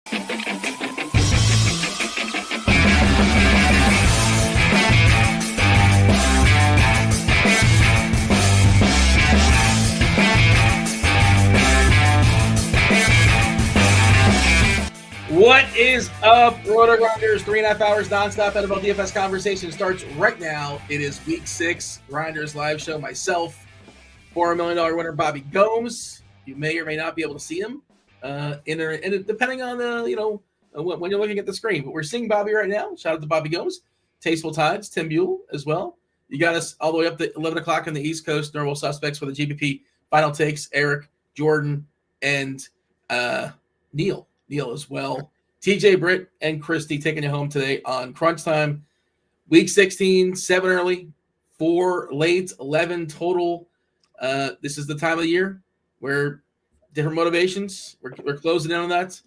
What is up, RotoGrinders? 3.5 hours nonstop NFL DFS conversation starts right now. It is week 6 Grinders live show. Myself, $4 million winner Bobby Gomes. You may or may not be able to see him, depending on when you're looking at the screen. But we're seeing Bobby right now. Shout out to Bobby Gomes, TastefulTides, Tim Buell as well. You got us all the way up to 11 o'clock on the East Coast. Normal suspects for the GPP Final Takes. Erik, Jordan, and Neil as well. TJ, Brit, and Kristi taking you home today on Crunch Time. Week 16, 7 early, 4 late, 11 total. This is the time of the year where different motivations. We're closing in on that.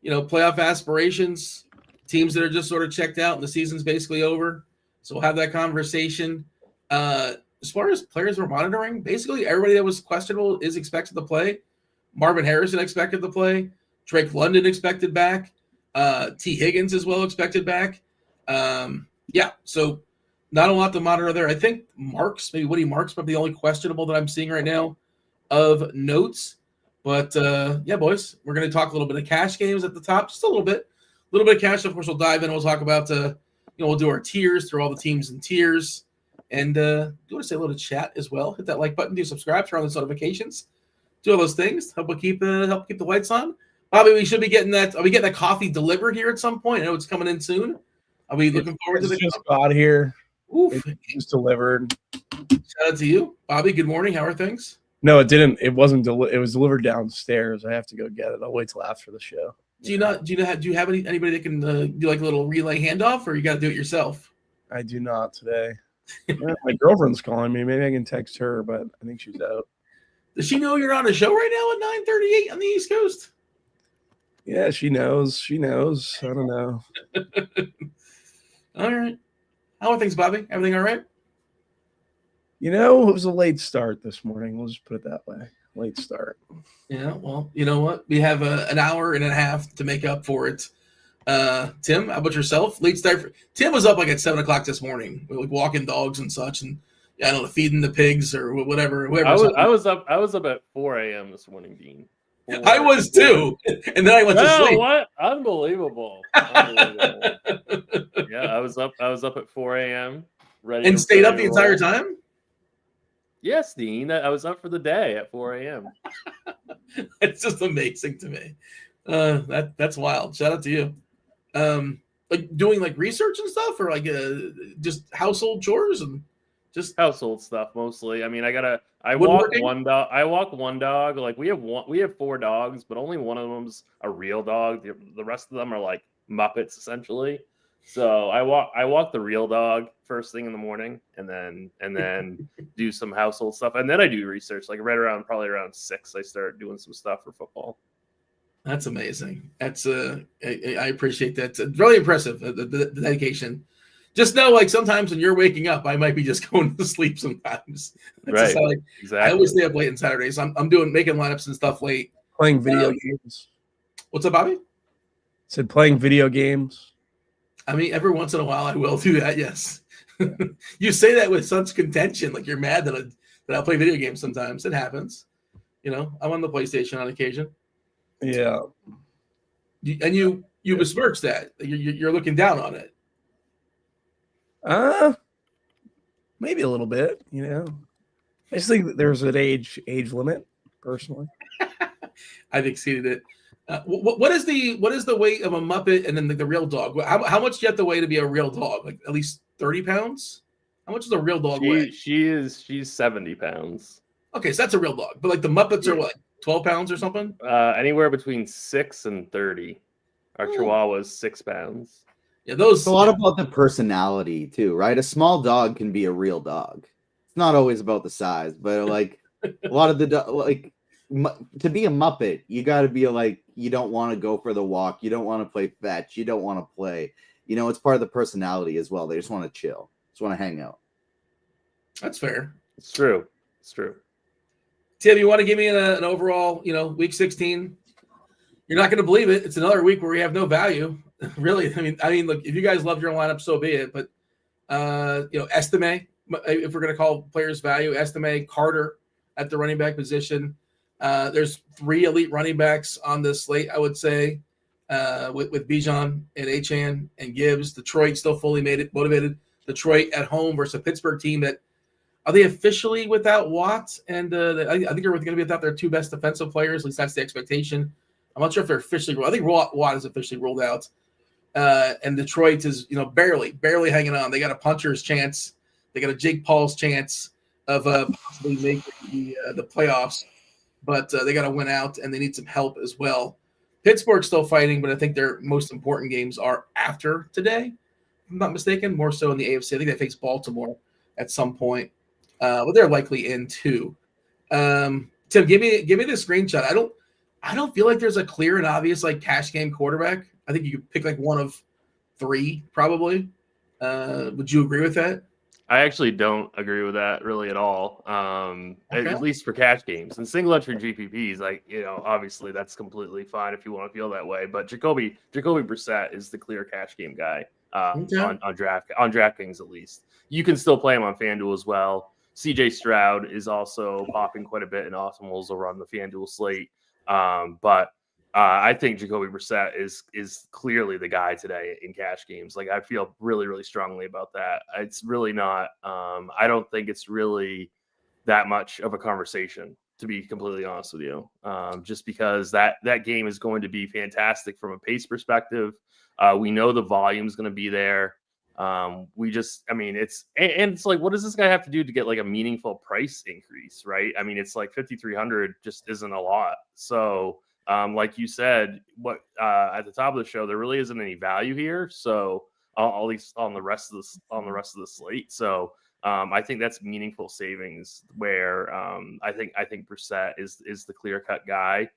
Playoff aspirations, teams that are just sort of checked out and the season's basically over. So we'll have that conversation. As far as players we're monitoring, basically everybody that was questionable is expected to play. Marvin Harrison expected to play. Drake London expected back. T. Higgins is well expected back. So not a lot to monitor there. I think maybe Woody Marks, probably the only questionable that I'm seeing right now of notes. But boys, we're going to talk a little bit of cash games at the top, just a little bit of cash. Of course, we'll dive in. We'll talk about we'll do our tiers through all the teams and tiers, and do you want to say hello to chat as well? Hit that like button, do subscribe, turn on those notifications, do all those things. Help keep the lights on. Bobby, we should be getting that. Are we getting that coffee delivered here at some point? I know it's coming in soon. Are we looking forward to the just got here? Oof. It was delivered. Shout out to you, Bobby. Good morning. How are things? No, it didn't. It wasn't. It was delivered downstairs. I have to go get it. I'll wait till after the show. Do you have anybody that can do like a little relay handoff, or you got to do it yourself? I do not today. My girlfriend's calling me. Maybe I can text her, but I think she's out. Does she know you're on a show right now at 9:38 on the East Coast? Yeah, she knows. I don't know. All right. How are things, Bobby? Everything all right? It was a late start this morning. We'll just put it that way. Late start. Yeah, well, you know what? We have an hour and a half to make up for it. Tim, how about yourself? Late start. Tim was up like at 7 o'clock this morning, like walking dogs and such, and I don't know, feeding the pigs or whatever. I was up at 4 a.m. this morning, Dean. I was too, and then I went to sleep. What? Unbelievable! Yeah, I was up at 4 a.m. ready and stayed up the entire time. Yes, Dean. I was up for the day at 4 a.m. It's just amazing to me. That's wild. Shout out to you. Like doing like research and stuff, or like just household chores and just household stuff mostly. I mean, I walk one dog. Like we have 4 dogs, but only one of them's a real dog. The rest of them are like Muppets essentially. So I walk the real dog first thing in the morning, and then do some household stuff, and then I do research. Like probably around 6, I start doing some stuff for football. That's amazing. That's I appreciate that. It's really impressive, the dedication. Just know, like sometimes when you're waking up, I might be just going to sleep sometimes. That's right. Exactly. I always stay up late on Saturdays. I'm making lineups and stuff late. Playing video games. What's up, Bobby? Said playing video games. I mean, every once in a while I will do that, yes. You say that with such contention, like you're mad that I play video games sometimes. It happens. I'm on the PlayStation on occasion. Yeah. And you besmirch that. You're looking down on it. Maybe a little bit, I just think that there's an age limit, personally. I've exceeded it. What is the weight of a Muppet and then the real dog? How much do you have to weigh to be a real dog? Like at least 30 pounds? How much does a real dog weigh? She's 70 pounds. Okay, so that's a real dog. But like the Muppets are what, 12 pounds or something? Anywhere between 6 and 30. Our Chihuahua's 6 pounds. Yeah, it's a lot about the personality too, right? A small dog can be a real dog. It's not always about the size, but like a lot of the to be a Muppet, you got to be like, you don't want to go for the walk, you don't want to play fetch, you don't want to play. It's part of the personality as well. They just want to chill, just want to hang out. That's fair. It's true. Tim, you want to give me an overall, week 16? You're not going to believe it. It's another week where we have no value. Really. I mean, look, if you guys love your lineup, so be it. But, Estime, if we're going to call players value, Estime, Carter at the running back position. There's 3 elite running backs on this slate, I would say, with Bijan and Achane and Gibbs. Detroit still fully motivated. Detroit at home versus a Pittsburgh team that are they officially without Watt? And I think they're going to be without their 2 best defensive players. At least that's the expectation. I'm not sure if they're officially ruled. I think Watt is officially ruled out. And Detroit is, barely hanging on. They got a puncher's chance. They got a Jake Paul's chance of possibly making the playoffs. But they got to win out, and they need some help as well. Pittsburgh's still fighting, but I think their most important games are after today, if I'm not mistaken, more so in the AFC. I think they face Baltimore at some point. But they're likely in too. Tim, give me the screenshot. I don't feel like there's a clear and obvious cash game quarterback. I think you could pick one of 3 probably. Would you agree with that? I actually don't agree with that really at all. At least for cash games and single entry GPPs, obviously that's completely fine if you want to feel that way. But Jacoby Brissett is the clear cash game guy on DraftKings at least. You can still play him on FanDuel as well. CJ Stroud is also popping quite a bit in Optimals over on the FanDuel slate. But I think Jacoby Brissett is clearly the guy today in cash games. I feel really, really strongly about that. It's really not. I don't think it's really that much of a conversation, to be completely honest with you. Just because that game is going to be fantastic from a pace perspective. We know the volume is going to be there. It's what does this guy have to do to get a meaningful price increase, right? I mean, it's 5,300 just isn't a lot. So, like you said, at the top of the show, there really isn't any value here. So, at least on the rest of the slate. So, I think that's meaningful savings where I think Brissett is the clear cut guy.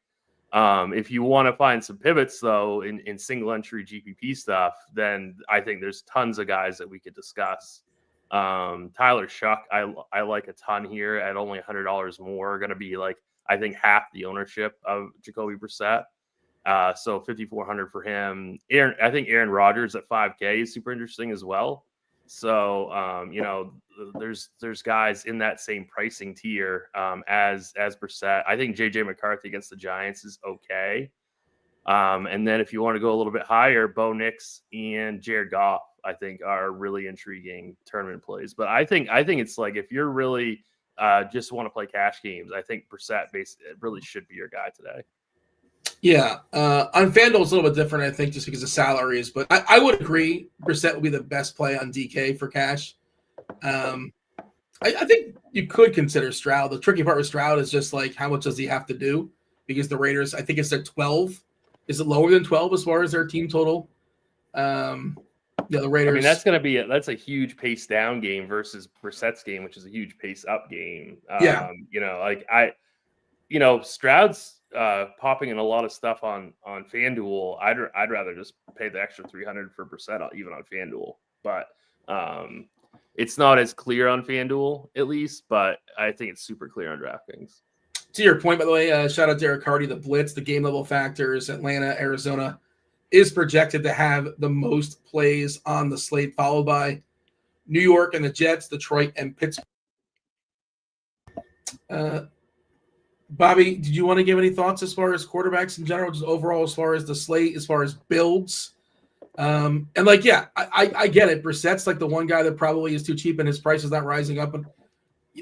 If you want to find some pivots, though, in single entry GPP stuff, then I think there's tons of guys that we could discuss. Tyler Shuck, I like a ton here at only $100 more. Going to be I think half the ownership of Jacoby Brissett. So 5,400 for him. I think Aaron Rodgers at 5K is super interesting as well. So there's guys in that same pricing tier as Brissett. I think JJ McCarthy against the Giants is okay. And then if you want to go a little bit higher, Bo Nix and Jared Goff, I think are really intriguing tournament plays. But I think it's if you're really just want to play cash games, I think Brissett really should be your guy today. Yeah. On FanDuel, it's a little bit different, I think, just because of salaries. But I would agree Brissett would be the best play on DK for cash. I think you could consider Stroud. The tricky part with Stroud is just how much does he have to do? Because the Raiders, I think it's their 12. Is it lower than 12 as far as their team total? The Raiders. That's a huge pace down game versus Brissett's game, which is a huge pace up game. Stroud's popping in a lot of stuff on FanDuel. I'd rather just pay the extra 300 for Brissett even on FanDuel, but it's not as clear on FanDuel at least, but I think it's super clear on DraftKings. To your point, by the way, shout out Derek Hardy, the blitz, the game level factors, Atlanta, Arizona is projected to have the most plays on the slate, followed by New York and the Jets, Detroit and Pittsburgh. Bobby, did you want to give any thoughts as far as quarterbacks in general, just overall as far as the slate, as far as builds? I get it. Brissett's the one guy that probably is too cheap and his price is not rising up. And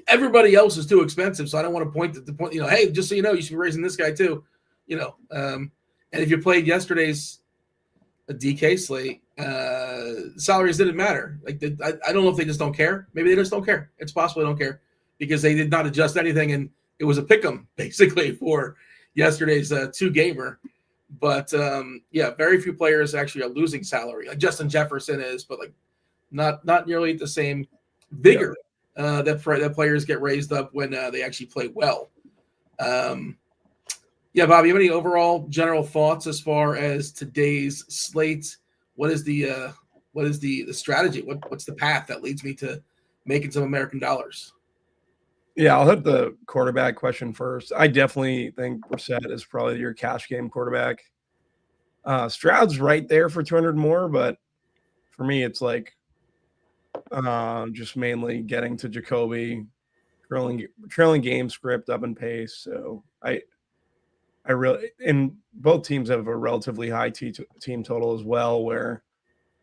everybody else is too expensive, so I don't want to point at the point, hey, just so you know, you should be raising this guy too. And if you played yesterday's DK slate, salaries didn't matter. I don't know if they just don't care. Maybe they just don't care. It's possible they don't care because they did not adjust anything, and it was a pick'em basically for yesterday's 2-gamer. But very few players actually are losing salary. Justin Jefferson is, but not nearly the same vigor that players get raised up when they actually play well. Bobby, you have any overall general thoughts as far as today's slate? What is the strategy? What's the path that leads me to making some American dollars? Yeah, I'll hit the quarterback question first. I definitely think Brissett is probably your cash game quarterback. Stroud's right there for 200 more, but for me, it's like just mainly getting to Jacoby, trailing game script up in pace. So I really, and both teams have a relatively high team total as well, where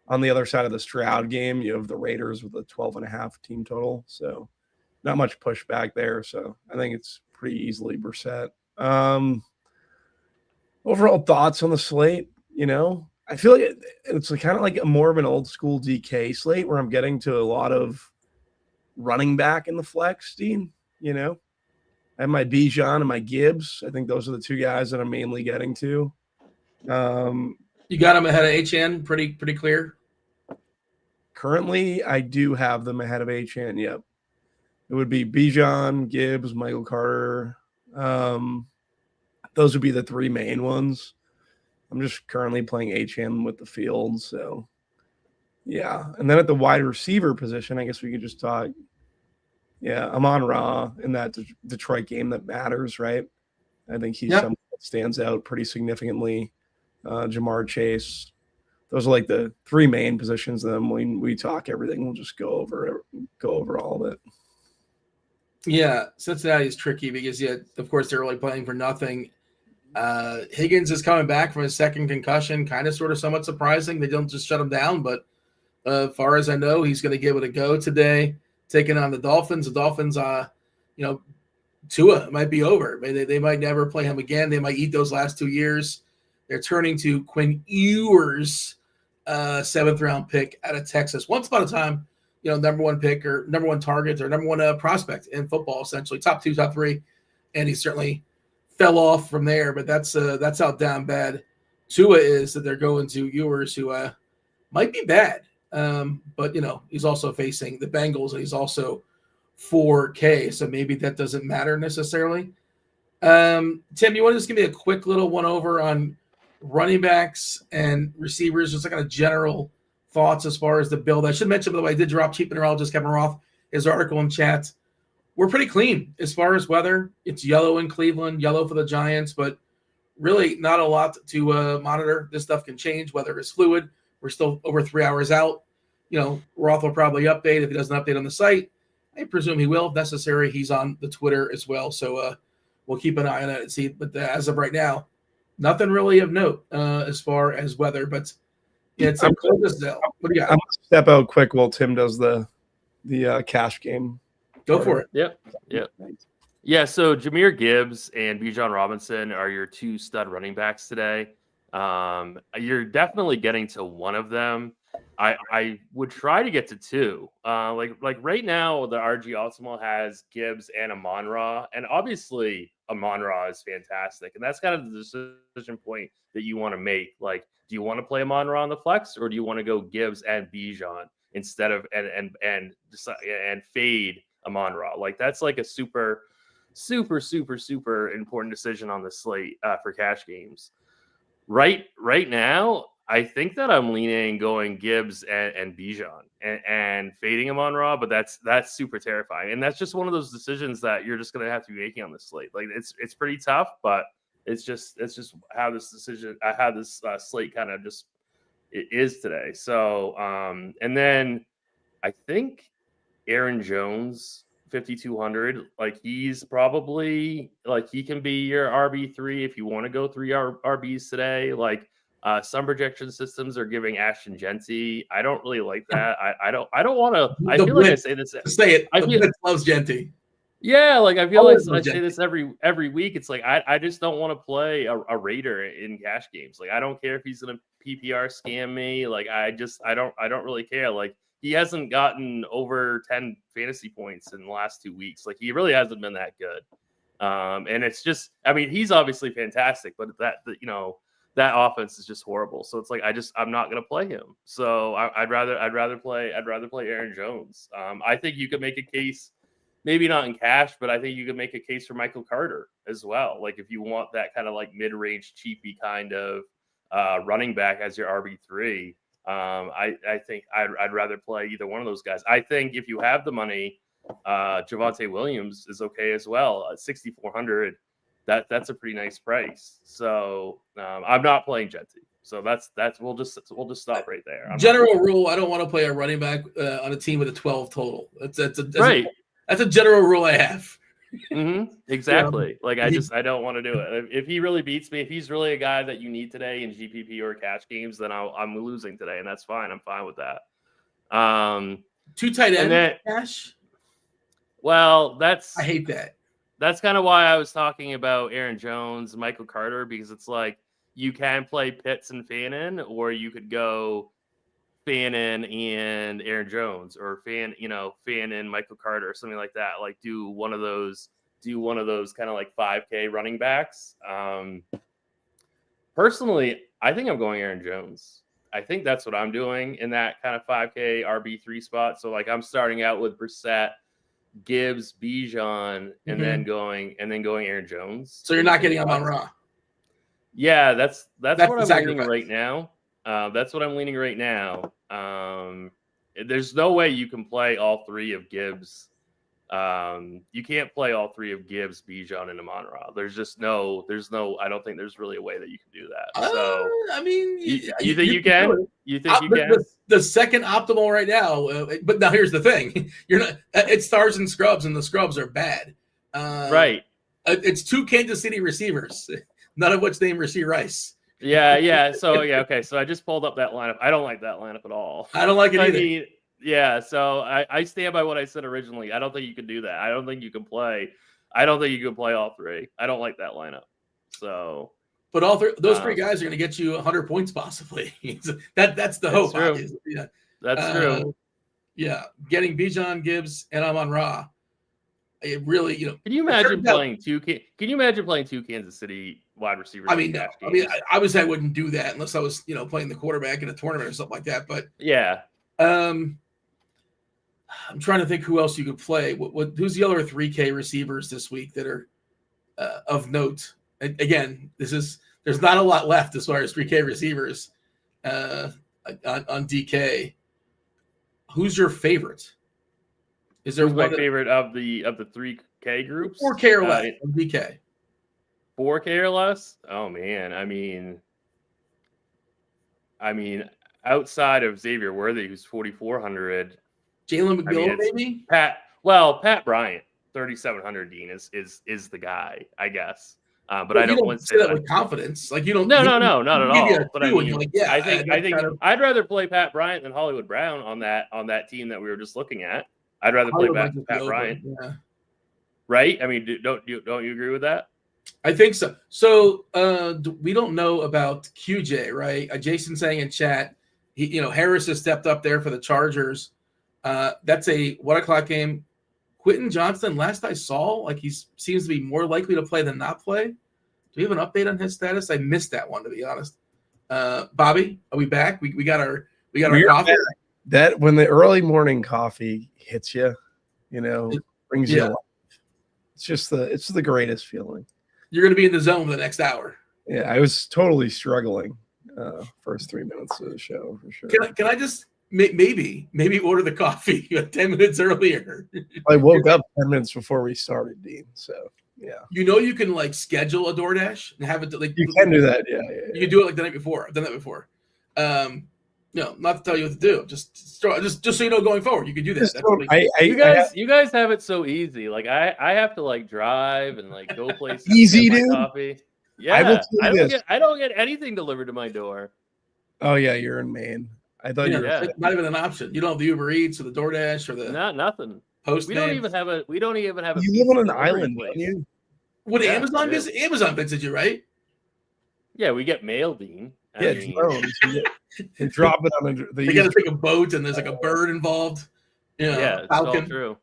on the other side of the Stroud game, you have the Raiders with a 12.5 team total. So not much pushback there. So I think it's pretty easily Brissett. Overall thoughts on the slate, I feel like it's kind of like more of an old school DK slate where I'm getting to a lot of running back in the flex, Dean. I have my Bijan and my Gibbs. I think those are the two guys that I'm mainly getting to. You got him ahead of HN, pretty clear. Currently, I do have them ahead of HN. Yep, it would be Bijan, Gibbs, Michael Carter. Those would be the three main ones. I'm just currently playing HM with the field. So, yeah. And then at the wide receiver position, I guess we could just talk. Yeah, Amon-Ra in that Detroit game that matters, right? I think he's someone that stands out pretty significantly. Jamar Chase. Those are like the three main positions. Then when we talk everything, we'll just go over all of it. Yeah, Cincinnati is tricky because, of course, they're really playing for nothing. Higgins is coming back from his second concussion, kind of sort of somewhat surprising. They don't just shut him down, but as far as I know, he's going to give it a go today, taking on the Dolphins. The Dolphins, Tua might be over. They might never play him again. They might eat those last 2 years. They're turning to Quinn Ewers, 7th-round pick out of Texas. Once upon a time, number one pick or number one target or number one prospect in football, essentially top 2, top 3, and he certainly fell off from there. But that's how down bad Tua is that they're going to Ewers, who might be bad, but he's also facing the Bengals and he's also 4K, so maybe that doesn't matter necessarily. Tim, you want to just give me a quick little one over on running backs and receivers, just like kind of general thoughts as far as the build? I should mention, by the way, I did drop Chief Mineralogist Kevin Roth his article in chat. We're pretty clean as far as weather. It's yellow in Cleveland, yellow for the Giants, but really not a lot to monitor. This stuff can change. Weather is fluid. We're still over 3 hours out. Roth will probably update. If he doesn't update on the site, I presume he will. If necessary, he's on the Twitter as well. So we'll keep an eye on it and see. But as of right now, nothing really of note as far as weather. But it's a cold as hell. What do you got? I'm going to step out quick while Tim does the cash game. Go for it. Yep. Yeah, so Jahmyr Gibbs and Bijan Robinson are your two stud running backs today. You're definitely getting to one of them. I would try to get to two. Like right now, the RG Ultimo has Gibbs and Amon-Ra, and obviously Amon-Ra is fantastic, and that's kind of the decision point that you want to make. Like, do you want to play Amon-Ra on the flex, or do you want to go Gibbs and Bijan instead of and fade Amon-Ra? Like, that's like a super important decision on the slate for cash games. Right now, I think that I'm leaning going Gibbs and Bijan and fading Amon-Ra, but that's super terrifying. And that's just one of those decisions that you're just going to have to be making on the slate. Like, it's pretty tough, but it's just how this slate kind of just it is today. So, and then I think Aaron Jones, 5,200, like he's probably like he can be your RB3 if you want to go 3 RBs today. Like some projection systems are giving Ashton Genty. I don't really like that. I don't want to. I feel like I say this. Say it. I feel loves Genty. Yeah, like I feel like I say this every week. It's like I just don't want to play a Raider in cash games. Like I don't care if he's gonna PPR scam me. Like I don't really care. Like he hasn't gotten over 10 fantasy points in the last 2 weeks. Like he really hasn't been that good. And it's just, I mean, he's obviously fantastic, but that offense is just horrible. So it's like I'm not gonna play him. So I'd rather play Aaron Jones. I think you could make a case. Maybe not in cash, but I think you could make a case for Michael Carter as well. Like if you want that kind of like mid-range cheapy kind of running back as your RB3, I think I'd rather play either one of those guys. I think if you have the money, Javonte Williams is okay as well at 6,400. That's a pretty nice price. So I'm not playing Genty. So that's we'll just stop right there. General rule: I don't want to play a running back on a team with a 12 total. That's right. That's a general rule I have. Mm-hmm. Exactly. Like I don't want to do it. If he really beats me, if he's really a guy that you need today in GPP or cash games, then I'm losing today, and that's fine. I'm fine with that. 2 tight end cash. Well, I hate that. That's kind of why I was talking about Aaron Jones, Michael Carter, because it's like you can play Pitts and Fannin, or you could go Fannin and Aaron Jones, or Fannin, Michael Carter, or something like that. Like do one of those kind of like 5K running backs. Personally, I think I'm going Aaron Jones. I think that's what I'm doing in that kind of 5K RB3 spot. So like I'm starting out with Brissett, Gibbs, Bijan, and then going Aaron Jones. So you're not getting him on Raw. Yeah, that's what I'm leaning right now. That's what I'm leaning right now. There's no way you can play all 3 of Gibbs. You can't play all 3 of Gibbs, Bijan, and Amon-Ra. There's I don't think there's really a way that you can do that. So I mean, you think you can? You think you can? The second optimal right now, but now here's the thing: you're not. It's stars and scrubs, and the scrubs are bad. Right. It's 2 Kansas City receivers, none of which name Rashee Rice. Yeah. So okay. So I just pulled up that lineup. I don't like that lineup at all. I don't like it either. Yeah, so I stand by what I said originally. I don't think you can do that. I don't think you can play all 3. I don't like that lineup. So, but those 3 guys are going to get you 100 points possibly. That's the hope. True. Yeah. That's true. Yeah, getting Bijan, Gibbs, and Amon-Ra. It really, Can you imagine playing 2 Kansas City wide receivers? Obviously I wouldn't do that unless I was, playing the quarterback in a tournament or something like that. But yeah. I'm trying to think who else you could play. Who's the other 3K receivers this week that are of note? Again, there's not a lot left as far as 3K receivers on DK. Who's your favorite? Is there my favorite of the 3K groups? 4K or less on DK. 4K or less? Oh man, I mean, outside of Xavier Worthy, who's 4,400. Jalen McGill, maybe? Pat Bryant, 3,700. Dean is the guy, I guess. But I don't say that with confidence. Like you don't. No, not at all. But I mean, I think I'd rather play Pat Bryant than Hollywood Brown on that team that we were just looking at. I'd rather play Pat Bryant. Yeah. Right? I mean, don't you agree with that? I think so. So we don't know about QJ, right? Jason saying in chat, Harris has stepped up there for the Chargers. That's a 1:00 game. Quentin Johnston, last I saw, like he seems to be more likely to play than not play. Do we have an update on his status? I missed that one, to be honest. Bobby, are we back? We got our coffee. That when the early morning coffee hits you, it brings you alive. It's the greatest feeling. You're going to be in the zone for the next hour. Yeah, I was totally struggling first 3 minutes of the show for sure. Can I just maybe order the coffee 10 minutes earlier? I woke up 10 minutes before we started, Dean. So yeah, you can like schedule a DoorDash and have it like you can do that. Yeah. You can do it like the night before. I've done that before. Not to tell you what to do. Just so you know, going forward, you can do this. You guys have it so easy. Like I have to like drive and like go places. Easy, dude. Coffee. Yeah, I don't get anything delivered to my door. Oh yeah, you're in Maine. I thought you were not even an option. You don't have the Uber Eats or the DoorDash or the nothing. Postmates. We don't even have a. You live on an island, don't you? Would Amazon visit? Amazon visits you, right? Yeah, we get mail, Dean. Drones. And drop it on the. You got to take a boat, and there's like a bird involved. Yeah, it's Falcon. all true.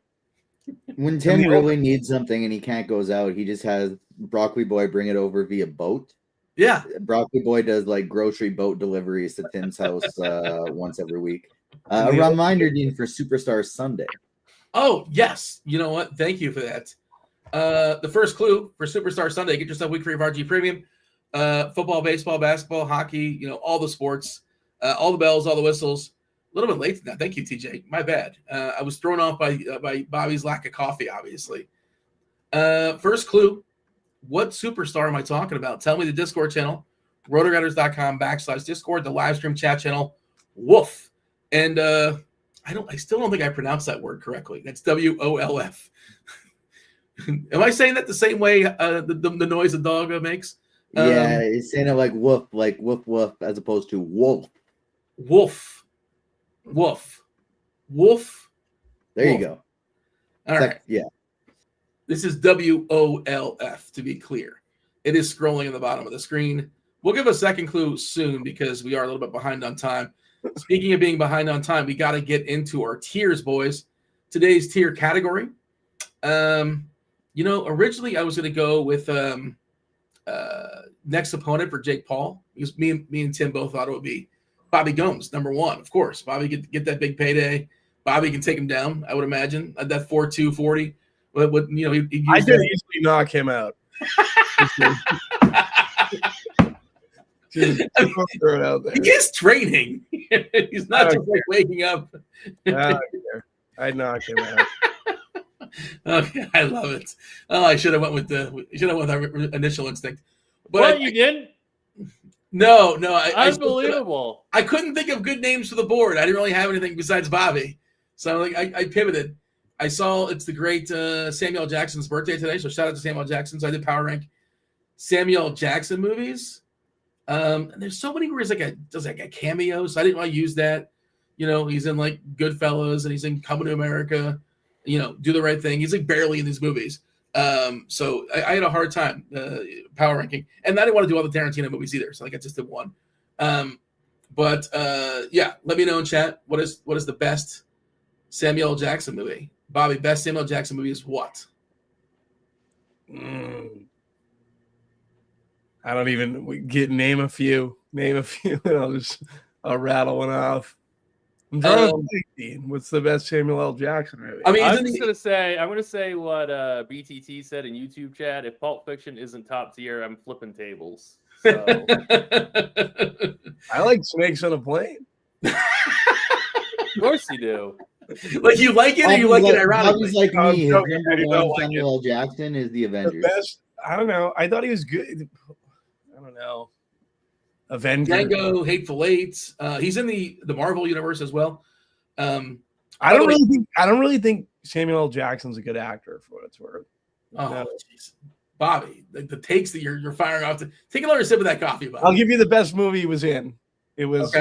When Tim really needs something and he can't goes out, he just has Broccoli Boy bring it over via boat. Yeah, Broccoli Boy does like grocery boat deliveries to Tim's house once every week. A reminder, Dean, for Superstar Sunday. Oh yes, you know what? Thank you for that. The first clue for Superstar Sunday: get yourself a week free of RG Premium. Football, baseball, basketball, hockey. All the sports, all the bells, all the whistles. A little bit late to that. Thank you, TJ. My bad. I was thrown off by Bobby's lack of coffee, obviously. First clue. What superstar am I talking about? Tell me the Discord channel rotogrinders.com/Discord, the live stream chat channel. Woof. And I still don't think I pronounced that word correctly. That's WOLF. Am I saying that the same way the noise a dog makes? Yeah, it's saying it like woof, as opposed to wolf. Wolf. There you go. All right. Yeah. This is WOLF, to be clear. It is scrolling in the bottom of the screen. We'll give a second clue soon because we are a little bit behind on time. Speaking of being behind on time, we got to get into our tiers, boys. Today's tier category. Originally I was going to go with next opponent for Jake Paul because me and Tim both thought it would be Bobby Gomes, number one, of course. Bobby could get that big payday. Bobby can take him down, I would imagine, at that 4.2 40. But I could easily knock him out. Just throw it out there. He is training. He's not just like waking up. I'd knock him out. Okay, I love it. Oh, I should have went with our initial instinct. But you didn't? No. Unbelievable. I couldn't think of good names for the board. I didn't really have anything besides Bobby. So I pivoted. I saw it's the great Samuel Jackson's birthday today, so shout out to Samuel Jackson. So I did power rank Samuel Jackson movies. And there's so many where he's does a cameo, so I didn't want to use that. He's in like Goodfellas and he's in Coming to America. Do the Right Thing. He's like barely in these movies. So I had a hard time power ranking, and I didn't want to do all the Tarantino movies either. So I just did one. But let me know in chat what is the best Samuel Jackson movie. Bobby, best Samuel Jackson movie is what? I don't even name a few, and I'll rattle one off. What's the best Samuel L. Jackson movie? I mean, I'm going to say what BTT said in YouTube chat. If Pulp Fiction isn't top tier, I'm flipping tables. So. I like Snakes on a Plane. Of course you do. Like you like it, or you like it ironically? Like me. His number one Samuel L. Jackson is The Avengers. The best. I don't know. I thought he was good. I don't know. Avengers. Django, Hateful Eight. He's in the Marvel universe as well. I don't really think Samuel L. Jackson's a good actor for what it's worth. Oh, jeez. Bobby, the takes that you're firing off. Take another sip of that coffee, Bobby. I'll give you the best movie he was in. It was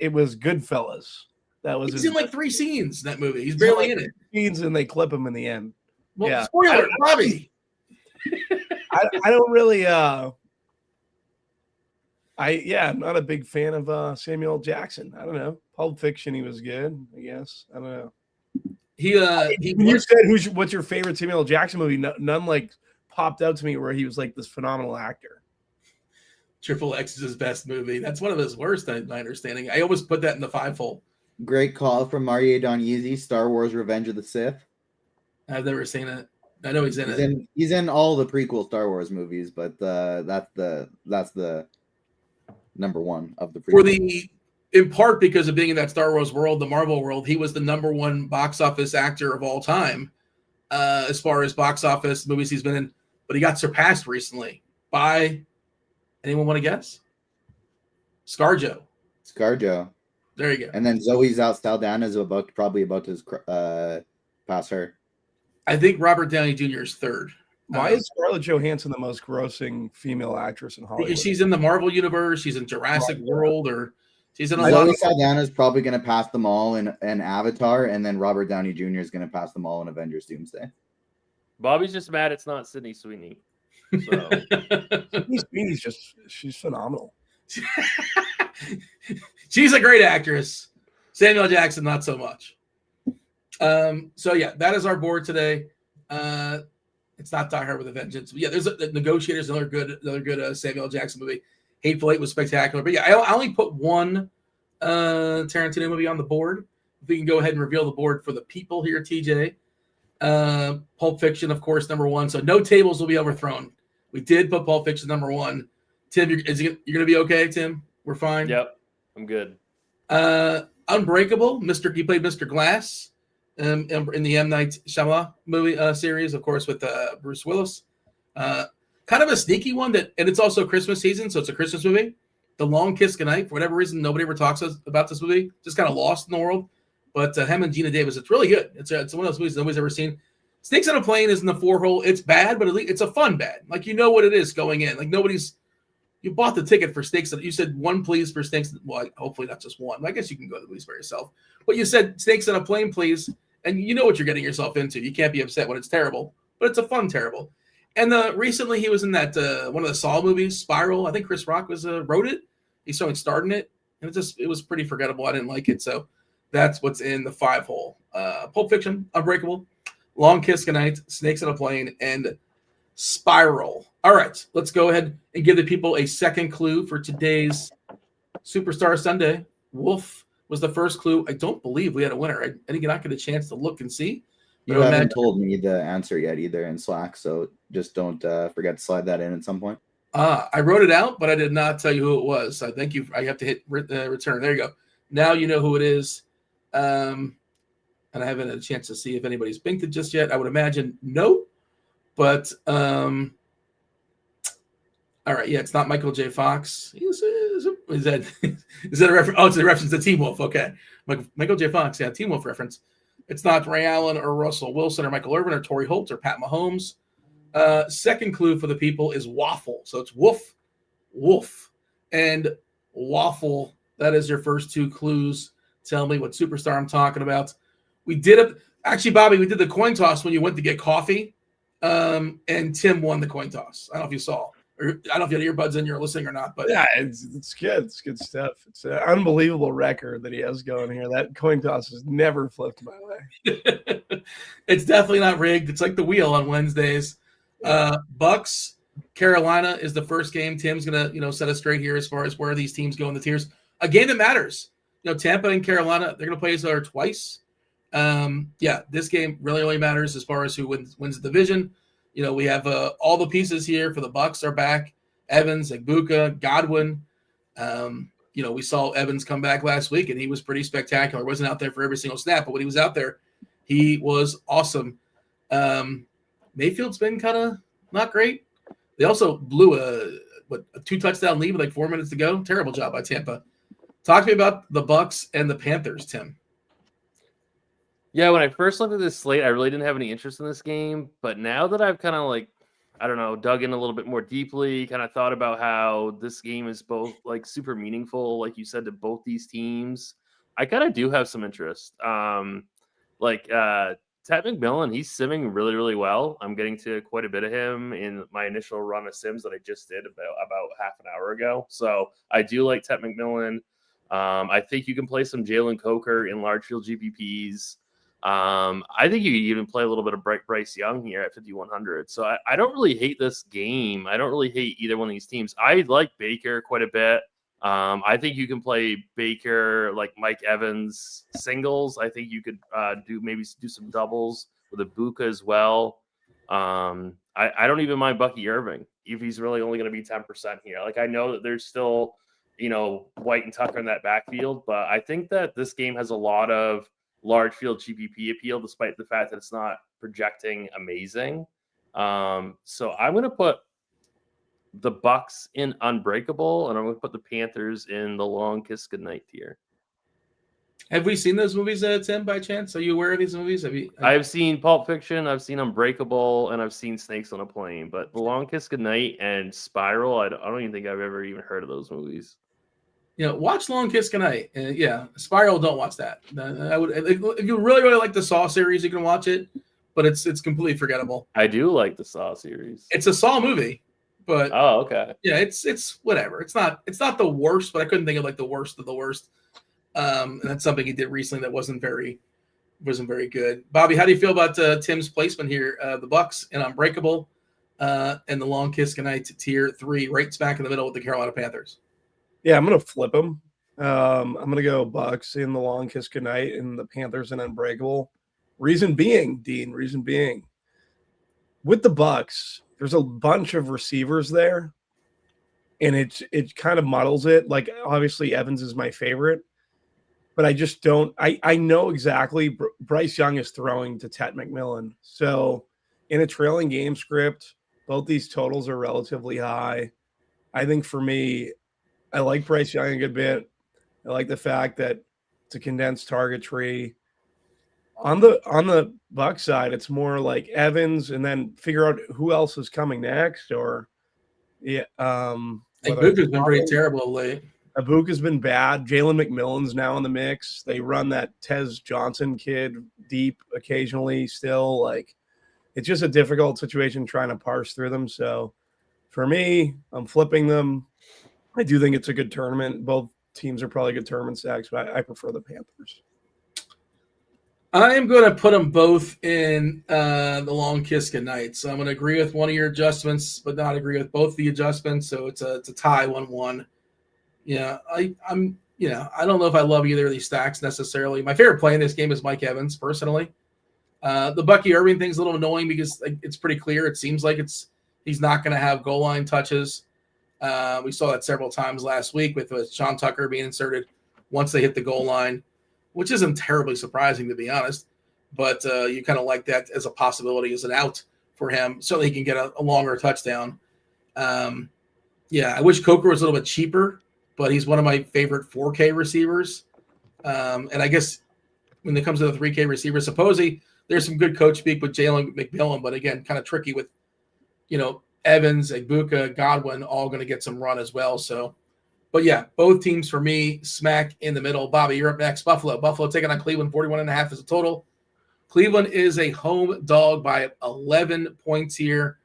Goodfellas. He's in like 3 scenes in that movie. He's barely in it. Scenes and they clip him in the end. Well, yeah. Spoiler, Bobby. I don't really. I'm not a big fan of Samuel Jackson. I don't know. Pulp Fiction, he was good, I guess. I don't know. You said what's your favorite Samuel Jackson movie? None like popped out to me where he was like this phenomenal actor. Triple X is his best movie. That's one of his worst, my understanding. I always put that in the 5-fold. Great call from Mario Donizzi, Star Wars Revenge of the Sith. I've never seen it. I know he's in it. He's in all the prequel Star Wars movies, but that's the number one of the prequel. In part because of being in that Star Wars world, the Marvel world, he was the number one box office actor of all time as far as box office movies he's been in. But he got surpassed recently by, anyone want to guess? ScarJo. There you go. And then Zoe Saldana is probably about to pass her. I think Robert Downey Jr. is third. Why is Scarlett Johansson the most grossing female actress in Hollywood? Because she's in the Marvel universe. She's in Jurassic World, or she's in a lot. Zoe Saldana is probably going to pass them all in Avatar, and then Robert Downey Jr. is going to pass them all in Avengers Doomsday. Bobby's just mad it's not Sydney Sweeney. So. Sydney Sweeney's she's phenomenal. She's a great actress. Samuel Jackson, not so much. So yeah, that is our board today. It's not Die Hard with a Vengeance. But yeah, there's the Negotiators, another good Samuel Jackson movie. Hateful Eight was spectacular. But yeah, I only put one Tarantino movie on the board. If we can go ahead and reveal the board for the people here, TJ. Pulp Fiction, of course, number one. So no tables will be overthrown. We did put Pulp Fiction number one. Tim, you're going to be okay, Tim? We're fine? Yep, I'm good. Unbreakable, he played Mr. Glass in the M. Night Shyamalan movie series, of course, with Bruce Willis. kind of a sneaky one and it's also Christmas season, so it's a Christmas movie. The Long Kiss Goodnight. For whatever reason, nobody ever talks about this movie. Just kind of lost in the world. But him and Gina Davis, it's really good. It's one of those movies nobody's ever seen. Snakes on a Plane is in the 4-hole. It's bad, but at least it's a fun bad. Like, you know what it is going in. Like, you bought the ticket for Snakes. You said one please for Snakes. Well, hopefully not just one. I guess you can go to the movies by yourself. But you said Snakes on a Plane, please. And you know what you're getting yourself into. You can't be upset when it's terrible. But it's a fun terrible. And recently he was in that one of the Saw movies, Spiral. I think Chris Rock wrote it. He starred in it. And it was pretty forgettable. I didn't like it. So that's what's in the 5-hole. Pulp Fiction, Unbreakable, Long Kiss Goodnight, Snakes on a Plane, and Spiral. All right, let's go ahead and give the people a second clue for today's Superstar Sunday. Wolf was the first clue. I don't believe we had a winner. I did not get a chance to look and see. You haven't told me the answer yet either in Slack, so just don't forget to slide that in at some point. I wrote it out, but I did not tell you who it was. So thank you. I have to hit return. There you go. Now you know who it is. And I haven't had a chance to see if anybody's binked it just yet. I would imagine no. But all right, yeah, it's not Michael J. Fox. Is that a reference? Oh, it's a reference to Teen Wolf. Okay, Michael J. Fox. Yeah, Teen Wolf reference. It's not Ray Allen or Russell Wilson or Michael Irvin or Torrey Holt or Pat Mahomes. Second clue for the people is waffle. So it's wolf, and waffle. That is your first two clues. Tell me what superstar I'm talking about. We did it. Actually, Bobby, we did the coin toss when you went to get coffee. And Tim won the coin toss. I don't know if you saw, or I don't know if you had earbuds in, you're listening or not, but yeah, it's good. It's good stuff. It's an unbelievable record that he has going here. That coin toss has never flipped my way. It's definitely not rigged. It's like the wheel on Wednesdays. Bucs, Carolina is the first game. Tim's gonna, set us straight here as far as where these teams go in the tiers. A game that matters. Tampa and Carolina, they're gonna play each other twice. This game really matters as far as who wins the division. We have all the pieces here for the Bucs are back. Evans, Egbuka, Godwin. We saw Evans come back last week, and he was pretty spectacular. Wasn't out there for every single snap, but when he was out there, he was awesome. Mayfield's been kind of not great. They also blew a 2-touchdown lead with like 4 minutes to go. Terrible job by Tampa. Talk to me about the Bucs and the Panthers, Tim. Yeah, when I first looked at this slate, I really didn't have any interest in this game. But now that I've kind of dug in a little bit more deeply, kind of thought about how this game is both like super meaningful, like you said, to both these teams, I kind of do have some interest. Ted McMillan, he's simming really, really well. I'm getting to quite a bit of him in my initial run of sims that I just did about half an hour ago. So I do like Ted McMillan. I think you can play some Jalen Coker in large field GPPs. I think you can even play a little bit of Bryce Young here at 5,100. So I don't really hate this game. I don't really hate either one of these teams. I like Baker quite a bit. I think you can play Baker like Mike Evans singles. I think you could do some doubles with Egbuka as well. I don't even mind Bucky Irving if he's really only going to be 10% here. Like, I know that there's still, White and Tucker in that backfield, but I think that this game has a lot of large field GPP appeal, despite the fact that it's not projecting amazing. So I'm going to put the Bucs in Unbreakable, and I'm going to put the Panthers in the Long Kiss Goodnight tier. Have we seen those movies, Tim, by chance? Are you aware of these movies? I've seen Pulp Fiction, I've seen Unbreakable, and I've seen Snakes on a Plane. But The Long Kiss Goodnight and Spiral, I don't even think I've ever even heard of those movies. Watch Long Kiss Goodnight. Spiral, don't watch that. I would, if you really, really like the Saw series, you can watch it, but it's completely forgettable. I do like the Saw series. It's a Saw movie, but okay. Yeah, it's whatever. It's not the worst, but I couldn't think of like the worst of the worst. And that's something he did recently that wasn't very good. Bobby, how do you feel about Tim's placement here? The Bucs and Unbreakable, and the Long Kiss Goodnight tier 3, right smack in the middle with the Carolina Panthers. Yeah, I'm gonna flip them. I'm gonna go Bucs in the Long Kiss Goodnight and the Panthers in Unbreakable. Reason being, with the Bucs, there's a bunch of receivers there, and it kind of muddles it. Like, obviously Evans is my favorite, but I just don't. I know exactly Bryce Young is throwing to Ted McMillan. So in a trailing game script, Both these totals are relatively high. I think for me, I like Bryce Young a good bit. I like the fact that it's a condensed target tree. On the Bucs side, it's more like Evans, and then figure out who else is coming next. Or Ibuka's been pretty terrible of late. Ibuka's been bad. Jalen McMillan's now in the mix. They run that Tez Johnson kid deep occasionally still. Like, it's just a difficult situation trying to parse through them. So for me, I'm flipping them. I do think it's a good tournament. Both teams are probably good tournament stacks, but I prefer the Panthers. I am going to put them both in the long kiss goodnight. So I'm going to agree with one of your adjustments, but not agree with both the adjustments. So it's a tie 1-1. Yeah, I don't know if I love either of these stacks necessarily. My favorite play in this game is Mike Evans, personally. The Bucky Irving thing's a little annoying because it's pretty clear. It seems like he's not going to have goal line touches. We saw that several times last week with Sean Tucker being inserted once they hit the goal line, which isn't terribly surprising, to be honest. But you kind of like that as a possibility, as an out for him, so he can get a longer touchdown. I wish Coker was a little bit cheaper, but he's one of my favorite 4K receivers. And I guess when it comes to the 3K receivers, supposedly there's some good coach speak with Jalen McMillan, but again, kind of tricky with, Evans, Ibuka, Godwin, all going to get some run as well. So, but yeah, both teams for me, smack in the middle. Bobby, you're up next. Buffalo taking on Cleveland, 41.5 is a total. Cleveland is a home dog by 11 points here.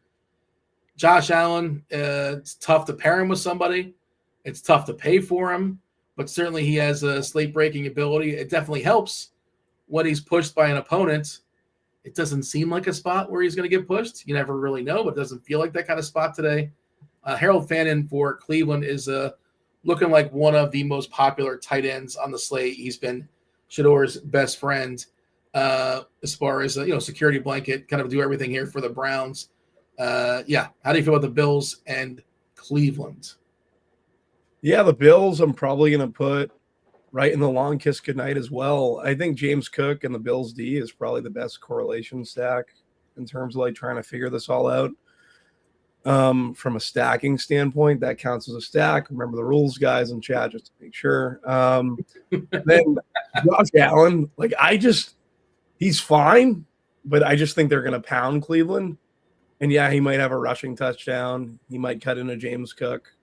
Josh Allen, it's tough to pair him with somebody. It's tough to pay for him, but certainly he has a slate-breaking ability. It definitely helps when he's pushed by an opponent. It doesn't seem like a spot where he's going to get pushed. You never really know, but it doesn't feel like that kind of spot today. Harold Fannin for Cleveland is looking like one of the most popular tight ends on the slate. He's been Shador's best friend as far as security blanket, kind of do everything here for the Browns. How do you feel about the Bills and Cleveland? Yeah, the Bills I'm probably going to put right in the long kiss goodnight as well. I think James Cook and the Bills D is probably the best correlation stack in terms of like trying to figure this all out. From a stacking standpoint, that counts as a stack. Remember the rules, guys, in chat, just to make sure. Then Josh Allen, he's fine, but I just think they're going to pound Cleveland. And yeah, he might have a rushing touchdown. He might cut into James Cook.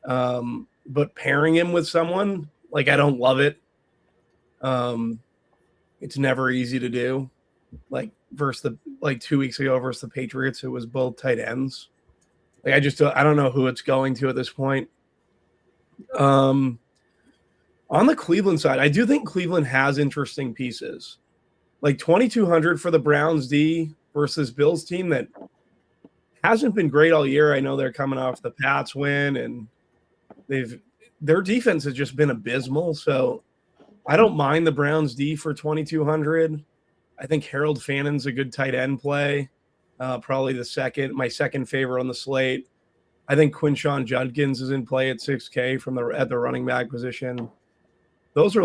But pairing him with someone, I don't love it. It's never easy to do. Versus 2 weeks ago versus the Patriots, it was both tight ends. I don't know who it's going to at this point. On the Cleveland side, I do think Cleveland has interesting pieces. 2,200 for the Browns D versus Bills team that hasn't been great all year. I know they're coming off the Pats win, and their defense has just been abysmal. So I don't mind the Browns D for 2,200. I think Harold Fannin's a good tight end play. Probably my second favorite on the slate. I think Quinshon Judkins is in play at 6K at the running back position. Those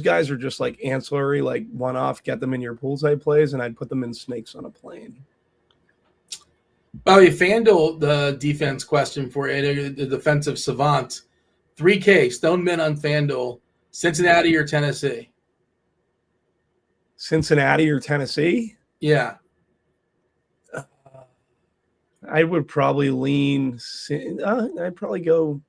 guys are just ancillary, one-off, get them in your pool type plays, and I'd put them in snakes on a plane. Bobby, FanDuel, the defense question for you, the defensive savant. 3K, Stone Mint on FanDuel, Cincinnati or Tennessee? Cincinnati or Tennessee? Yeah. I would probably lean. I'd probably go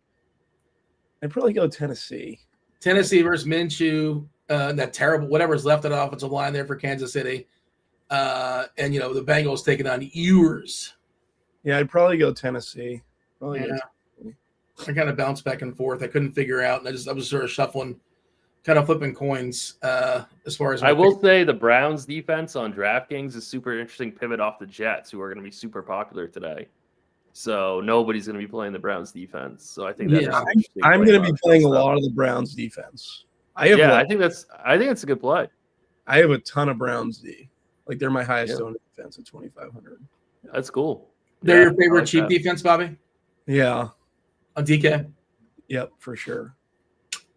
Tennessee. Tennessee versus Minshew. That terrible whatever's left of the offensive line there for Kansas City, and the Bengals taking on Ewers. Yeah, I'd probably go Tennessee. I kind of bounced back and forth. I couldn't figure out, and I was sort of shuffling, kind of flipping coins as far as. I will say the Browns defense on DraftKings is super interesting. Pivot off the Jets, who are going to be super popular today. So nobody's going to be playing the Browns defense. So I think that's I'm going to be playing a lot of the Browns defense. I think that's a good play. I have a ton of Browns D. They're my highest owned defense at 2,500. That's cool. They're your favorite cheap defense, Bobby? Yeah. On DK? Yep, for sure.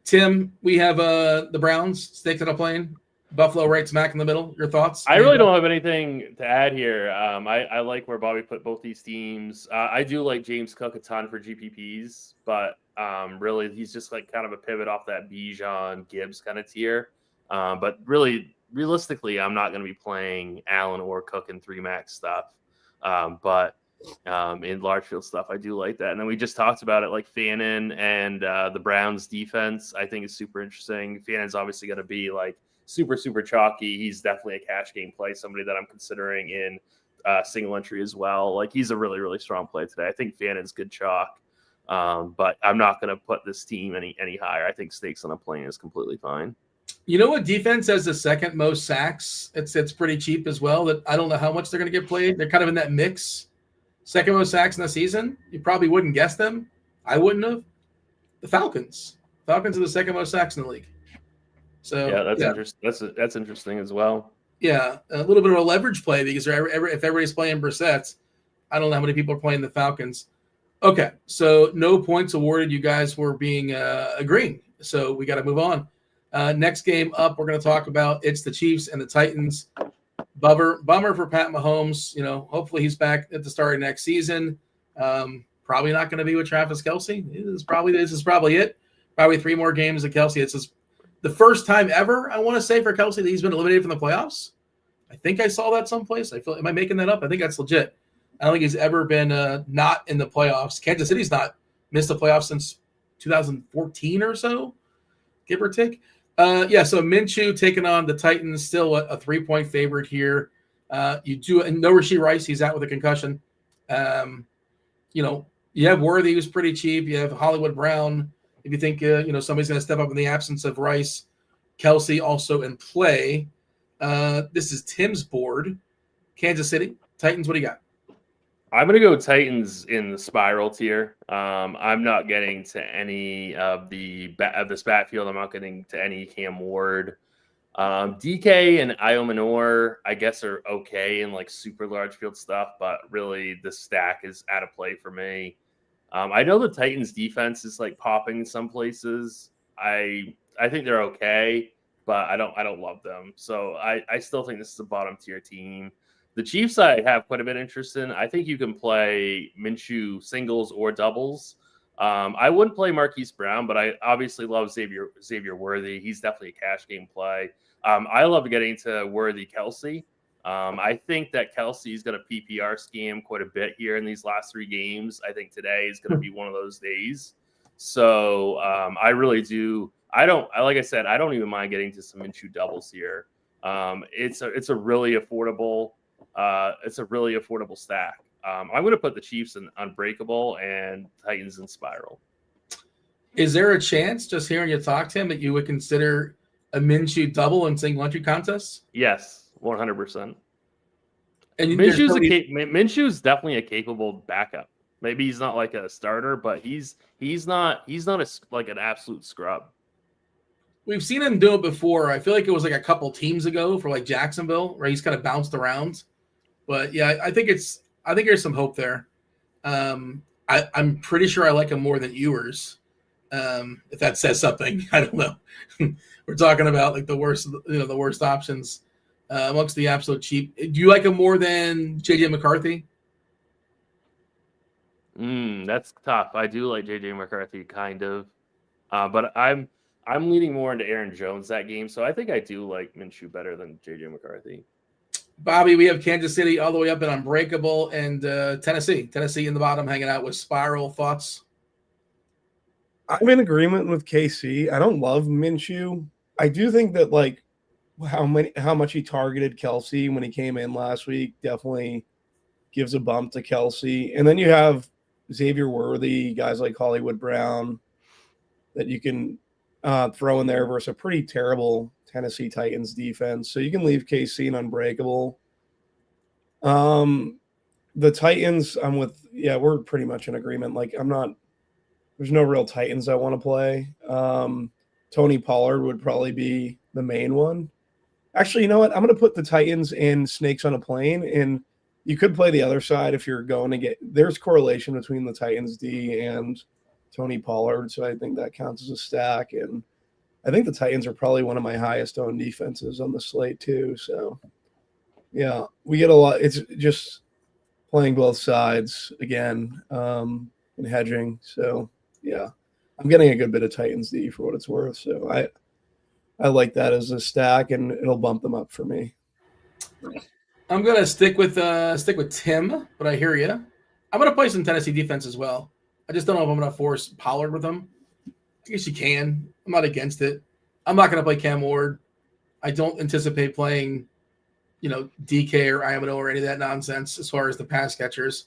Tim, we have the Browns staked on a plane. Buffalo right smack in the middle. Your thoughts? I really don't have anything to add here. I like where Bobby put both these teams. I do like James Cook a ton for GPPs, but really he's just like kind of a pivot off that Bijan Gibbs kind of tier. But really, realistically, I'm not going to be playing Allen or Cook in 3-max stuff. But in large field stuff, I do like that. And then we just talked about it, like Fannin and the Browns defense, I think is super interesting. Fannon's obviously going to be like super, super chalky. He's definitely a cash game play, somebody that I'm considering in single entry as well. Like he's a really, really strong play today. I think Fannon's good chalk. But I'm not going to put this team any higher. I think stakes on a plane is completely fine. You know what defense has the second most sacks? It's pretty cheap as well. That I don't know how much they're going to get played. They're kind of in that mix. Second most sacks in the season. You probably wouldn't guess them. I wouldn't have. The Falcons. Falcons are the second most sacks in the league. So yeah, that's interesting. That's interesting as well. Yeah, a little bit of a leverage play because if everybody's playing Brissett, I don't know how many people are playing the Falcons. Okay, so no points awarded. You guys were being agreeing. So we got to move on. Next game up, we're going to talk about it's the Chiefs and the Titans. Bummer for Pat Mahomes. You know, hopefully he's back at the start of next season. Probably not going to be with Travis Kelce. This is probably it. Probably 3 more games of Kelce. It's the first time ever, I want to say, for Kelce that he's been eliminated from the playoffs. I think I saw that someplace. Am I making that up? I think that's legit. I don't think he's ever been not in the playoffs. Kansas City's not missed the playoffs since 2014 or so, give or take. So Minshew taking on the Titans, still a 3-point favorite here. And no Rashee Rice, he's out with a concussion. You have Worthy, who's pretty cheap. You have Hollywood Brown. If you think somebody's going to step up in the absence of Rice, Kelce also in play. This is Tim's board. Kansas City Titans. What do you got? I'm going to go Titans in the spiral tier. I'm not getting to any of this backfield. I'm not getting to any Cam Ward. DK and Io Manor, I guess, are okay in like super large field stuff, but really the stack is out of play for me. I know the Titans defense is like popping in some places. I think they're okay, but I don't love them. So I still think this is a bottom tier team. The Chiefs I have quite a bit of interest in. I think you can play Minshew singles or doubles. I wouldn't play Marquise Brown, but I obviously love Xavier Worthy. He's definitely a cash game play. I love getting to Worthy Kelce. I think that Kelce is going to PPR scam quite a bit here in these last 3 games. I think today is going to be one of those days. So I really do. Like I said, I don't even mind getting to some Minshew doubles here. It's a really affordable. It's a really affordable stack. I'm going to put the Chiefs in Unbreakable and Titans in Spiral. Is there a chance, just hearing you talk to him, that you would consider a Minshew double in single entry contests? Yes, 100%. And Minshew's definitely a capable backup. Maybe he's not like a starter, but he's not like an absolute scrub. We've seen him do it before. I feel like it was like a couple teams ago for like Jacksonville, where he's kind of bounced around. But yeah, I think there's some hope there. I'm pretty sure I like him more than Ewers. If that says something, I don't know. We're talking about like the worst options amongst the absolute cheap. Do you like him more than JJ McCarthy? That's tough. I do like JJ McCarthy kind of, but I'm leaning more into Aaron Jones that game, so I think I do like Minshew better than JJ McCarthy. Bobby, we have Kansas City all the way up in Unbreakable and Tennessee in the bottom hanging out with Spiral. Thoughts? I'm in agreement with KC. I don't love Minshew. I do think that like how much he targeted Kelce when he came in last week definitely gives a bump to Kelce. And then you have Xavier Worthy, guys like Hollywood Brown that you can throw in there versus a pretty terrible Tennessee Titans defense. So you can leave KC and Unbreakable. The Titans, we're pretty much in agreement. Like there's no real Titans I want to play. Tony Pollard would probably be the main one. Actually, you know what? I'm going to put the Titans in Snakes on a Plane, and you could play the other side if you're going to get – there's correlation between the Titans D and Tony Pollard, so I think that counts as a stack. And I think the Titans are probably one of my highest owned defenses on the slate too. So yeah, we get a lot. It's just playing both sides again and hedging. So yeah, I'm getting a good bit of Titans D for what it's worth. So I like that as a stack, and it'll bump them up for me. I'm gonna stick with Tim, but I hear you. I'm gonna play some Tennessee defense as well. I just don't know if I'm gonna force Pollard with them. I guess you can. I'm not against it. I'm not gonna play Cam Ward. I don't anticipate playing, DK or Iamino or any of that nonsense as far as the pass catchers.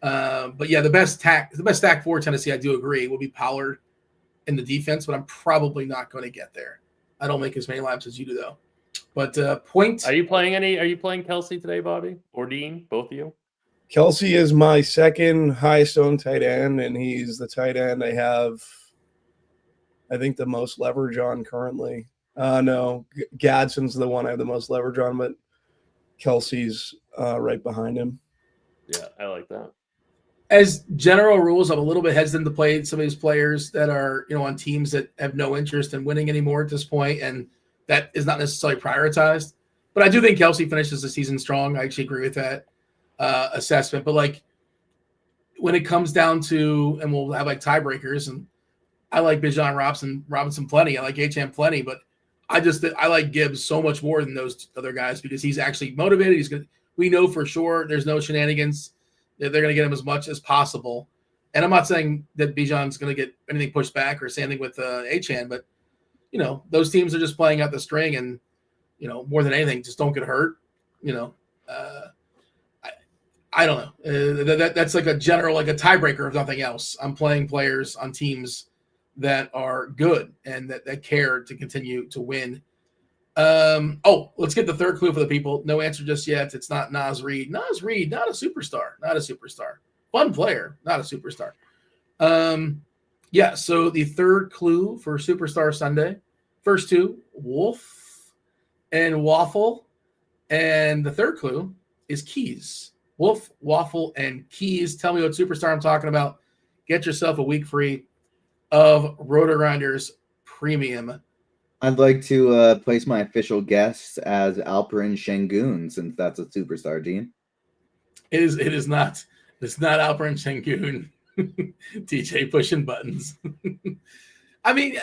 But yeah, the best stack for Tennessee, I do agree, will be Pollard in the defense, but I'm probably not going to get there. I don't make as many laps as you do, though. But point. Are you playing Kelsey today, Bobby or Dean? Both of you? Kelsey is my second highest owned tight end, and he's the tight end I have, I think, the most leverage on currently. No, Gadsden's the one I have the most leverage on, but Kelsey's right behind him. Yeah, I like that. As general rules, I'm a little bit hesitant to play some of these players that are, on teams that have no interest in winning anymore at this point, and that is not necessarily prioritized. But I do think Kelsey finishes the season strong. I actually agree with that assessment. But when it comes down to, and we'll have tiebreakers, and I like Bijan Robinson plenty. I like Achane plenty, but I like Gibbs so much more than those other guys because he's actually motivated. We know for sure there's no shenanigans. They're going to get him as much as possible. And I'm not saying that Bijan's going to get anything pushed back or say anything with Achane, but those teams are just playing out the string, and more than anything, just don't get hurt. I don't know. That's like a general, like a tiebreaker if nothing else. I'm playing players on teams that are good and that care to continue to win. Let's get the third clue for the people. No answer just yet. It's not Nas Reed. Nas Reed, not a superstar. Not a superstar. Fun player, not a superstar. So the third clue for Superstar Sunday. First two, Wolf and Waffle. And the third clue is Keys. Wolf, Waffle, and Keys. Tell me what superstar I'm talking about. Get yourself a week free of RotoGrinders Premium. I'd like to place my official guess as Alperin Şengün, since that's a superstar, Dean. It is not. It's not Alperin Şengün. TJ pushing buttons. I mean,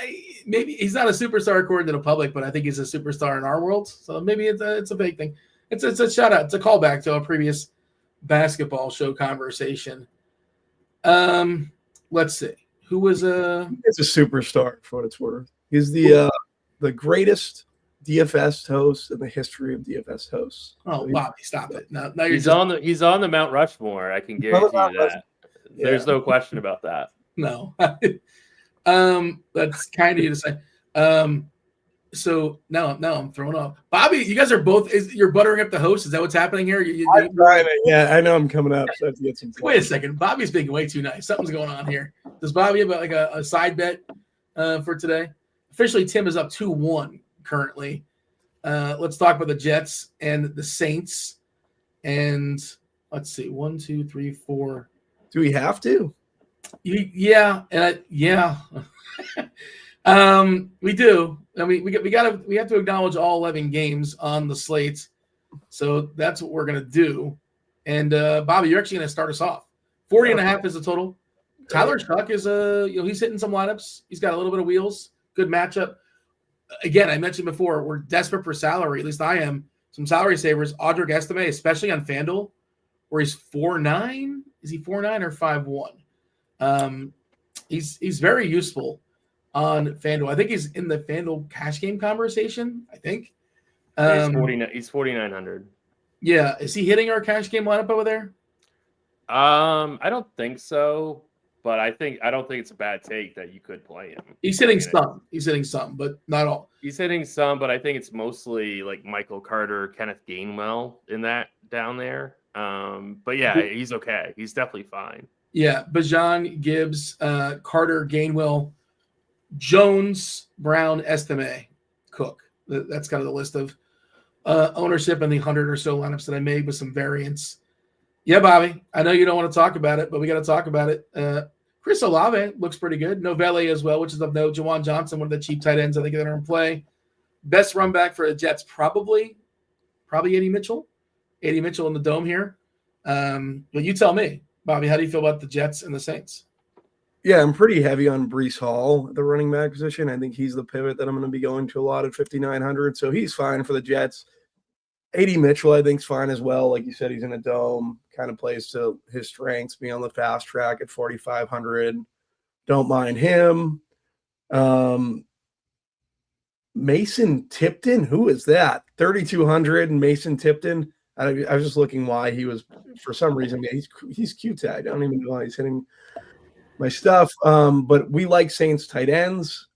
maybe he's not a superstar according to the public, but I think he's a superstar in our world. So maybe it's a fake thing. It's a shout out. It's a callback to a previous basketball show conversation. Let's see. Who was It's a superstar for what it's worth. He's the greatest DFS host in the history of DFS hosts. Oh, Bobby, stop it! Now he's on the Mount Rushmore. I can guarantee you that. Yeah. There's no question about that. No, that's kind of you to say. So now I'm thrown off. Bobby, you guys are both. You're buttering up the host. Is that what's happening here? I'm trying it. Yeah, I know I'm coming up. So I have to get some. Wait a second. Bobby's being way too nice. Something's going on here. Does Bobby have a side bet for today? Officially, Tim is up 2-1 currently. Let's talk about the Jets and the Saints. And let's see, 1, 2, 3, 4. Do we have to? Yeah. We do. I mean, we have to acknowledge all 11 games on the slate. So that's what we're gonna do. And Bobby, you're actually gonna start us off. 40.5 is the total. Tyler Shuck is he's hitting some lineups. He's got a little bit of wheels. Good matchup. Again, I mentioned before, we're desperate for salary. At least I am. Some salary savers. Audric Estime, especially on FanDuel, where he's 4.9. Is he 4.9 or 5.1? He's very useful on FanDuel. I think he's in the FanDuel cash game conversation. I think. He's 4,900. Yeah, is he hitting our cash game lineup over there? I don't think so. But I don't think it's a bad take that you could play him. He's hitting some. He's hitting some, but not all. He's hitting some, but I think it's mostly like Michael Carter, Kenneth Gainwell in that down there. But yeah, he's okay. He's definitely fine. Yeah, Bijan, Gibbs, Carter, Gainwell, Jones, Brown, Estime, Cook. That's kind of the list of ownership in the 100 or so lineups that I made with some variants. Yeah, Bobby, I know you don't want to talk about it, but we got to talk about it. Chris Olave looks pretty good. Novelle as well, which is of note. Juwan Johnson, one of the cheap tight ends, I think that are in play. Best run back for the Jets, probably Eddie Mitchell. Eddie Mitchell in the dome here. But you tell me, Bobby, how do you feel about the Jets and the Saints? Yeah, I'm pretty heavy on Breece Hall at the running back position. I think he's the pivot that I'm going to be going to a lot at 5,900. So he's fine for the Jets. A.D. Mitchell, I think, is fine as well. Like you said, he's in a dome, kind of plays to his strengths, being on the fast track at 4,500. Don't mind him. Mason Tipton, who is that? 3,200 and Mason Tipton. I was just looking why he was, for some reason, he's Q-tagged. I don't even know why he's hitting my stuff. But we like Saints tight ends.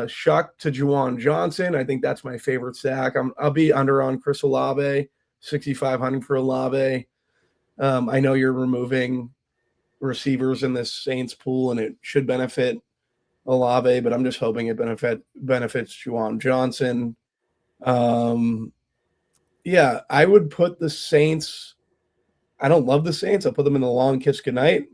Shuck to Juwan Johnson. I think that's my favorite stack. I'll be under on Chris Olave, 6,500 for Olave. I know you're removing receivers in this Saints pool, and it should benefit Olave, but I'm just hoping it benefits Juwan Johnson. Yeah, I would put the Saints. I don't love the Saints. I'll put them in the long kiss goodnight.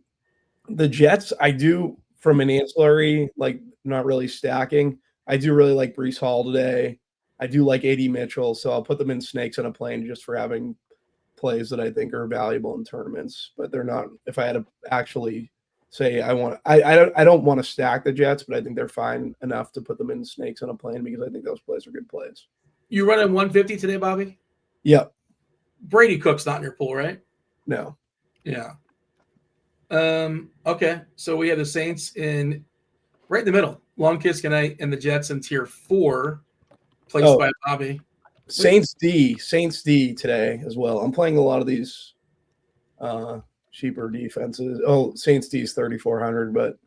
The Jets, I do from an ancillary, like not really stacking. I do really like Breece Hall today. I do like A.D. Mitchell, so I'll put them in snakes on a plane just for having plays that I think are valuable in tournaments. But they're not. If I had to actually say I don't want to stack the Jets, but I think they're fine enough to put them in snakes on a plane because I think those plays are good plays. You running 150 today, Bobby? Yep. Brady Cook's not in your pool, right? No. Yeah. Okay. So we have the Saints in right in the middle. Long kiss goodnight, and the Jets in tier 4, placed by Bobby. Saints D today as well. I'm playing a lot of these cheaper defenses. Saints D is 3,400, but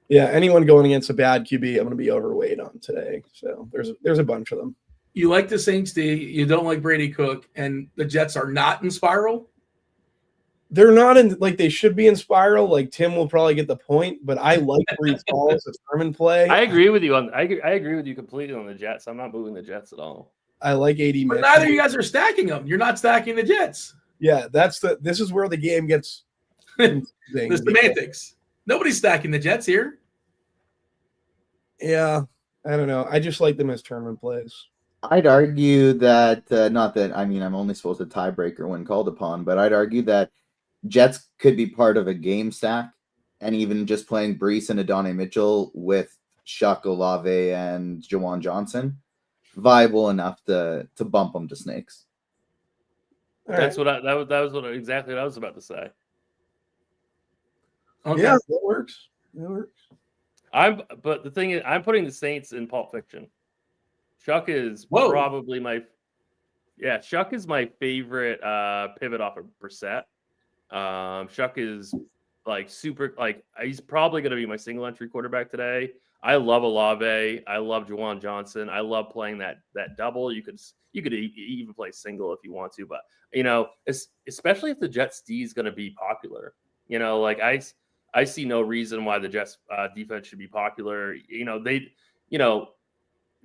yeah, anyone going against a bad QB, I'm going to be overweight on today. So there's a bunch of them. You like the Saints D, you don't like Brady Cook, and the Jets are not in spiral? They're not in, like, they should be in spiral. Like, Tim will probably get the point, but I like Breece Hall as a Sherman play. I agree with you I agree with you completely on the Jets. I'm not moving the Jets at all. I like 80 But Mitchell. neither of you guys are stacking them. You're not stacking the Jets. Yeah, this is where the game gets the semantics. Nobody's stacking the Jets here. Yeah, I don't know. I just like them as tournament plays. I'd argue that, not that, I mean, I'm only supposed to tiebreaker when called upon, but I'd argue that Jets could be part of a game stack, and even just playing Breece and Adonai Mitchell with Shuck, Olave, and Juwan Johnson, viable enough to bump them to snakes. That's what that was exactly what I was about to say. Okay. Yeah, that works. That works. But the thing is, I'm putting the Saints in Pulp Fiction. Shuck is probably Shuck is my favorite pivot off of Brissett. Shuck is like super, like he's probably going to be my single entry quarterback today. I love Olave. I love Juwan Johnson. I love playing that double. You could even play single if you want to, but especially if the Jets D is going to be popular. Like I see no reason why the Jets defense should be popular.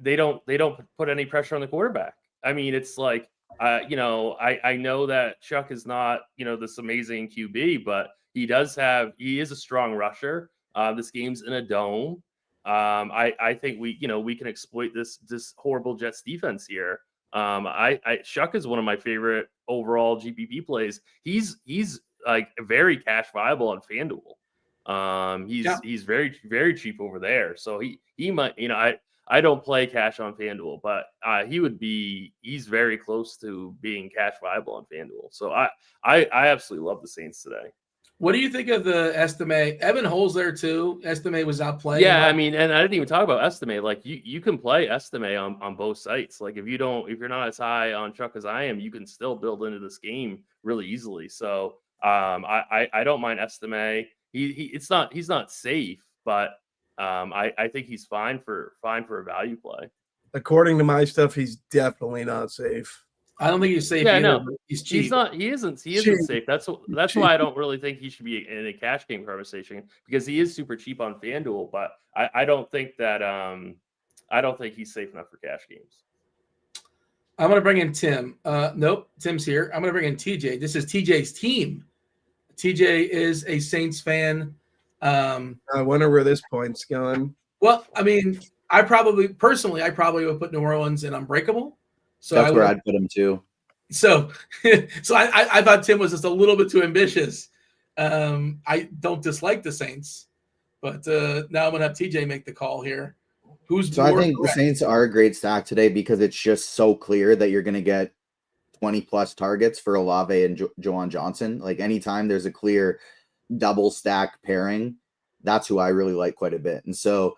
They don't put any pressure on the quarterback. I mean, it's like, I know that Shuck is not, this amazing QB, but he is a strong rusher. This game's in a dome. I think we can exploit this horrible Jets defense here. Shuck is one of my favorite overall GPP plays. He's like very cash viable on FanDuel. He's very, very cheap over there. So he might, I don't play cash on FanDuel, but he's very close to being cash viable on FanDuel. So I absolutely love the Saints today. What do you think of the Estime? Evan Hull's there too. Estime was out playing. Yeah, I mean, and I didn't even talk about Estime. Like you can play Estime on both sites. Like if you're not as high on Chuck as I am, you can still build into this game really easily. So I don't mind Estime. He's not safe, but I think he's fine for a value play. According to my stuff, he's definitely not safe. I don't think he's safe. Yeah, either, no, but he's cheap. He isn't safe. That's why I don't really think he should be in a cash game conversation, because he is super cheap on FanDuel. But I don't think that I don't think he's safe enough for cash games. I'm going to bring in Tim. Nope, Tim's here. I'm going to bring in TJ. This is TJ's team. TJ is a Saints fan. I wonder where this point's going. Well, I mean, I probably would put New Orleans in unbreakable. So that's where I'd put him too. So, I thought Tim was just a little bit too ambitious. I don't dislike the Saints, but now I'm gonna have TJ make the call here. So I think the Saints are a great stack today because it's just so clear that you're gonna get 20 plus targets for Olave and Juwan Johnson. Like anytime there's a clear double stack pairing, that's who I really like quite a bit. And so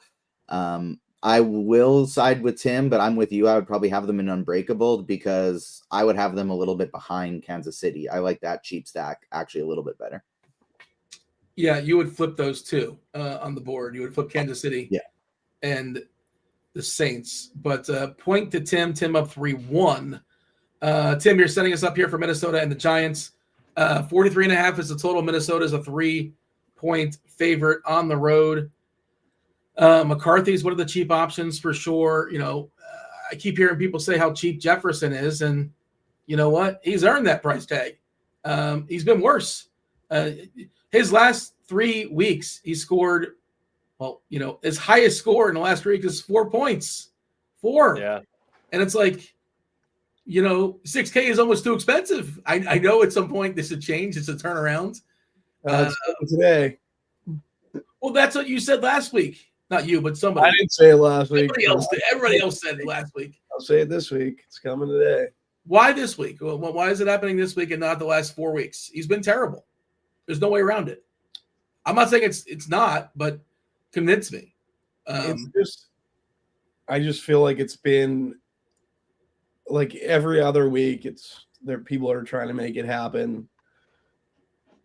I will side with Tim, but I'm with you. I would probably have them in unbreakable because I would have them a little bit behind Kansas City. I like that cheap stack actually a little bit better. Yeah, you would flip those two on the board. You would flip Kansas City and the Saints. But point to Tim. Tim up 3-1. Tim, you're setting us up here for Minnesota and the Giants. 43.5 is the total. Minnesota is a 3-point favorite on the road. McCarthy's one of the cheap options for sure. I keep hearing people say how cheap Jefferson is, and you know what? He's earned that price tag. He's been worse. His last 3 weeks, he scored, his highest score in the last 3 weeks is 4 points. 4. Yeah. And it's like, $6K is almost too expensive. I know at some point this would change. It's a turnaround. Today. Well, that's what you said last week. Not you, but somebody. I didn't say it last week. Everybody else said it last week. I'll say it this week. It's coming today. Why this week? Well, why is it happening this week and not the last 4 weeks? He's been terrible. There's no way around it. I'm not saying it's not, but convince me. I just feel like it's been like every other week. People are trying to make it happen.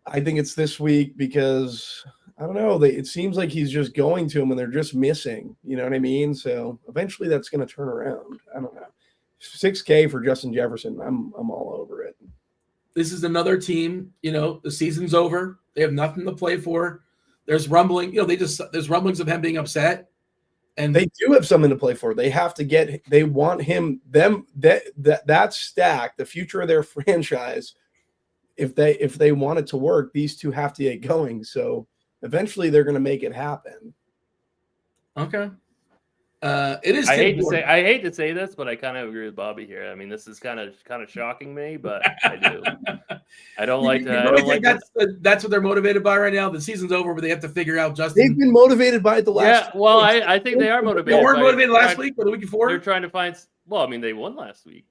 I think it's this week because I don't know. It seems like he's just going to them and they're just missing. You know what I mean? So eventually that's going to turn around. I don't know. $6K for Justin Jefferson. I'm all over it. This is another team. The season's over. They have nothing to play for. There's rumbling. There's rumblings of him being upset. And they do have something to play for. They have to they want that stack, the future of their franchise. If they want it to work, these two have to get going. So eventually they're going to make it happen. Okay. It is. I hate to say this, but I kind of agree with Bobby here. I mean, this is kind of shocking me, but I do. I don't like that. That's what they're motivated by right now. The season's over, but they have to figure out Justin. They've been motivated by the last. Yeah, well, I think they are motivated. They weren't motivated last week or the week before. They're trying to find. Well, I mean, they won last week.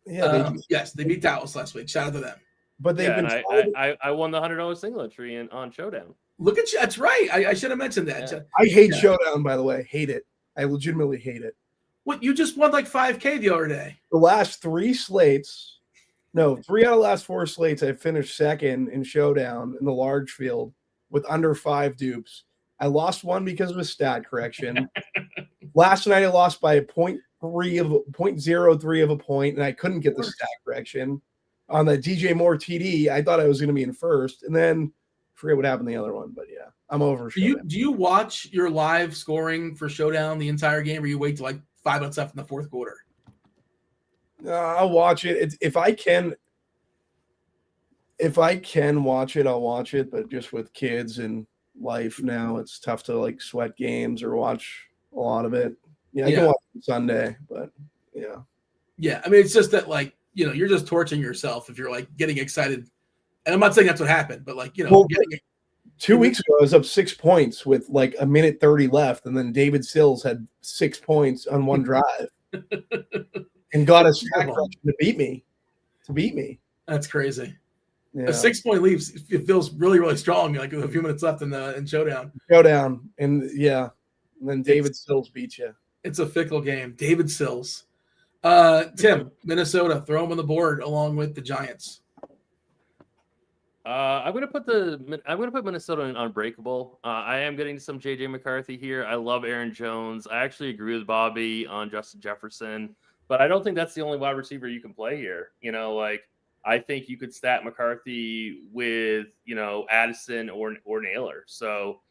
Yeah. They beat Dallas last week. Shout out to them. But they've been. I won the $100 single entry on Showdown. Look at you. That's right. I should have mentioned that. Yeah. I hate Showdown, by the way. Hate it. I legitimately hate it. What, you just won like 5K the other day? The last 3 slates, 3 out of the last 4 slates, I finished second in Showdown in the large field with under 5 dupes. I lost one because of a stat correction. Last night I lost by 0.03 of a point, and I couldn't get the stat correction. On the DJ Moore TD, I thought I was going to be in first, and then I forget what happened the other one, but yeah, I'm over. Do you watch your live scoring for Showdown the entire game, or you wait till like 5 minutes left in the fourth quarter? I'll watch it. If I can watch it, I'll watch it. But just with kids and life now, it's tough to like sweat games or watch a lot of it. Yeah, I can watch it Sunday, but yeah. Yeah, I mean, it's just that like, you're just torturing yourself if you're like getting excited. And I'm not saying that's what happened, but like, 2 weeks ago, I was up 6 points with like a minute 30 left. And then David Sills had 6 points on one drive and got a stack to beat me. That's crazy. Yeah. A 6-point lead, it feels really, really strong. Like with a few minutes left in Showdown. And yeah. And then David Sills beat you. It's a fickle game. David Sills. Tim, Minnesota, throw them on the board along with the Giants. I'm gonna put Minnesota in unbreakable. I am getting some JJ McCarthy here. I love Aaron Jones. I actually agree with Bobby on Justin Jefferson, but I don't think that's the only wide receiver you can play here. I think you could stat McCarthy with Addison or Naylor. So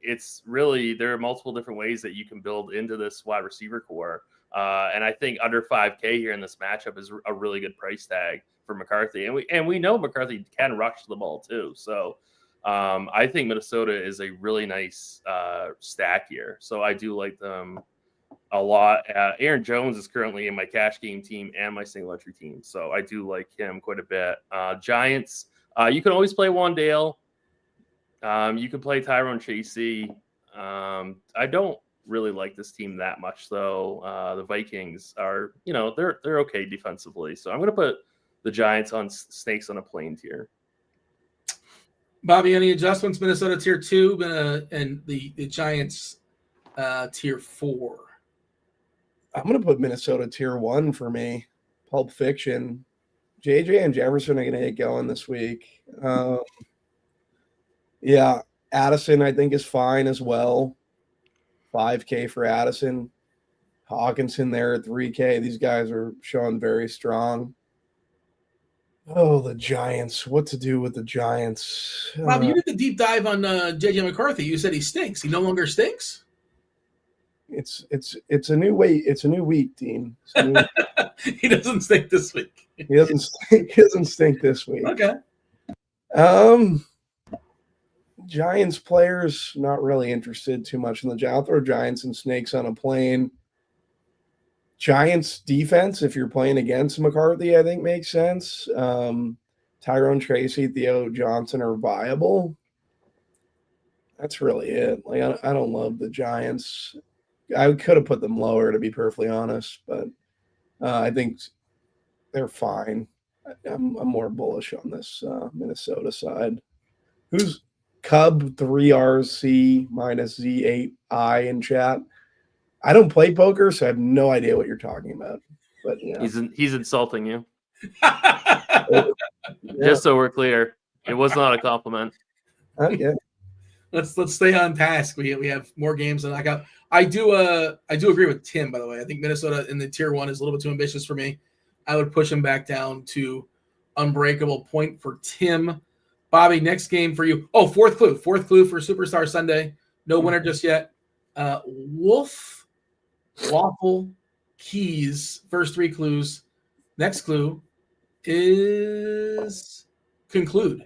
it's really, there are multiple different ways that you can build into this wide receiver core. And I think under 5K here in this matchup is a really good price tag for McCarthy. And we know McCarthy can rush the ball too. So I think Minnesota is a really nice stack here. So I do like them a lot. Aaron Jones is currently in my cash game team and my single entry team. So I do like him quite a bit. Giants, you can always play Wandale. You can play Tyrone Chasey. I don't really like this team that much, though. The Vikings are, they're okay defensively. So I'm going to put the Giants on snakes on a plane tier. Bobby, any adjustments? Minnesota tier 2 and the Giants tier 4. I'm going to put Minnesota tier 1 for me. Pulp Fiction. JJ and Jefferson are going to get going this week. Yeah, Addison I think is fine as well. 5K for Addison. Hawkinson there at 3K. These guys are showing very strong. Oh, the Giants. What to do with the Giants? Bobby, you did the deep dive on JJ McCarthy. You said he stinks. He no longer stinks? It's a new week. It's a new week, Dean. He doesn't stink this week. He doesn't stink this week. Okay. Giants players, not really interested too much in the Giants. I'll throw Giants and snakes on a plane. Giants defense, if you're playing against McCarthy, I think makes sense. Tyrone Tracy, Theo Johnson are viable. That's really it. Like I don't love the Giants. I could have put them lower, to be perfectly honest, but I think they're fine. I'm more bullish on this Minnesota side. Who's Cub 3RC minus Z8I in chat? I don't play poker, so I have no idea what you're talking about. But yeah, he's insulting you. Yeah. Just so we're clear, it was not a compliment. Okay. Let's stay on task. We have more games than I got. I do agree with Tim, by the way. I think Minnesota in the tier 1 is a little bit too ambitious for me. I would push him back down to unbreakable point for Tim. Bobby, next game for you. Oh, fourth clue for Superstar Sunday. No winner just yet. Wolf, Waffle, Keys. First 3 clues. Next clue is conclude.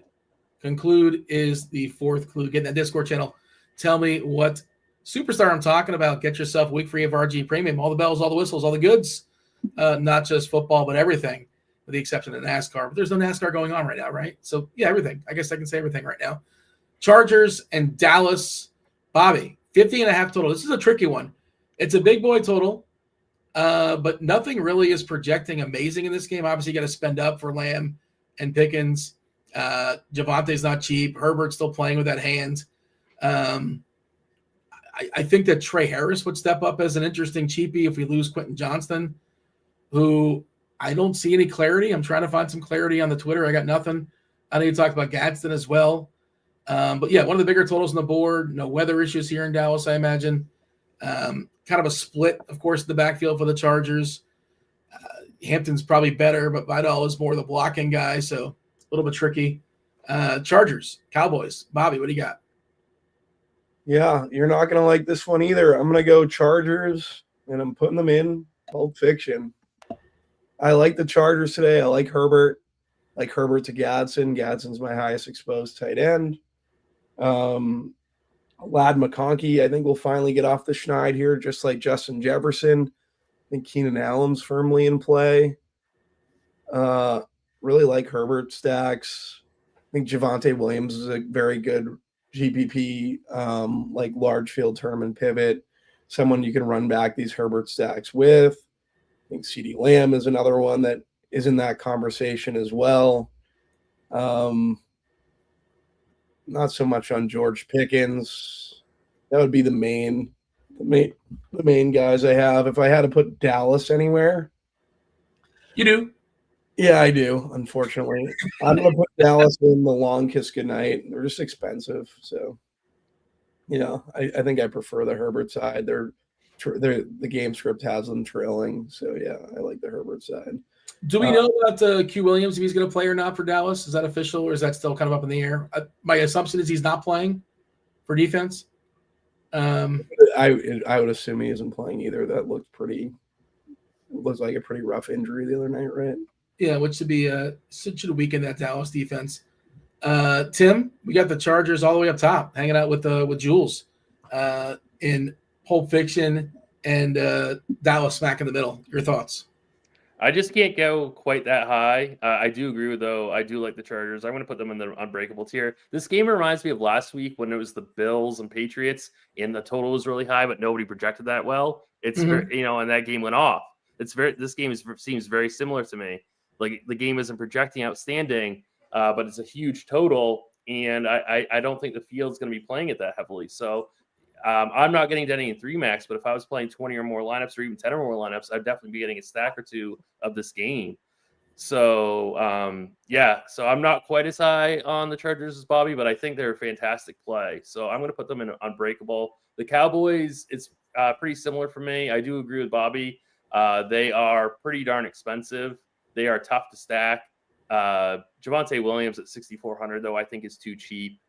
Conclude is the 4th clue. Get in that Discord channel. Tell me what superstar I'm talking about. Get yourself a week free of RG Premium. All the bells, all the whistles, all the goods. Not just football, but everything, with the exception of NASCAR. But there's no NASCAR going on right now, right? So, yeah, everything. I guess I can say everything right now. Chargers and Dallas. Bobby, 50.5 total. This is a tricky one. It's a big boy total, but nothing really is projecting amazing in this game. Obviously, you got to spend up for Lamb and Pickens. Javante's not cheap. Herbert's still playing with that hand. I think that Trey Harris would step up as an interesting cheapie if we lose Quentin Johnston, who I don't see any clarity. I'm trying to find some clarity on the Twitter. I got nothing. I know you talked about Gadsden as well. But yeah, one of the bigger totals on the board. No weather issues here in Dallas, I imagine. Kind of a split, of course, in the backfield for the Chargers. Hampton's probably better, but Vidal is more the blocking guy, so a little bit tricky. Chargers, Cowboys. Bobby, what do you got? Yeah, you're not going to like this one either. I'm going to go Chargers, and I'm putting them in Pulp Fiction. I like the Chargers today. I like Herbert. Like Herbert to Gadsden. Gadsden's my highest exposed tight end. Lad McConkey, I think, will finally get off the schneid here, just like Justin Jefferson. I think Keenan Allen's firmly in play. Really like Herbert stacks. I think Javonte Williams is a very good GPP, like large field term and pivot. Someone you can run back these Herbert stacks with. I think CeeDee Lamb is another one that is in that conversation as well. Not so much on George Pickens. That would be the main guys I have. If I had to put Dallas anywhere. You do? Yeah, I do, unfortunately. I'm going to put Dallas in the long kiss goodnight. They're just expensive. So, I think I prefer the Herbert side. The game script has them trailing. So, yeah, I like the Herbert side. Do we know about Q Williams, if he's going to play or not for Dallas? Is that official, or is that still kind of up in the air? My assumption is he's not playing for defense. I would assume he isn't playing either. That looks like a pretty rough injury the other night, right? Yeah, which should weaken that Dallas defense. Tim, we got the Chargers all the way up top, hanging out with Jules in Pulp Fiction and Dallas smack in the middle. Your thoughts? I just can't go quite that high. I do agree, though. I do like the Chargers. I'm going to put them in the unbreakable tier. This game reminds me of last week when it was the Bills and Patriots, and the total was really high, but nobody projected that well. It's very, and that game went off. This game seems very similar to me. Like the game isn't projecting outstanding, but it's a huge total, and I don't think the field's going to be playing it that heavily. So I'm not getting to any in 3 max, but if I was playing 20 or more lineups or even 10 or more lineups, I'd definitely be getting a stack or two of this game. So, so I'm not quite as high on the Chargers as Bobby, but I think they're a fantastic play. So I'm going to put them in unbreakable. The Cowboys, it's pretty similar for me. I do agree with Bobby. They are pretty darn expensive. They are tough to stack. Javonte Williams at 6,400, though, I think is too cheap.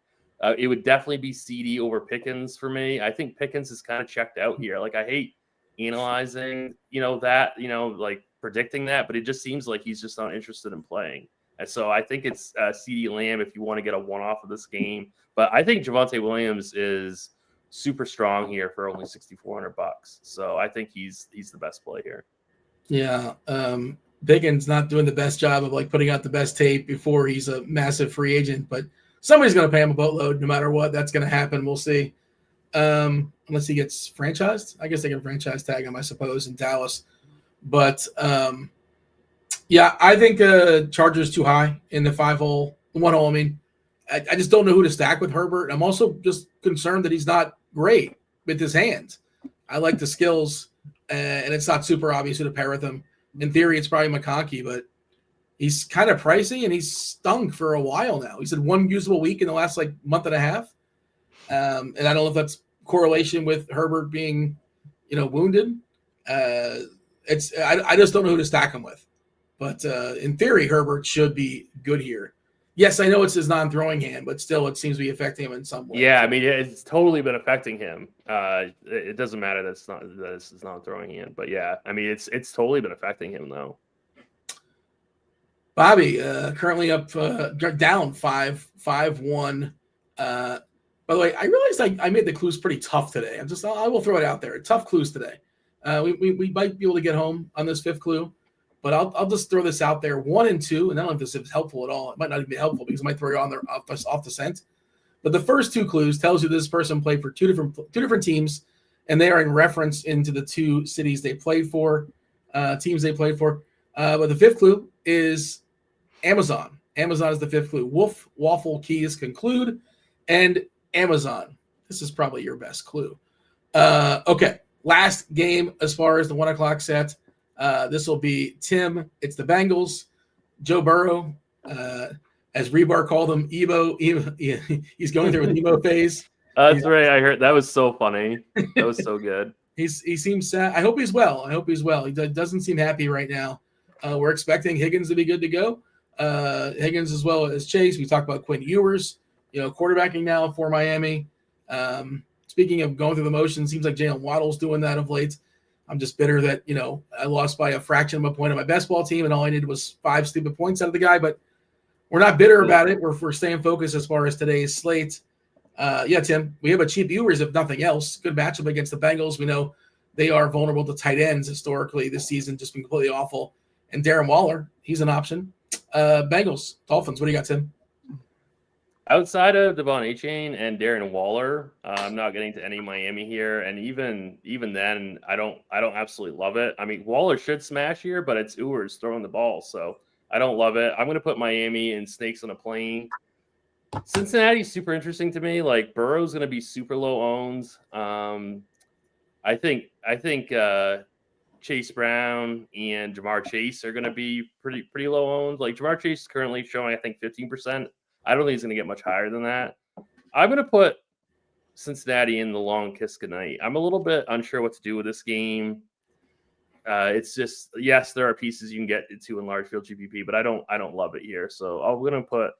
It would definitely be CD over Pickens for me. I think Pickens is kind of checked out here. Like, I hate analyzing, like predicting that, but it just seems like he's just not interested in playing. And so I think it's CD Lamb if you want to get a one-off of this game. But I think Javonte Williams is super strong here for only $6,400. So I think he's the best play here. Yeah. Pickens not doing the best job of like putting out the best tape before he's a massive free agent, but somebody's going to pay him a boatload no matter what. That's going to happen. We'll see. Unless he gets franchised. I guess they can franchise tag him, I suppose, in Dallas. But, I think Chargers too high in the 5-hole, 1-hole. I mean, I just don't know who to stack with Herbert. I'm also just concerned that he's not great with his hands. I like the skills, and it's not super obvious who to pair with him. In theory, it's probably McConkey, but he's kind of pricey, and he's stunk for a while now. He's had one usable week in the last month and a half, and I don't know if that's correlation with Herbert being, wounded. I just don't know who to stack him with, but in theory, Herbert should be good here. Yes, I know it's his non-throwing hand, but still, it seems to be affecting him in some way. Yeah, I mean, it's totally been affecting him. It doesn't matter that it's his non-throwing hand, but yeah, I mean, it's totally been affecting him though. Bobby, currently up down 5-1. By the way, I realized I made the clues pretty tough today. I will throw it out there. Tough clues today. We might be able to get home on this 5th clue, but I'll just throw this out there. 1 and 2, and I don't know if this is helpful at all. It might not even be helpful because it might throw you off the scent. But the first 2 clues tells you this person played for two different teams, and they are in reference into the 2 cities they played for, teams they played for. But the 5th clue is Amazon. Amazon is the 5th clue. Wolf, waffle, keys, conclude, and Amazon. This is probably your best clue. Okay, last game as far as the 1 o'clock set. This will be Tim. It's the Bengals. Joe Burrow, as Rebar called him, emo. He's going through an emo phase. That's right. I heard that was so funny. That was so good. He seems sad. I hope he's well. He doesn't seem happy right now. We're expecting Higgins to be good to go. Higgins as well as Chase. We talked about Quinn Ewers, quarterbacking now for Miami. Speaking of going through the motions, seems like Jalen Waddle's doing that of late. I'm just bitter that, I lost by a fraction of a point on my best ball team, and all I needed was 5 stupid points out of the guy. But we're not bitter about it. We're staying focused as far as today's slate. Tim, we have a cheap Ewers, if nothing else. Good matchup against the Bengals. We know they are vulnerable to tight ends historically this season, just been completely awful. And Darren Waller, he's an option. Bengals, Dolphins, what do you got, Tim? Outside of Devon Achane and Darren Waller, I'm not getting to any Miami here, and even then, I don't absolutely love it. I mean, Waller should smash here, but it's Ewers throwing the ball, so I don't love it. I'm going to put Miami and Snakes on a plane. Cincinnati's super interesting to me. Like Burrow's going to be super low owned. I think Chase Brown and Jamar Chase are going to be pretty low owned. Like Jamar Chase is currently showing, I think, 15%. I don't think he's going to get much higher than that. I'm going to put Cincinnati in the long kiss goodnight. I'm a little bit unsure what to do with this game. It's just, yes, there are pieces you can get into in large field GPP, but I don't love it here. So I'm going to put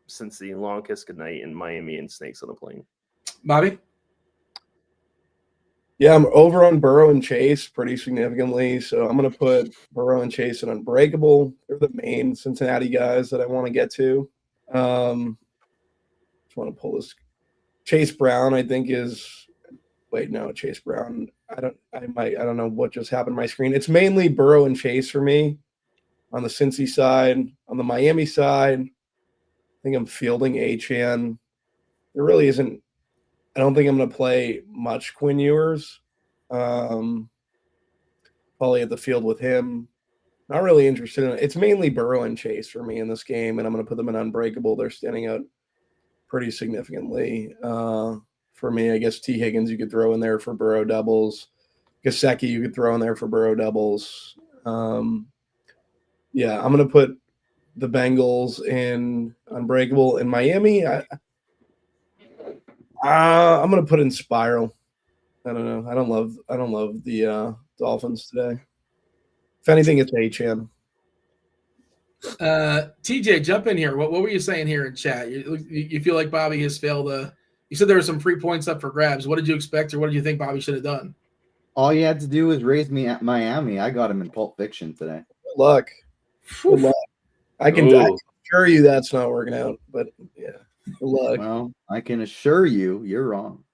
Cincy in long kiss goodnight and Miami and Snakes on the plane. Bobby? Yeah, I'm over on Burrow and Chase pretty significantly. So I'm going to put Burrow and Chase in unbreakable. They're the main Cincinnati guys that I want to get to. want to pull this. Chase Brown, I think Chase Brown. I don't know what just happened to my screen. It's mainly Burrow and Chase for me on the Cincy side. On the Miami side, I think I'm fielding Achane. There really isn't. I don't think I'm going to play much Quinn Ewers. Probably at the field with him. Not really interested in it. It's mainly Burrow and Chase for me in this game, and I'm going to put them in unbreakable. They're standing out pretty significantly. For me, I guess T. Higgins you could throw in there for Burrow doubles. Gesicki you could throw in there for Burrow doubles. I'm going to put the Bengals in unbreakable. In Miami, I'm going to put in spiral. I don't know. I don't love the Dolphins today. If anything, it's Achane. TJ, jump in here. What were you saying here in chat? You feel like Bobby has failed? You said there were some free points up for grabs. What did you expect, or what did you think Bobby should have done? All you had to do was raise me at Miami. I got him in Pulp Fiction today. Good luck. Good luck. I can assure you that's not working out, but yeah. Good luck. Well, I can assure you, you're wrong.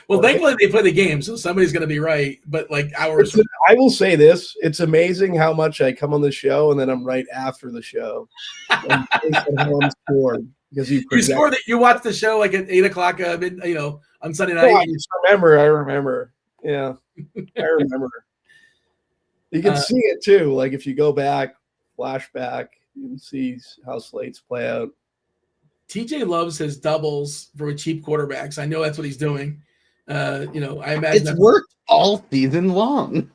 Well, thankfully they play the game, so somebody's going to be right. But like hours, I will say this: it's amazing how much I come on the show and then I'm right after the show. Because you scored that you watched the show like at 8:00 on Sunday night. Oh, I remember. Yeah, I remember. You can see it too. Like if you go back, flashback, you can see how slates play out. TJ loves his doubles for cheap quarterbacks. I know that's what he's doing. I imagine it's worked all season long.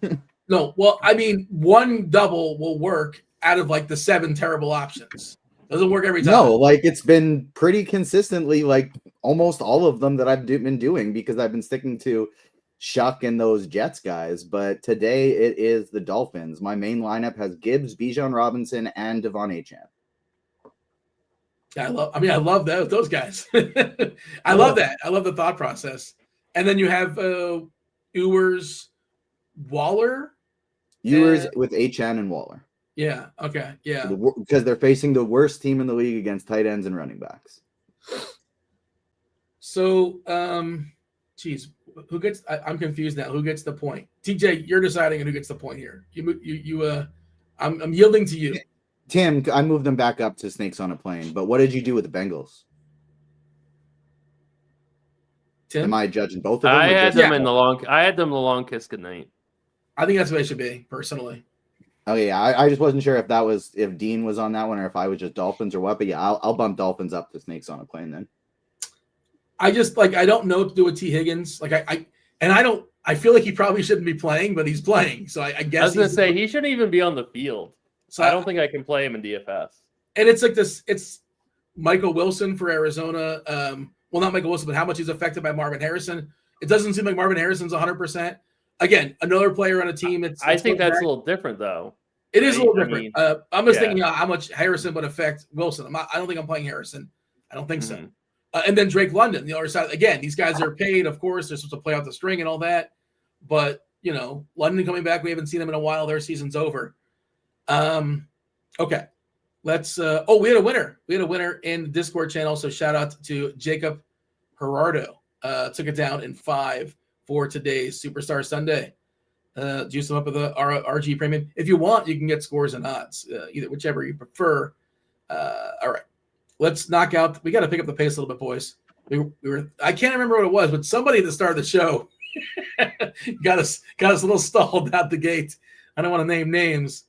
No, well, I mean, one double will work out of like the 7 terrible options. Doesn't work every time. No, like it's been pretty consistently, like almost all of them that I've been doing because I've been sticking to Shuck and those Jets guys. But today it is the Dolphins. My main lineup has Gibbs, Bijan Robinson, and Devon Achane. I love those guys. I love that. I love the thought process. And then you have Ewers, Waller. Ewers with Achane and Waller. Yeah. Okay. Yeah. Because they're facing the worst team in the league against tight ends and running backs. So, who gets? I'm confused now. Who gets the point? TJ, you're deciding who gets the point here. I'm yielding to you. Tim, I moved them back up to Snakes on a Plane, but what did you do with the Bengals? Tim? Am I judging both of them? I had them the long kiss goodnight. I think that's what it should be, personally. Oh yeah, I just wasn't sure if Dean was on that one or if I was just Dolphins or what. But yeah, I'll bump Dolphins up to Snakes on a Plane then. I just I don't know what to do with T. Higgins. I feel like he probably shouldn't be playing, but he's playing. So I guess I was gonna say he shouldn't even be on the field. So I don't think I can play him in DFS. And it's like this. It's Michael Wilson for Arizona. Well, not Michael Wilson, but how much he's affected by Marvin Harrison. It doesn't seem like Marvin Harrison's 100%. Again, another player on a team. I think that's a little different, though. It is a little different. I'm just thinking how much Harrison would affect Wilson. I don't think I'm playing Harrison. I don't think so. And then Drake London, the other side. Again, these guys are paid, of course. They're supposed to play out the string and all that. But, London coming back, we haven't seen them in a while. Their season's over. Okay. Let's we had a winner. We had a winner in the Discord channel. So shout out to Jacob Gerardo. Took it down in 5 for today's Superstar Sunday. Juice them up with a RG premium. If you want, you can get scores and odds, whichever you prefer. All right. Let's knock out. We got to pick up the pace a little bit, boys. We were. I can't remember what it was, but somebody at the start of the show got us a little stalled out the gate. I don't want to name names.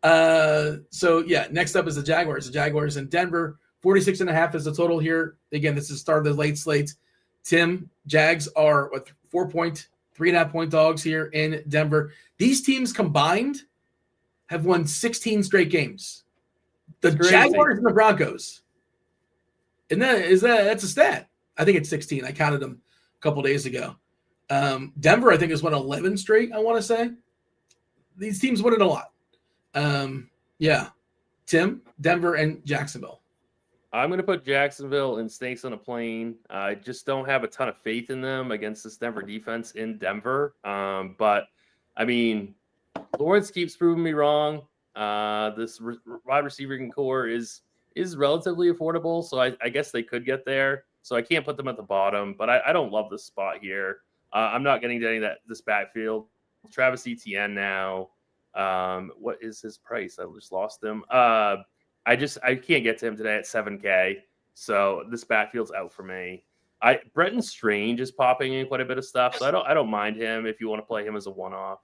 Next up is the Jaguars. The Jaguars in Denver. 46.5 is the total here. Again, this is the start of the late slate. Tim, Jags are 3.5 point dogs here in Denver. These teams combined have won 16 straight games. The Jaguars and the Broncos. And that's a stat. I think it's 16. I counted them a couple days ago. Denver, I think, has won 11 straight, I want to say. These teams win it a lot. Tim, Denver, and Jacksonville. I'm going to put Jacksonville and Snakes on a Plane. I just don't have a ton of faith in them against this Denver defense in Denver. But, I mean, Lawrence keeps proving me wrong. This wide receiving core is is relatively affordable, so I guess they could get there. So I can't put them at the bottom, but I don't love this spot here. I'm not getting to any of this backfield. Travis Etienne now. What is his price? I just lost him. I can't get to him today at 7K. So this backfield's out for me. Bretton Strange is popping in quite a bit of stuff, so I don't mind him if you want to play him as a one-off.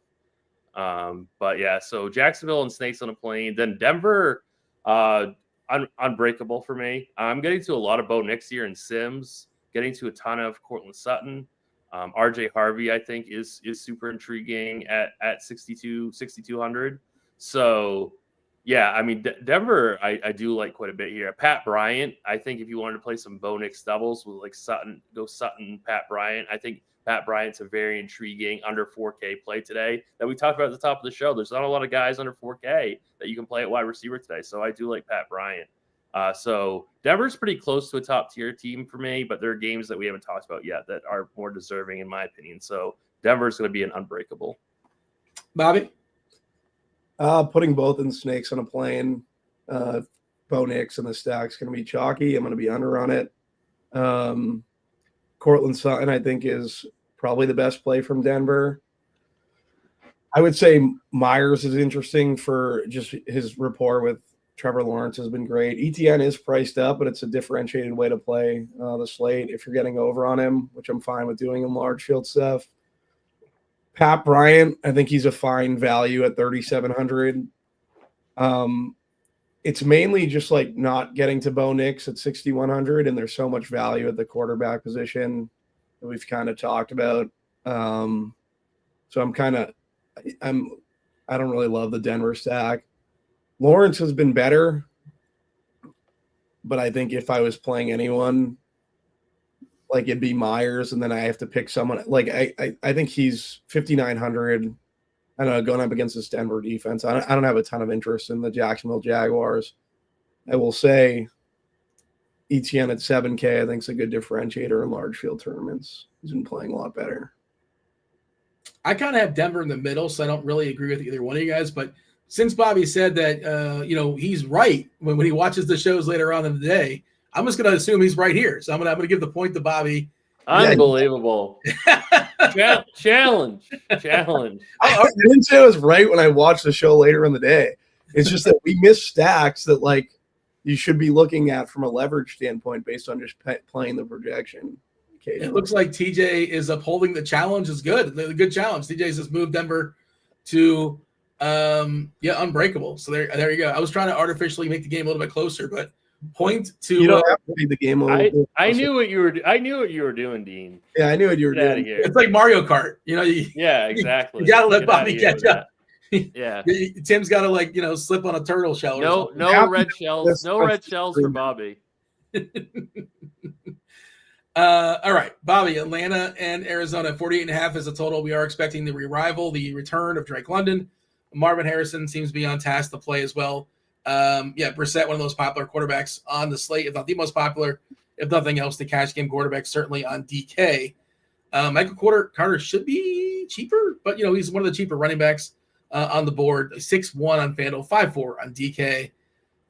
But yeah, so Jacksonville and Snakes on a Plane. Then Denver, unbreakable for me. I'm getting to a lot of Bo Nix here in Sims, getting to a ton of Cortland Sutton. RJ Harvey, I think, is super intriguing at 6,200. So yeah, I mean, Denver, I do like quite a bit here. Pat Bryant, I think if you wanted to play some Bo Nix doubles with like Sutton, Pat Bryant. I think Pat Bryant's a very intriguing under 4K play today that we talked about at the top of the show. There's not a lot of guys under 4K that you can play at wide receiver today. So I do like Pat Bryant. So Denver's pretty close to a top tier team for me, but there are games that we haven't talked about yet that are more deserving in my opinion. So Denver's going to be an unbreakable. Bobby? Putting both in Snakes on a Plane. Bo Nix and the stack's going to be chalky. I'm going to be under on it. Cortland Sutton, I think, is probably the best play from Denver. I would say Myers is interesting for just his rapport with Trevor Lawrence has been great. ETN is priced up, but it's a differentiated way to play the slate if you're getting over on him, which I'm fine with doing in large field stuff. Pat Bryant, I think he's a fine value at 3,700. It's mainly just like not getting to Bo Nix at 6,100, and there's so much value at the quarterback position that we've kind of talked about. So I don't really love the Denver stack. Lawrence has been better, but I think if I was playing anyone, like it'd be Myers, and then I have to pick someone. Like I think he's 5,900. I don't know, going up against this Denver defense. I don't have a ton of interest in the Jacksonville Jaguars. I will say ETN at 7K, I think, is a good differentiator in large field tournaments. He's been playing a lot better. I kind of have Denver in the middle, so I don't really agree with either one of you guys. But since Bobby said that, he's right when he watches the shows later on in the day, I'm just going to assume he's right here. So I'm going to give the point to Bobby. Unbelievable. Challenge. Lindsay was right when I watched the show later in the day. It's just that we miss stacks that like you should be looking at from a leverage standpoint based on just playing the projection. It looks like TJ is upholding the challenge. Is good. The good challenge. TJ's just moved Denver to unbreakable. So there you go. I was trying to artificially make the game a little bit closer, but point to you don't have to make the game a little bit. I knew what you were doing, Dean. Yeah, I knew what you were doing. It's like Mario Kart. Yeah, exactly. You gotta let Bobby catch up. Yeah. Tim's gotta slip on a turtle shell. No red shells. No red shells for Bobby. All right, Bobby, Atlanta and Arizona, 48.5 is a total. We are expecting the return of Drake London. Marvin Harrison seems to be on task to play as well. Brissett, one of those popular quarterbacks on the slate, if not the most popular, if nothing else, the cash game quarterback, certainly on DK. Michael Carter should be cheaper, but he's one of the cheaper running backs on the board. 6-1 on FanDuel, 5-4 on DK.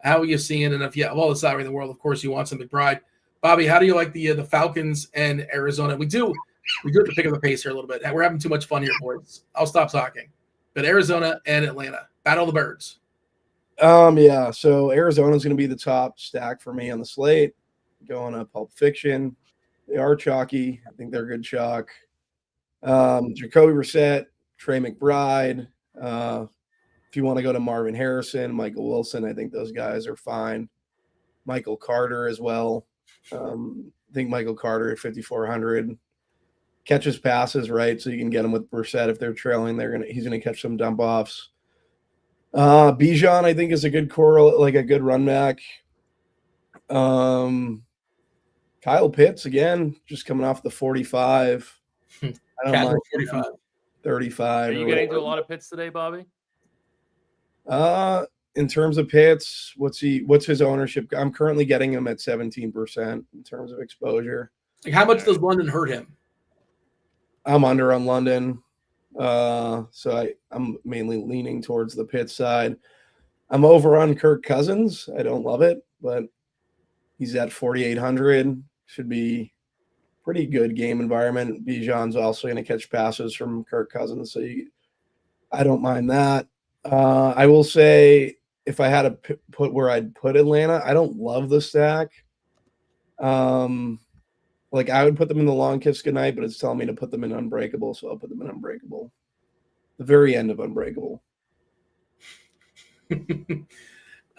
How are you seeing? And if you have all the salary in the world, of course, you want some McBride. Bobby, how do you like the Falcons and Arizona? We do have to pick up the pace here a little bit. We're having too much fun here, boys. I'll stop talking. But Arizona and Atlanta, battle the birds. So Arizona's going to be the top stack for me on the slate. Going to Pulp Fiction. They are chalky. I think they're a good chalk. Jacoby Brissett, Trey McBride. If you want to go to Marvin Harrison, Michael Wilson, I think those guys are fine. Michael Carter as well. I think Michael Carter at 5,400 catches passes, right? So you can get him with Brissett if they're trailing. He's gonna catch some dump offs. Bijan, I think, is a good a good run back. Kyle Pitts again, just coming off the 45. I don't know, 45. 35. Are you getting to a lot of Pitts today, Bobby? In terms of Pitts, what's his ownership? I'm currently getting him at 17% in terms of exposure. How much does London hurt him? I'm under on London. So I'm mainly leaning towards the Pitts side. I'm over on Kirk Cousins. I don't love it. but he's at 4,800. Should be pretty good game environment. Bijan's also going to catch passes from Kirk Cousins, so I don't mind that. I will say, if I had to put where I'd put Atlanta, I don't love the stack. Like, I would put them in the long kiss goodnight, but it's telling me to put them in unbreakable, so I'll put them in unbreakable. The very end of unbreakable. I'm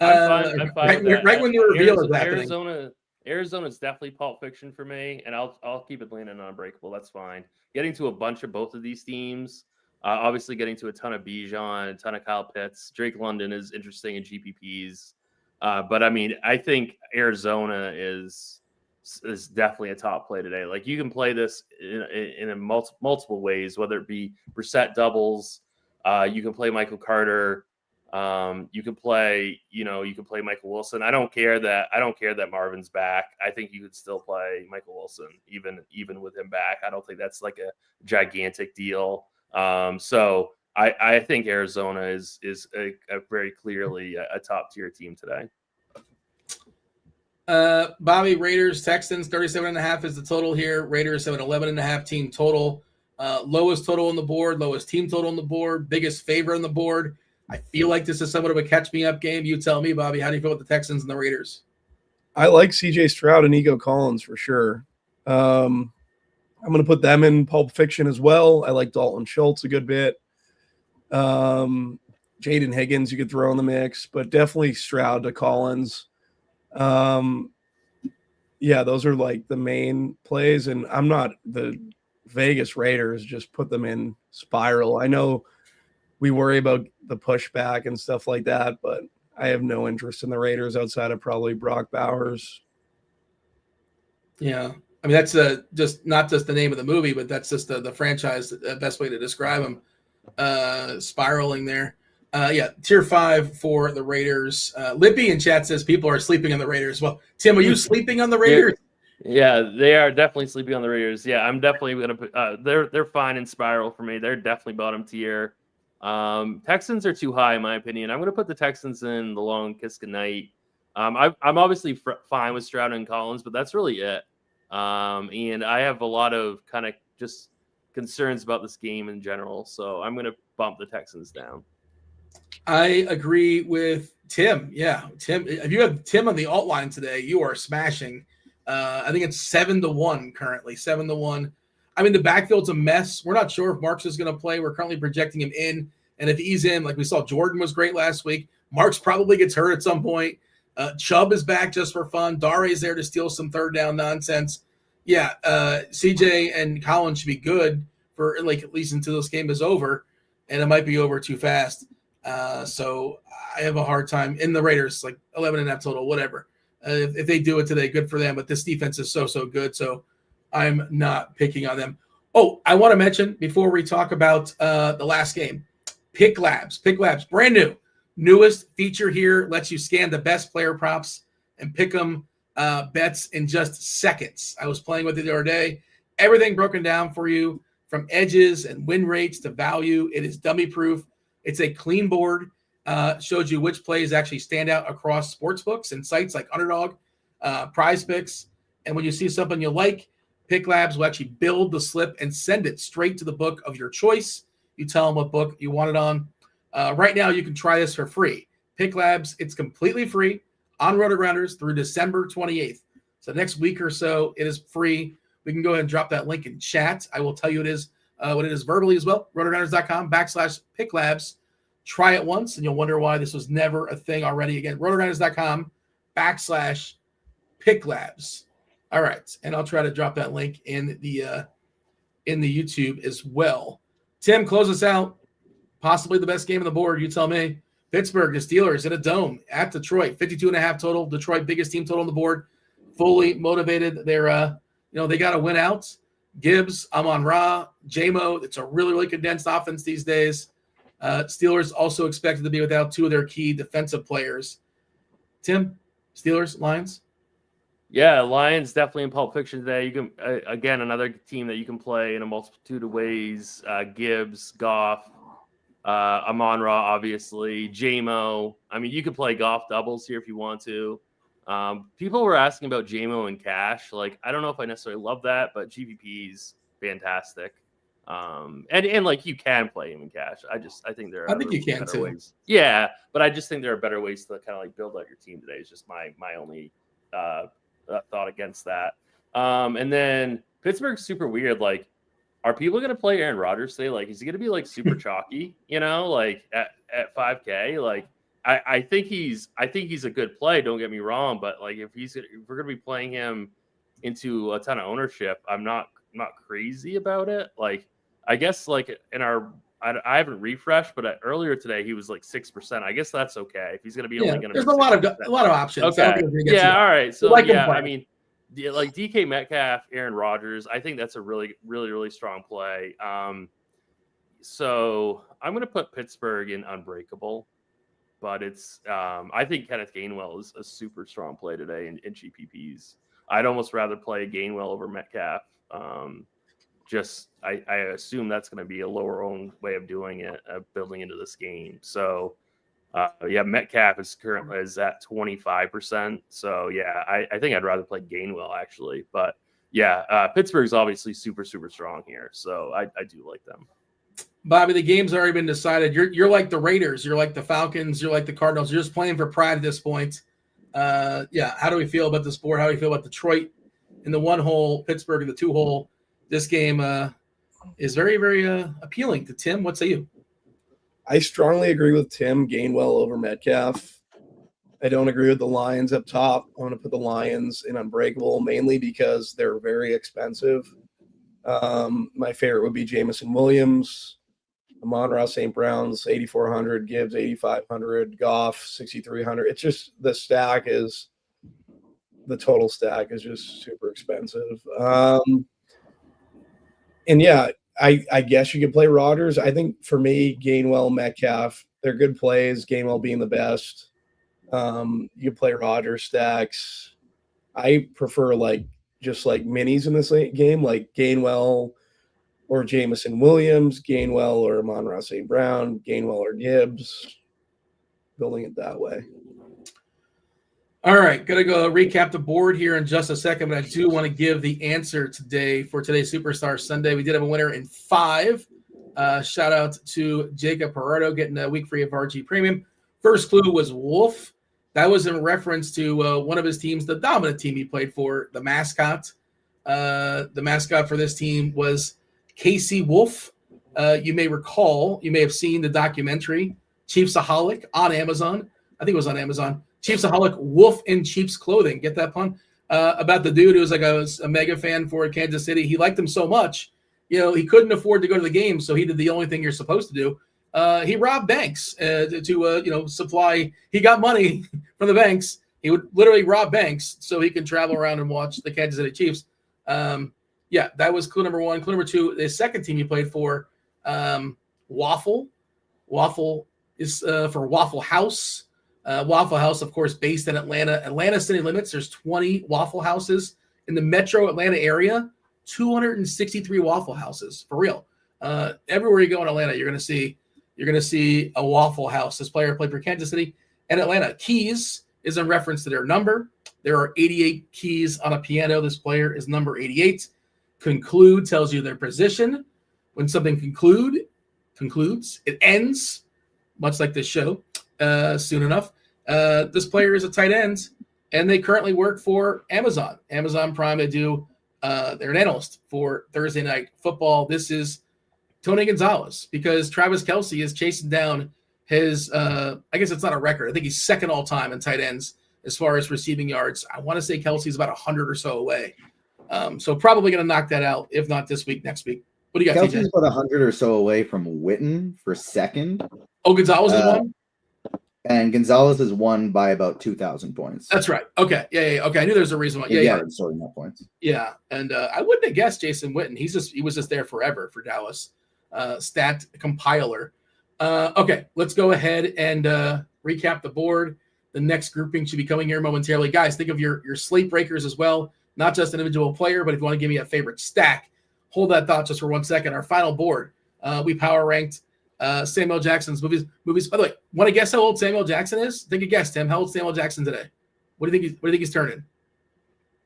fine with that. Right when the reveal is happening. Arizona's definitely Pulp Fiction for me, and I'll keep Atlanta in unbreakable. That's fine. Getting to a bunch of both of these teams, obviously getting to a ton of Bijan, a ton of Kyle Pitts. Drake London is interesting in GPPs, but I mean, I think Arizona is definitely a top play today. Like, you can play this in multiple ways, whether it be Brissett doubles, you can play Michael Carter. You can play Michael Wilson. I don't care that Marvin's back. I think you could still play Michael Wilson even with him back. I don't think that's like a gigantic deal. So I think Arizona is a very clearly a top tier team today. Bobby, Raiders, Texans, 37.5 is the total here. Raiders have an 11.5 team total. Lowest total on the board, lowest team total on the board, biggest favor on the board. I feel like this is somewhat of a catch-me-up game. You tell me, Bobby, how do you feel with the Texans and the Raiders? I like C.J. Stroud and Nico Collins for sure. I'm going to put them in Pulp Fiction as well. I like Dalton Schultz a good bit. Jaden Higgins you could throw in the mix, but definitely Stroud to Collins. Yeah, those are like the main plays, and I'm not the Vegas Raiders. Just put them in spiral. I know we worry about the pushback and stuff like that, but I have no interest in the Raiders outside of probably Brock Bowers. Yeah. I mean, that's just not just the name of the movie, but that's just the franchise, the best way to describe them, spiraling there. Yeah, tier 5 for the Raiders. Lippy in chat says people are sleeping on the Raiders. Well, Tim, are you sleeping on the Raiders? Yeah, they are definitely sleeping on the Raiders. Yeah, I'm definitely going to put they're fine in spiral for me. They're definitely bottom tier. Texans are too high in my opinion. I'm going to put the Texans in the long kiss goodnight. I'm obviously fine with Stroud and Collins, but that's really it. And I have a lot of kind of just concerns about this game in general, so I'm going to bump the Texans down. I agree with Tim. Yeah, Tim. If you have Tim on the alt line today, you are smashing. I think it's 7-1 currently. 7-1. I mean, the backfield's a mess. We're not sure if Marks is going to play. We're currently projecting him in. And if he's in, like we saw, Jordan was great last week. Marks probably gets hurt at some point. Chubb is back just for fun. Dare's there to steal some third down nonsense. Yeah, CJ and Collins should be good for like at least until this game is over. And it might be over too fast. So I have a hard time in the Raiders, like 11.5 total, whatever. If they do it today, good for them. But this defense is so good. So I'm not picking on them. Oh, I want to mention before we talk about the last game, Pick Labs, brand new, newest feature here, lets you scan the best player props and pick them bets in just seconds. I was playing with it the other day. Everything broken down for you from edges and win rates to value. It is dummy proof. It's a clean board. Shows you which plays actually stand out across sports books and sites like Underdog, Prize Picks. And when you see something you like, Pick Labs will actually build the slip and send it straight to the book of your choice. You tell them what book you want it on. Right now, you can try this for free. Pick Labs, it's completely free on RotoGrinders through December 28th. So next week or so, it is free. We can go ahead and drop that link in chat. I will tell you what it is verbally as well. RotoGrinders.com/PickLabs. Try it once, and you'll wonder why this was never a thing already. Again, RotoGrinders.com/PickLabs. All right, and I'll try to drop that link in the YouTube as well. Tim, close us out. Possibly the best game on the board. You tell me. Pittsburgh, the Steelers in a dome at Detroit. 52.5 total. Detroit, biggest team total on the board. Fully motivated. They're, they got to win out. Gibbs, Amon-Ra, J-Mo. It's a really condensed offense these days. Steelers also expected to be without two of their key defensive players. Tim, Steelers, Lions? Yeah, Lions definitely in Pulp Fiction today. You can again another team that you can play in a multitude of ways. Gibbs, Goff, Amon-Ra, obviously, J-Mo. I mean, you could play Goff doubles here if you want to. People were asking about JMO and Cash. Like, I don't know if I necessarily love that, but GPP's fantastic. And like you can play him in Cash. I think there are think you can better too. ways. Yeah, but I just think there are better ways to kind of like build out your team today. It's just my only thought against that. And then Pittsburgh's super weird. Like, are people going to play Aaron Rodgers today? Like, is he going to be like super chalky? Like at 5K? Like, I think he's a good play. Don't get me wrong, but like if we're going to be playing him into a ton of ownership, I'm not crazy about it. Like, I guess like I haven't refreshed, but earlier today he was like 6%. I guess that's okay if he's going to be only going to. There's a lot of options. Okay. Yeah. All right. So like I mean, like DK Metcalf, Aaron Rodgers. I think that's a really, really, really strong play. So I'm going to put Pittsburgh in unbreakable, but it's I think Kenneth Gainwell is a super strong play today in GPPs. I'd almost rather play Gainwell over Metcalf. I assume that's going to be a lower owned way of doing it, building into this game. So, Metcalf is currently at 25%. So, I think I'd rather play Gainwell actually. But Pittsburgh's obviously super, super strong here. So I do like them. Bobby, the game's already been decided. You're like the Raiders. You're like the Falcons. You're like the Cardinals. You're just playing for pride at this point. How do we feel about the sport? How do we feel about Detroit in the 1 hole, Pittsburgh in the 2 hole? This game is very, very appealing to Tim. What say you? I strongly agree with Tim. Gainwell over Metcalf. I don't agree with the Lions up top. I'm going to put the Lions in unbreakable mainly because they're very expensive. My favorite would be Jameson Williams, Amon-Ra St. Brown's 8,400, Gibbs 8,500, Goff 6,300. It's just the total stack is just super expensive. And I guess you could play Rodgers. I think for me, Gainwell, Metcalf, they're good plays. Gainwell being the best. You play Rodgers stacks. I prefer just minis in this game, like Gainwell or Jameson Williams, Gainwell or Amon-Ra St. Brown, Gainwell or Gibbs. Building it that way. All right, going to go recap the board here in just a second, but I do want to give the answer today for today's Superstar Sunday. We did have a winner in 5. Shout out to Jacob Perardo getting a week free of RG Premium. First clue was Wolf. That was in reference to one of his teams, the dominant team he played for, the mascot. The mascot for this team was Casey Wolf. You may have seen the documentary Chiefsaholic on Amazon. I think it was on Amazon. Chiefsaholic, Wolf in Chiefs Clothing. Get that pun? About the dude who was a mega fan for Kansas City. He liked them so much, he couldn't afford to go to the game, so he did the only thing you're supposed to do. He robbed banks to supply. He got money from the banks. He would literally rob banks so he can travel around and watch the Kansas City Chiefs. That was clue number 1. Clue number 2, the second team he played for, Waffle. Waffle is for Waffle House. Waffle House, of course, based in Atlanta city limits. There's 20 Waffle Houses in the metro Atlanta area, 263 Waffle Houses for real. Everywhere you go in Atlanta, you're going to see a Waffle House. This player played for Kansas City and Atlanta. Keys is in reference to their number. There are 88 keys on a piano. This player is number 88. Conclude tells you their position. When something concludes, it ends, much like this show. Soon enough. This player is a tight end, and they currently work for Amazon Prime. They do they're an analyst for Thursday Night Football. This is Tony Gonzalez, because Travis Kelce is chasing down his I guess it's not a record. I think he's second all time in tight ends as far as receiving yards. I want to say Kelce's about 100 or so away. So probably going to knock that out, if not this week, next week. What do you got, Kelce's about 100 or so away from Witten for second. Oh, Gonzalez is one? And Gonzalez is won by about 2,000 points. That's right. Okay. Yeah. Okay. I knew there was a reason why. Yeah. Sorting that points. Yeah. And I wouldn't have guessed Jason Witten. He was just there forever for Dallas. Stat compiler. Okay. Let's go ahead and recap the board. The next grouping should be coming here momentarily. Guys, think of your slate breakers as well. Not just an individual player, but if you want to give me a favorite stack, hold that thought just for 1 second. Our final board, we power ranked Samuel Jackson's movies. By the way, want to guess how old Samuel Jackson is? Take a guess, Tim. How old is Samuel Jackson today? What do you think he's turning?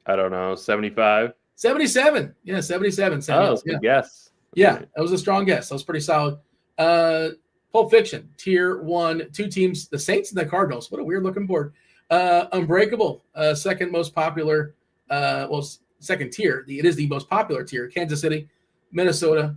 I don't know, 75. 77. Yeah, 77. Oh, good guess. Yeah, that was a strong guess. That was pretty solid. Pulp Fiction, tier 1, 2 teams, the Saints and the Cardinals. What a weird looking board. Unbreakable, second most popular, second tier. It is the most popular tier. Kansas City, Minnesota,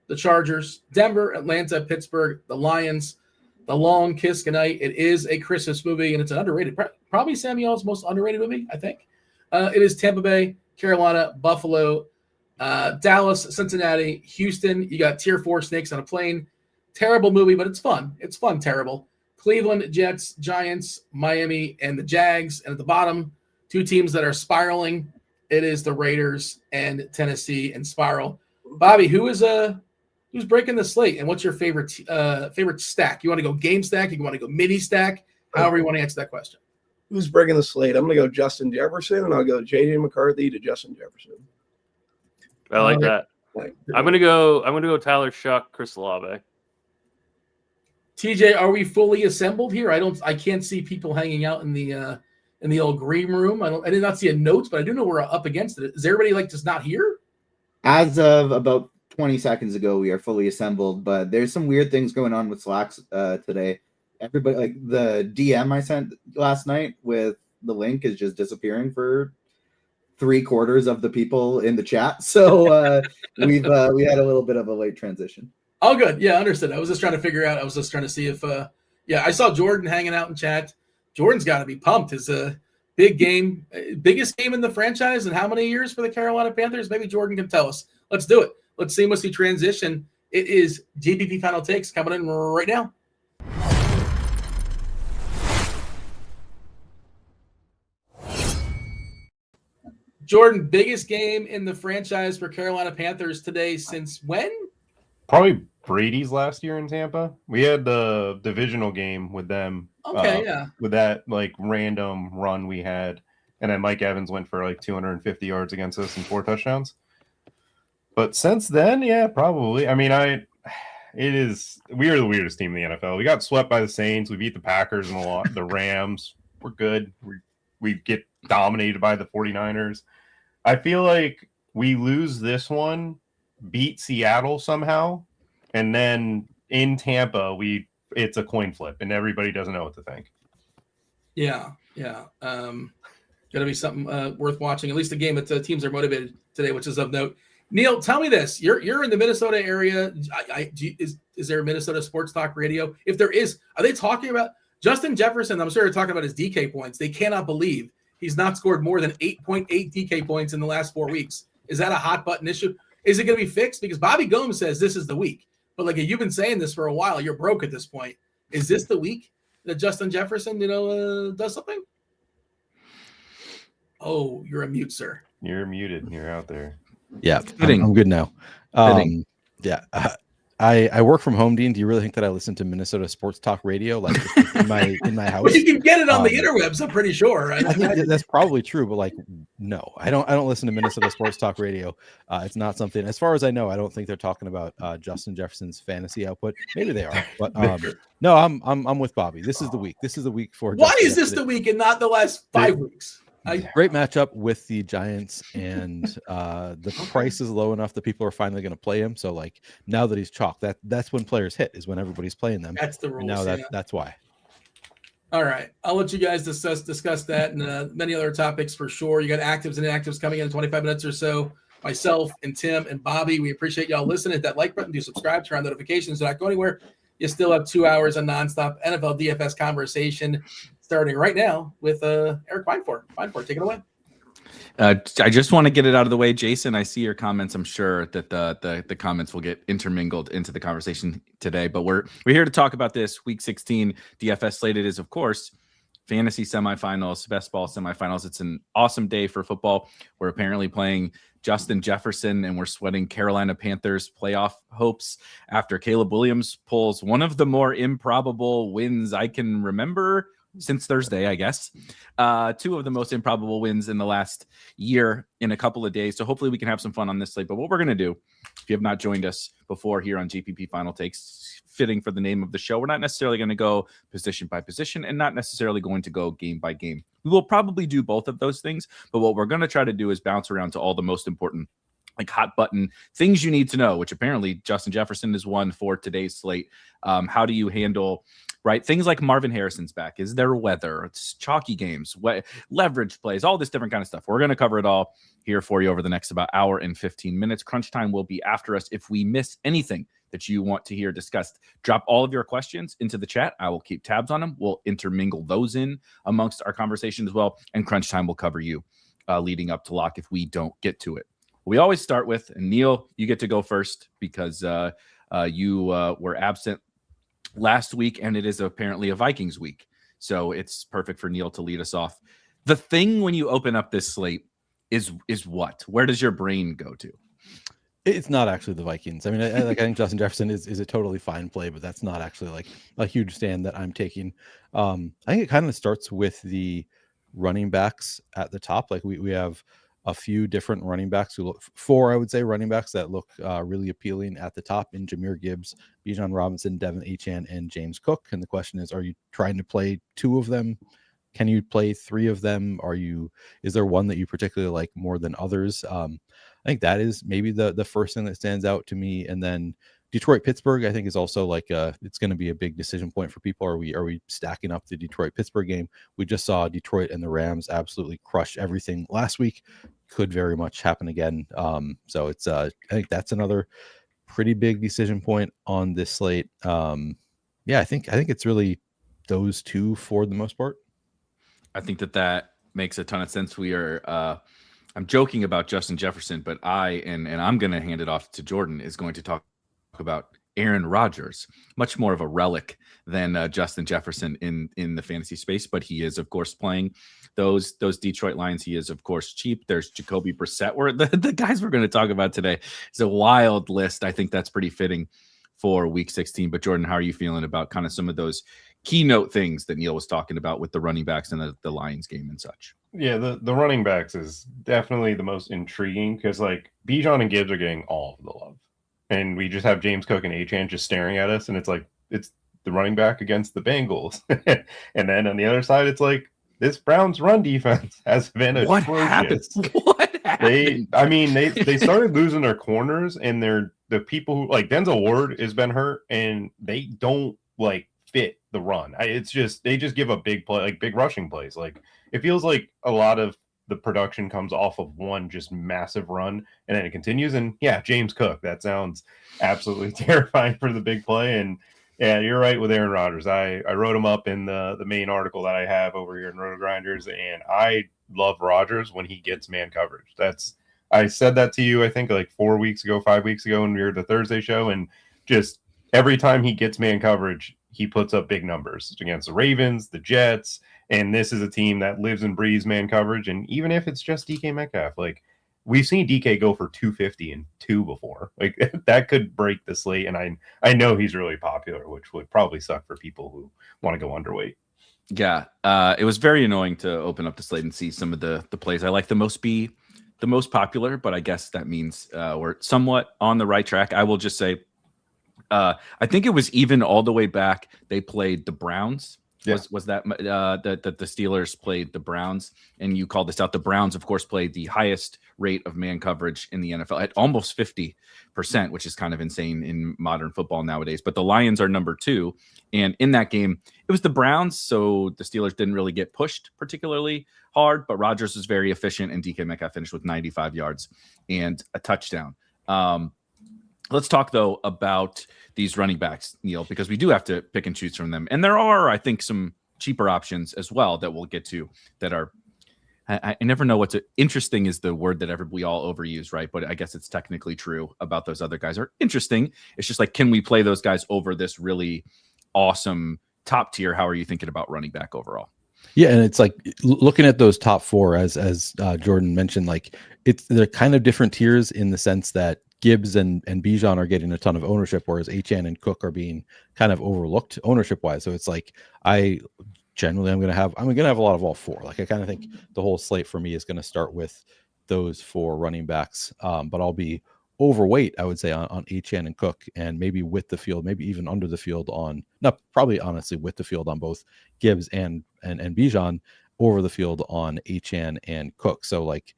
the Chargers, Denver, Atlanta, Pittsburgh, the Lions, The Long Kiss Goodnight. It is a Christmas movie, and it's an underrated, probably Samuel's most underrated movie, I think. It is Tampa Bay, Carolina, Buffalo, Dallas, Cincinnati, Houston. You got tier 4 Snakes on a Plane. Terrible movie, but it's fun. It's fun, terrible. Cleveland, Jets, Giants, Miami, and the Jags. And at the bottom, 2 teams that are spiraling. It is the Raiders and Tennessee and spiral. Bobby, who's breaking the slate, and what's your favorite stack? You want to go game stack? You want to go mini stack? However you want to answer that question. Who's breaking the slate? I'm going to go Justin Jefferson, and I'll go J.J. McCarthy to Justin Jefferson. I like that. I'm going to go Tyler Shuck, Chris Olave. TJ, are we fully assembled here? I can't see people hanging out in the old green room. I did not see a note, but I do know we're up against it. Is everybody just not here? As of about 20 seconds ago, we are fully assembled, but there's some weird things going on with Slacks today. Everybody, like the DM I sent last night with the link, is just disappearing for 3/4 of the people in the chat. So we had a little bit of a late transition. Oh, good. Yeah, understood. I was just trying to figure out. I was just trying to see if, I saw Jordan hanging out in chat. Jordan's got to be pumped. His big game, biggest game in the franchise in how many years for the Carolina Panthers? Maybe Jordan can tell us. Let's do it. Let's seamlessly transition. It is GPP Final Takes coming in right now. Jordan, biggest game in the franchise for Carolina Panthers today since when? Probably Brady's last year in Tampa. We had the divisional game with them. Okay, yeah. With that random run we had, and then Mike Evans went for 250 yards against us and 4 touchdowns. But since then, yeah, probably. I mean, we are the weirdest team in the NFL. We got swept by the Saints. We beat the Packers and the Rams. We're good. We get dominated by the 49ers. I feel like we lose this one, beat Seattle somehow, and then in Tampa it's a coin flip and everybody doesn't know what to think. Yeah. Gonna be something worth watching. At least the game that teams are motivated today, which is of note. Neil, tell me this: you're in the Minnesota area. Is there a Minnesota sports talk radio? If there is, are they talking about Justin Jefferson? I'm sure they're talking about his DK points. They cannot believe he's not scored more than 8.8 DK points in the last 4 weeks. Is that a hot button issue? Is it going to be fixed? Because Bobby Gomes says this is the week. But you've been saying this for a while. You're broke at this point. Is this the week that Justin Jefferson, does something? Oh, you're a mute, sir. You're muted. You're out there. Yeah, I'm good now. Yeah. I work from home, Dean. Do you really think that I listen to Minnesota sports talk radio in my house? Well, you can get it on the interwebs, I'm pretty sure. Right? I think that's probably true, but no, I don't listen to Minnesota sports talk radio. It's not something, as far as I know, I don't think they're talking about Justin Jefferson's fantasy output. Maybe they are, but no, I'm with Bobby. This is the week. This is the week for. Why is this the week and not the last 5 weeks? Great matchup with the Giants, and the price is low enough that people are finally going to play him. So, now that he's chalk, that's when players hit, is when everybody's playing them. That's the rules. And now that's why. All right, I'll let you guys discuss that and many other topics for sure. You got actives and inactives coming in 25 minutes or so. Myself and Tim and Bobby, we appreciate y'all listening. Hit that like button, do subscribe, turn on notifications. Do not go anywhere. You still have 2 hours of nonstop NFL DFS conversation, starting right now with Erik Beimfohr. Beimfohr, take it away. I just want to get it out of the way. Jason, I see your comments. I'm sure that the comments will get intermingled into the conversation today. But we're here to talk about this Week 16 DFS slate. It is, of course, fantasy semifinals, best ball semifinals. It's an awesome day for football. We're apparently playing Justin Jefferson, and we're sweating Carolina Panthers playoff hopes after Caleb Williams pulls one of the more improbable wins I can remember since Thursday, I guess. 2 of the most improbable wins in the last year in a couple of days. So hopefully we can have some fun on this slate. But what we're going to do If you have not joined us before here on GPP Final Takes, fitting for the name of the show, we're not necessarily going to go position by position and not necessarily going to go game by game. We will probably do both of those things, but what we're going to try to do is bounce around to all the most important, like hot button things you need to know, which apparently Justin Jefferson is one for today's slate. How do you handle, right? Things like Marvin Harrison's back. Is there weather? It's chalky games, leverage plays, all this different kind of stuff. We're going to cover it all here for you over the next about hour and 15 minutes. Crunch time will be after us. If we miss anything that you want to hear discussed, drop all of your questions into the chat. I will keep tabs on them. We'll intermingle those in amongst our conversation as well. And Crunch time will cover you leading up to lock if we don't get to it. We always start with, and Neil, you get to go first because you were absent last week, and it is apparently a Vikings week. So it's perfect for Neil to lead us off. The thing when you open up this slate is what? Where does your brain go to? It's not actually the Vikings. I mean, I think Justin Jefferson is a totally fine play, but that's not actually like a huge stand that I'm taking. I think it kind of starts with the running backs at the top. Like we have a few different running backs who look four, I would say, running backs that look really appealing at the top in Jahmyr Gibbs, Bijan Robinson, Devin Achane, and James Cook. And the question is, are you trying to play two of them? Can you play three of them? Is there one that you particularly like more than others? I think that is maybe the first thing that stands out to me. And then Detroit-Pittsburgh, I think, is also like it's going to be a big decision point for people. Are we stacking up the Detroit-Pittsburgh game? We just saw Detroit and the Rams absolutely crush everything last week. Could very much happen again. So it's I think that's another pretty big decision point on this slate. I think it's really those two for the most part. I think that makes a ton of sense. We are I'm joking about Justin Jefferson, but I'm going to hand it off to Jordan, is going to talk about Aaron Rodgers, much more of a relic than Justin Jefferson in the fantasy space, but he is, of course, playing those Detroit Lions. He is, of course, cheap. There's Jacoby Brissett. The guys we're going to talk about today is a wild list. I think that's pretty fitting for Week 16. But Jordan, how are you feeling about kind of some of those keynote things that Neil was talking about with the running backs and the Lions game and such? Yeah, the running backs is definitely the most intriguing because like Bijan and Gibbs are getting all of the love. And we just have James Cook and Achane just staring at us, and it's like it's the running back against the Bengals. And then on the other side, it's like this Browns run defense has been atrocious. What happened? They started losing their corners, and the people who like Denzel Ward has been hurt, and they don't like fit the run. They just give a big play, like big rushing plays. Like it feels like a lot of the production comes off of one just massive run, and then it continues. And yeah, James Cook, that sounds absolutely terrifying for the big play. And yeah, you're right with Aaron Rodgers. I wrote him up in the main article that I have over here in RotoGrinders, and I love Rodgers when he gets man coverage. I said that to you, I think like 5 weeks ago when we were the Thursday show, and just every time he gets man coverage, he puts up big numbers against the Ravens, the Jets. And this is a team that lives and breathes man coverage. And even if it's just DK Metcalf, like we've seen DK go for 250 and 2 before, like that could break the slate. And I know he's really popular, which would probably suck for people who want to go underweight. Yeah, it was very annoying to open up the slate and see some of the plays I like the most be the most popular, but I guess that means we're somewhat on the right track. I will just say, I think it was even all the way back. They played the Browns. Yeah. Was that the Steelers played the Browns, and you called this out. The Browns, of course, played the highest rate of man coverage in the NFL at almost 50%, which is kind of insane in modern football nowadays. But the Lions are number 2, and in that game, it was the Browns, so the Steelers didn't really get pushed particularly hard, but Rodgers was very efficient, and DK Metcalf finished with 95 yards and a touchdown. Let's talk, though, about these running backs, Neil, because we do have to pick and choose from them. And there are, I think, some cheaper options as well that we'll get to that are – I never know what's – interesting is the word that we all overuse, right? But I guess it's technically true about those other guys are interesting. It's just like, can we play those guys over this really awesome top tier? How are you thinking about running back overall? Yeah, and it's like looking at those top 4, as Jordan mentioned, like they're kind of different tiers in the sense that Gibbs and Bijan are getting a ton of ownership, whereas Achane and Cook are being kind of overlooked ownership wise. So it's like I'm gonna have a lot of all 4. Like I kind of think the whole slate for me is going to start with those 4 running backs, but I'll be overweight, I would say, on Achane and Cook, and maybe with the field, maybe even under the field on, not probably honestly with the field on both Gibbs and Bijan, over the field on Achane and Cook. So like,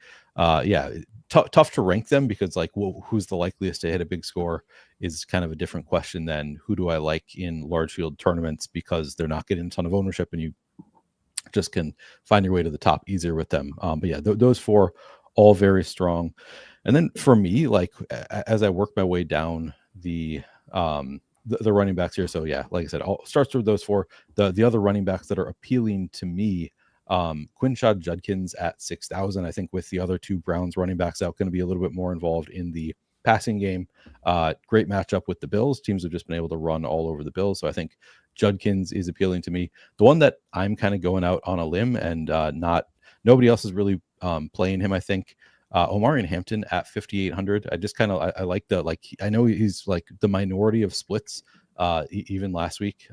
tough to rank them because like, well, who's the likeliest to hit a big score is kind of a different question than who do I like in large field tournaments, because they're not getting a ton of ownership and you just can find your way to the top easier with them. But yeah, those four all very strong. And then for me, like as I work my way down the running backs here, so yeah, like I said, all starts with those four. The other running backs that are appealing to me, Quinshad Judkins at 6,000. I think with the other two Browns running backs out, going to be a little bit more involved in the passing game. Great matchup with the Bills. Teams have just been able to run all over the Bills. So I think Judkins is appealing to me. The one that I'm kind of going out on a limb and nobody else is really playing him, I think. Omarion Hampton at 5,800. I just kind of I like I know he's like the minority of splits even last week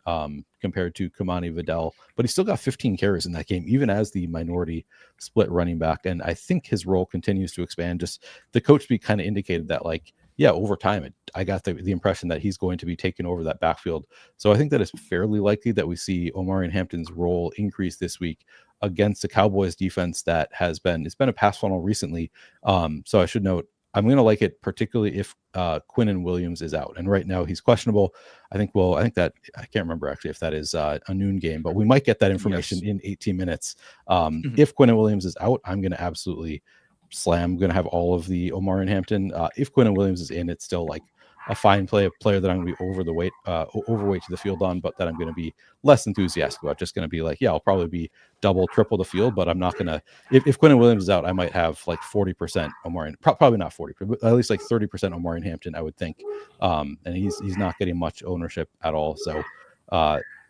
compared to Kamani Vidal, but he still got 15 carries in that game, even as the minority split running back. And I think his role continues to expand. Just the coach speak kind of indicated that, like, yeah, over time, I got the impression that he's going to be taking over that backfield. So I think that it's fairly likely that we see Omarion Hampton's role increase this week against the Cowboys defense that it's been a pass funnel recently. So I should note, I'm going to like it particularly if Quinnen Williams is out, and right now he's questionable. I think that I can't remember actually if that is a noon game, but we might get that information in 18 minutes. If Quinnen Williams is out, I'm going to absolutely slam. I'm going to have all of the Omarion Hampton. If Quinnen Williams is in, it's still like a fine player that I'm going to be overweight to the field on, but that I'm going to be less enthusiastic about. Just going to be like, yeah, I'll probably be double, triple the field, but I'm not going to. If Quinnen Williams is out, I might have like 40% Omarion, probably not 40, but at least like 30% Omarion Hampton, I would think. And he's not getting much ownership at all. So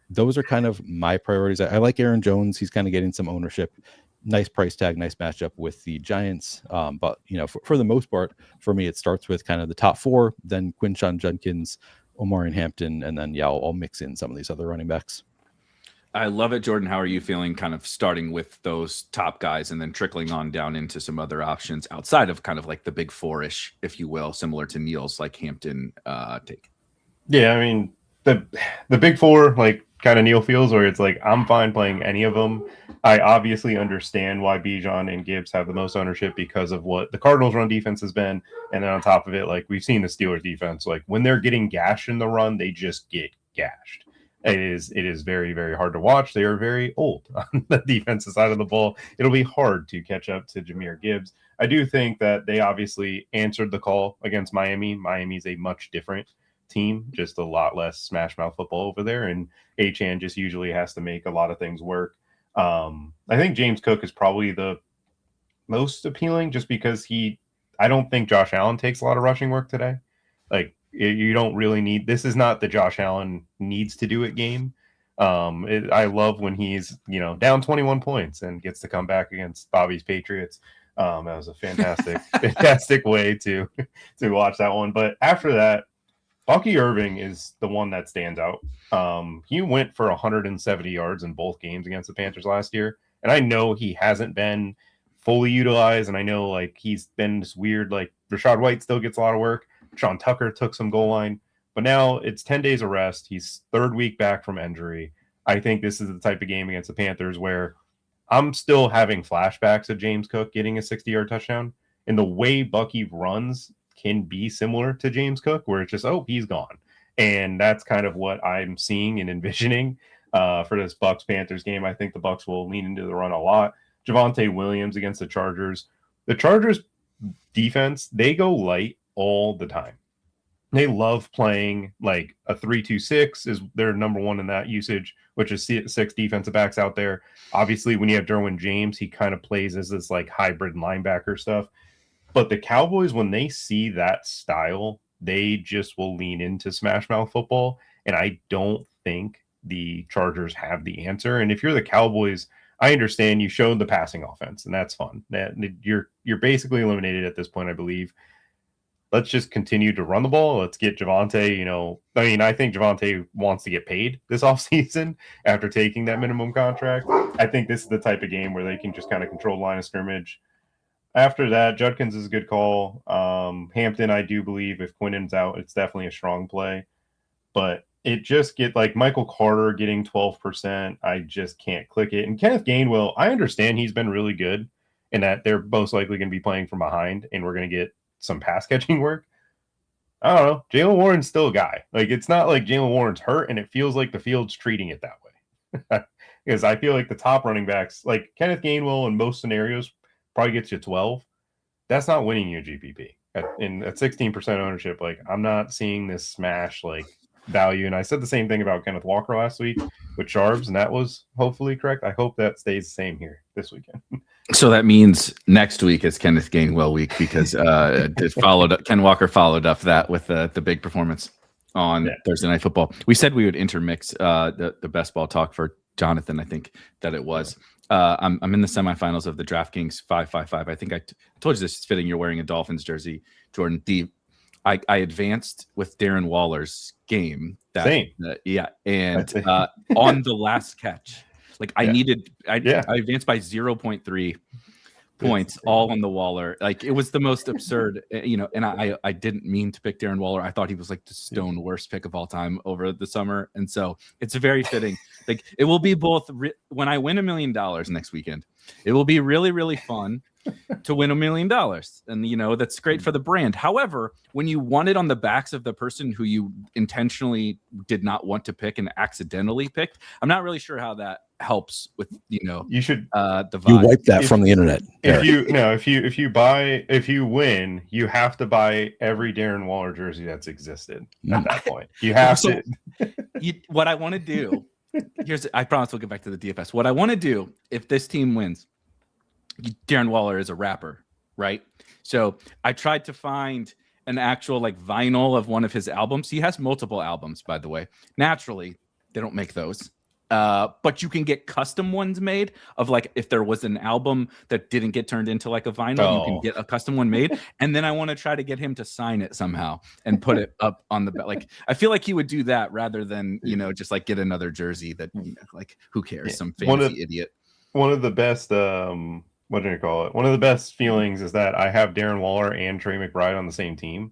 those are kind of my priorities. I like Aaron Jones. He's kind of getting some ownership. Nice price tag, nice matchup with the Giants. But, for the most part, for me, it starts with kind of the top four, then Quinshon Judkins, Omarion Hampton, and then, I'll mix in some of these other running backs. I love it. Jordan, how are you feeling kind of starting with those top guys and then trickling on down into some other options outside of kind of like the big four-ish, if you will, similar to Neil's like Hampton take? Yeah, I mean, the big four, like kind of Neil feels, where it's like I'm fine playing any of them. I obviously understand why Bijan and Gibbs have the most ownership because of what the Cardinals run defense has been. And then on top of it, like we've seen the Steelers defense, like when they're getting gashed in the run, they just get gashed. It is very, very hard to watch. They are very old on the defensive side of the ball. It'll be hard to catch up to Jahmyr Gibbs. I do think that they obviously answered the call against Miami. Miami's a much different team, just a lot less smash mouth football over there. And Achane just usually has to make a lot of things work. I think James Cook is probably the most appealing just because I don't think Josh Allen takes a lot of rushing work today. Like you don't really need, this is not the Josh Allen needs to do it game. I love when he's, down 21 points and gets to come back against Bobby's Patriots. That was a fantastic way to watch that one. But after that, Bucky Irving is the one that stands out. He went for 170 yards in both games against the Panthers last year. And I know he hasn't been fully utilized. And I know like he's been this weird, like Rachaad White still gets a lot of work. Sean Tucker took some goal line. But now it's 10 days of rest. He's third week back from injury. I think this is the type of game against the Panthers where I'm still having flashbacks of James Cook getting a 60-yard touchdown. And the way Bucky runs can be similar to James Cook, where it's just, he's gone. And that's kind of what I'm seeing and envisioning for this Bucs-Panthers game. I think the Bucs will lean into the run a lot. Javonte Williams against the Chargers. The Chargers defense, they go light all the time. They love playing like a 3-2-6 is their number one in that usage, which is 6 defensive backs out there. Obviously, when you have Derwin James, he kind of plays as this like hybrid linebacker stuff. But the Cowboys, when they see that style, they just will lean into smash mouth football. And I don't think the Chargers have the answer. And if you're the Cowboys, I understand you showed the passing offense, and that's fun. You're basically eliminated at this point, I believe. Let's just continue to run the ball. Let's get Javonte, I think Javonte wants to get paid this offseason after taking that minimum contract. I think this is the type of game where they can just kind of control the line of scrimmage. After that, Judkins is a good call. Hampton, I do believe if Quinnen's out, it's definitely a strong play. But it just get like Michael Carter getting 12%. I just can't click it. And Kenneth Gainwell, I understand he's been really good and that they're most likely going to be playing from behind and we're going to get some pass catching work. I don't know. Jalen Warren's still a guy. Like, it's not like Jalen Warren's hurt and it feels like the field's treating it that way. Because I feel like the top running backs, like Kenneth Gainwell in most scenarios, probably gets you 12. That's not winning you a GPP. At 16% ownership, like, I'm not seeing this smash, like, value. And I said the same thing about Kenneth Walker last week with Sharps, and that was hopefully correct. I hope that stays the same here this weekend. So that means next week is Kenneth Gainwell week because Ken Walker followed up that with the big performance on Thursday Night Football. We said we would intermix the best ball talk for Jonathan. I think that it was. I'm in the semifinals of the DraftKings 555. I think I told you this is fitting. You're wearing a Dolphins jersey, Jordan. I advanced with Darren Waller's game. Same. And on the last catch, like I advanced by 0.3 points, all on the Waller. Like it was the most absurd, and I didn't mean to pick Darren Waller. I thought he was like the stone worst pick of all time over the summer. And so it's very fitting. Like it will be both when I win $1 million next weekend, it will be really, really fun to win $1 million. And, that's great for the brand. However, when you won it on the backs of the person who you intentionally did not want to pick and accidentally picked, I'm not really sure how that helps with, you should, the vibe. You wipe that from the internet. If you win, you have to buy every Darren Waller jersey that's existed at that point. You have to. What I want to do, I promise we'll get back to the DFS. What I want to do if this team wins, Darren Waller is a rapper, right? So I tried to find an actual like vinyl of one of his albums. He has multiple albums, by the way. Naturally, they don't make those. But you can get custom ones made of like if there was an album that didn't get turned into like a vinyl, you can get a custom one made. And then I want to try to get him to sign it somehow and put it up on the back. Like I feel like he would do that rather than just like get another jersey that like who cares, some fancy idiot. One of the best what do you call it? One of the best feelings is that I have Darren Waller and Trey McBride on the same team.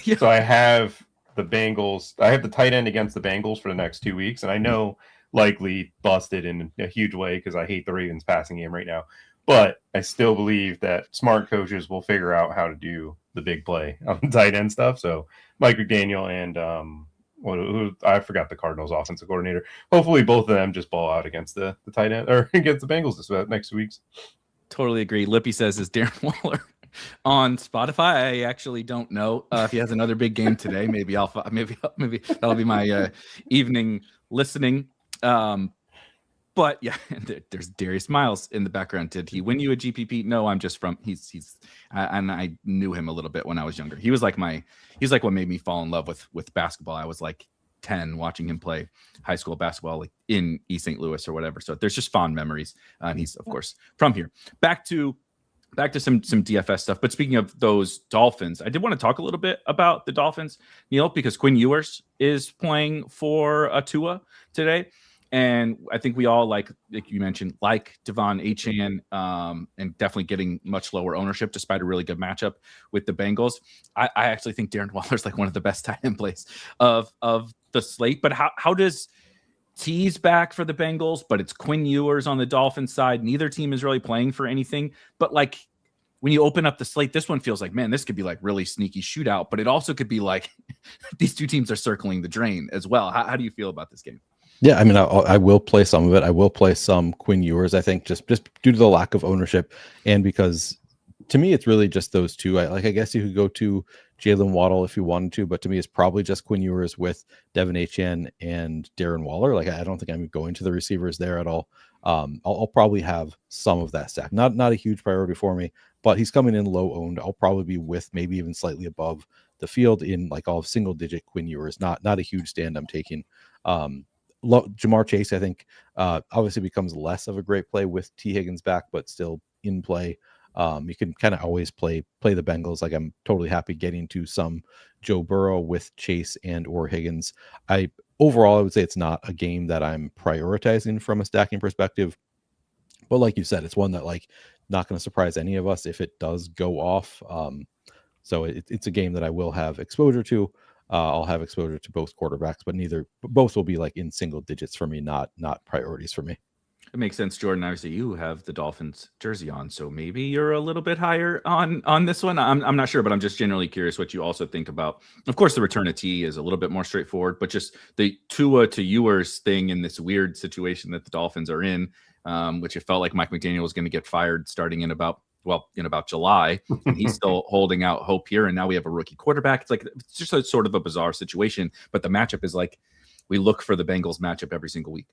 Yeah. So I have the Bengals. I have the tight end against the Bengals for the next 2 weeks, and I know likely busted in a huge way because I hate the Ravens passing game right now. But I still believe that smart coaches will figure out how to do the big play on the tight end stuff. So Mike McDaniel and I forgot the Cardinals offensive coordinator. Hopefully both of them just ball out against the tight end or against the Bengals this next 2 weeks. Totally agree. Lippy says, is Darren Waller on Spotify? I actually don't know if he has another big game today. Maybe that'll be my evening listening. But yeah, there's Darius Miles in the background. Did he win you a GPP? No, I'm just from and I knew him a little bit when I was younger. He's like what made me fall in love with basketball. I was like 10 watching him play high school basketball like in East St. Louis or whatever. So there's just fond memories. And he's of course from here. Back to some DFS stuff. But speaking of those Dolphins, I did want to talk a little bit about the Dolphins, Neil, because Quinn Ewers is playing for Tua today. And I think we all like you mentioned, like Devon Achane, and definitely getting much lower ownership despite a really good matchup with the Bengals. I actually think Darren Waller's like one of the best tight end plays of the slate. But how does T's back for the Bengals, but it's Quinn Ewers on the Dolphins side. Neither team is really playing for anything. But like when you open up the slate, this one feels like, man, this could be like really sneaky shootout, but it also could be like these two teams are circling the drain as well. How do you feel about this game? Yeah, I mean, I will play some of it. I will play some Quinn Ewers, I think, just due to the lack of ownership. And because to me, it's really just those two. I guess you could go to Jalen Waddle if you wanted to, but to me, it's probably just Quinn Ewers with Devon Achane and Darren Waller. Like, I don't think I'm going to the receivers there at all. I'll probably have some of that stack. Not a huge priority for me, but he's coming in low owned. I'll probably be with maybe even slightly above the field in like all single digit Quinn Ewers. Not a huge stand I'm taking. Jamar Chase, I think, obviously becomes less of a great play with T. Higgins back, but still in play. You can kind of always play the Bengals. Like I'm totally happy getting to some Joe Burrow with Chase and or Higgins. Overall, I would say it's not a game that I'm prioritizing from a stacking perspective. But like you said, it's one that like not going to surprise any of us if it does go off. So it's a game that I will have exposure to. I'll have exposure to both quarterbacks, but both will be like in single digits for me, not priorities for me. It makes sense, Jordan. Obviously, you have the Dolphins jersey on, so maybe you're a little bit higher on this one. I'm not sure, but I'm just generally curious what you also think about. Of course, the return of T is a little bit more straightforward, but just the Tua to Ewers thing in this weird situation that the Dolphins are in, which it felt like Mike McDaniel was going to get fired starting in about July, and he's still holding out hope here. And now we have a rookie quarterback. It's just a sort of a bizarre situation, but the matchup is like we look for the Bengals matchup every single week.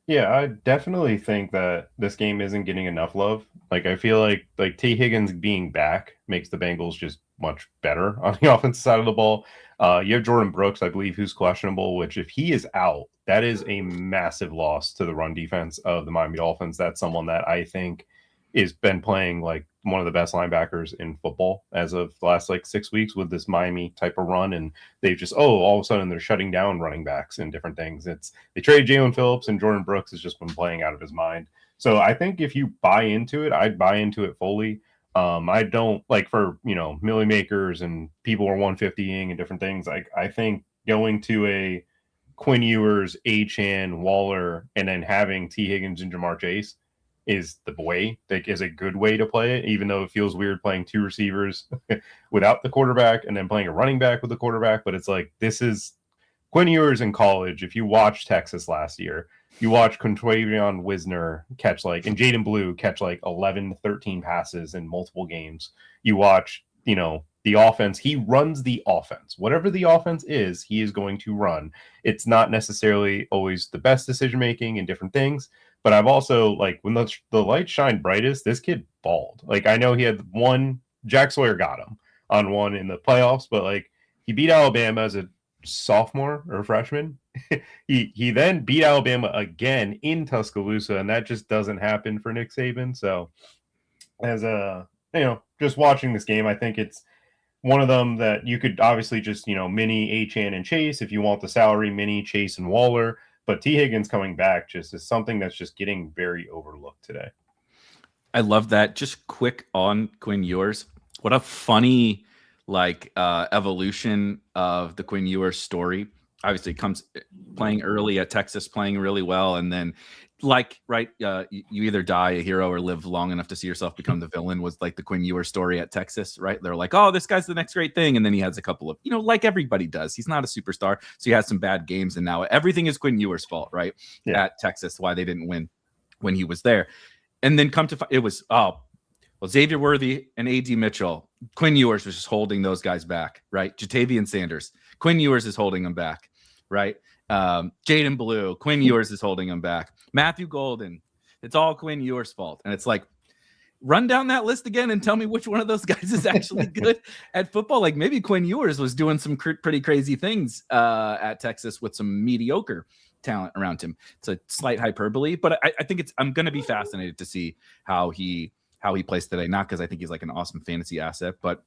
Yeah, I definitely think that this game isn't getting enough love. Like, I feel like T. Higgins being back makes the Bengals just much better on the offensive side of the ball. You have Jordan Brooks, I believe, who's questionable, which if he is out, that is a massive loss to the run defense of the Miami Dolphins. That's someone that I think has been playing like one of the best linebackers in football as of the last 6 weeks with this Miami type of run. And they've just, all of a sudden they're shutting down running backs and different things. They traded Jalen Phillips, and Jordan Brooks has just been playing out of his mind. So I think if you buy into it, I'd buy into it fully. I don't for, milli makers and people are 150ing and different things. I think going to a Quinn Ewers, Achane, Waller, and then having T. Higgins and Jamar Chase is the way, is a good way to play it, even though it feels weird playing two receivers without the quarterback and then playing a running back with the quarterback. But it's this is Quinn Ewers in college. If you watch Texas last year, you watch Quintavion Wisner catch and Jaden Blue catch 11 to 13 passes in multiple games. You watch, the offense. He runs the offense. Whatever the offense is, he is going to run. It's not necessarily always the best decision-making and different things. But I've also, when the lights shine brightest, this kid balled. I know he had one, Jack Sawyer got him on one in the playoffs, but he beat Alabama as a sophomore or freshman. he then beat Alabama again in Tuscaloosa, and that just doesn't happen for Nick Saban. So as just watching this game, I think it's one of them that you could obviously just, mini Achane and Chase if you want the salary, mini Chase and Waller. But T. Higgins coming back just is something that's just getting very overlooked today. I love that. Just quick on Quinn Ewers. What a funny evolution of the Quinn Ewers story. Obviously comes playing early at Texas, playing really well. And then you either die a hero or live long enough to see yourself become the villain was the Quinn Ewers story at Texas, right? They're oh, this guy's the next great thing. And then he has a couple of, everybody does. He's not a superstar. So he has some bad games. And now everything is Quinn Ewers' fault, right? Yeah. At Texas, why they didn't win when he was there. And then it was, Xavier Worthy and AD Mitchell. Quinn Ewers was just holding those guys back, right? Jatavian Sanders. Quinn Ewers is holding them back, right? Jaden Blue. Quinn Ewers is holding them back. Matthew Golden. It's all Quinn Ewers' fault. And it's run down that list again and tell me which one of those guys is actually good at football. Maybe Quinn Ewers was doing some pretty crazy things at Texas with some mediocre talent around him. It's a slight hyperbole, but I think I'm going to be fascinated to see how he plays today. Not because I think he's an awesome fantasy asset, but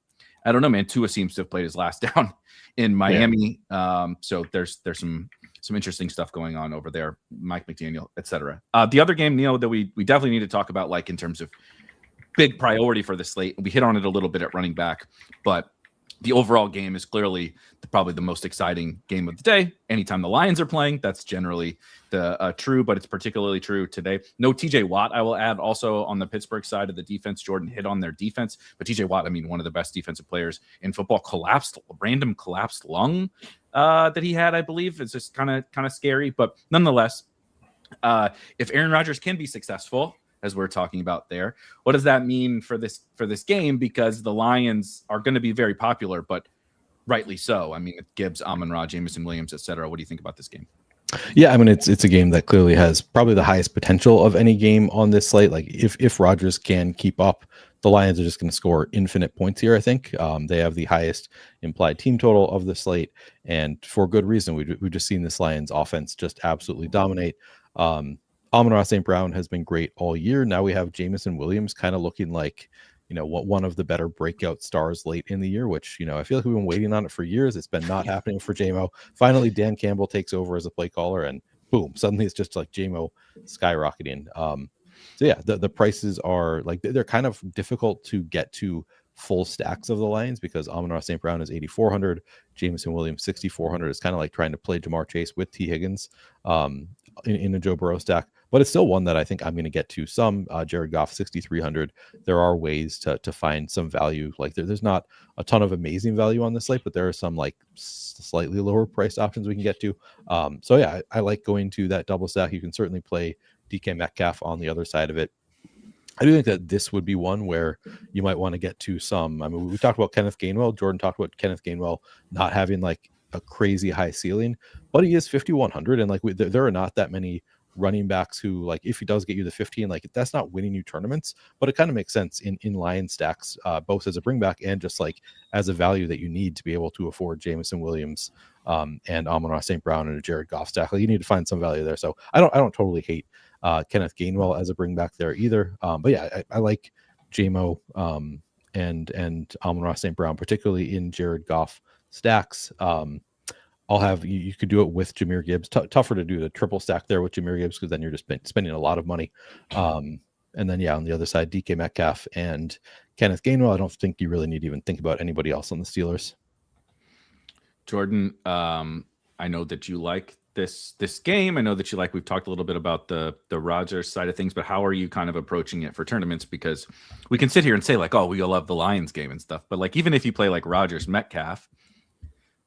I don't know, man. Tua seems to have played his last down in Miami. Yeah. So there's some interesting stuff going on over there. Mike McDaniel, etc. The other game, Neil, that we definitely need to talk about, in terms of big priority for the slate. We hit on it a little bit at running back, but the overall game is clearly probably the most exciting game of the day. Anytime the Lions are playing, that's generally the true, but it's particularly true today. No TJ Watt, I will add, also on the Pittsburgh side of the defense. Jordan hit on their defense, but TJ Watt, one of the best defensive players in football, random collapsed lung that he had, I believe. It's just kind of scary, but nonetheless, if Aaron Rodgers can be successful, as we're talking about there, what does that mean for this game? Because the Lions are going to be very popular, but rightly so. Gibbs, Amon-Ra, Jameson Williams, etc. What do you think about this game? Yeah, it's a game that clearly has probably the highest potential of any game on this slate. If Rodgers can keep up, the Lions are just going to score infinite points here. I think they have the highest implied team total of the slate, and for good reason. We've just seen this Lions offense just absolutely dominate. Amon-Ra St. Brown has been great all year. Now we have Jameson Williams kind of looking like, one of the better breakout stars late in the year, which, I feel like we've been waiting on it for years. It's been not happening for JMO. Finally, Dan Campbell takes over as a play caller, and boom, suddenly it's just JMO skyrocketing. So yeah, the prices are like they're kind of difficult to get to full stacks of the Lions because Amon-Ra St. Brown is 8,400, Jameson Williams 6,400. It's kind of like trying to play Jamar Chase with T. Higgins in a Joe Burrow stack, but it's still one that I think I'm going to get to some. Jared Goff 6,300. There are ways to find some value. Like there's not a ton of amazing value on this slate, but there are some like slightly lower priced options we can get to. So yeah, I like going to that double stack. You can certainly play DK Metcalf on the other side of it. I do think that this would be one where you might want to get to some. I mean, we talked about Kenneth Gainwell. Jordan talked about Kenneth Gainwell not having like a crazy high ceiling, but he is 5,100. And like there are not that many running backs who, like, if he does get you the 15, like that's not winning you tournaments, but it kind of makes sense in Lion stacks, both as a bring back and just like as a value that you need to be able to afford Jameson Williams and Amon-Ra St. Brown and a Jared Goff stack. Like you need to find some value there. So I don't totally hate Kenneth Gainwell as a bring back there either. But yeah, I like JMO and Amon-Ra St. Brown, particularly in Jared Goff stacks. I'll have you could do it with Jahmyr Gibbs. Tougher to do the triple stack there with Jahmyr Gibbs because then you're just spending a lot of money. And then yeah, on the other side, DK Metcalf and Kenneth Gainwell. I don't think you really need to even think about anybody else on the Steelers. Jordan, I know that you like this game. I know that you like. We've talked a little bit about the Rodgers side of things, but how are you kind of approaching it for tournaments? Because we can sit here and say like, oh, we all love the Lions game and stuff, but like even if you play like Rodgers Metcalf,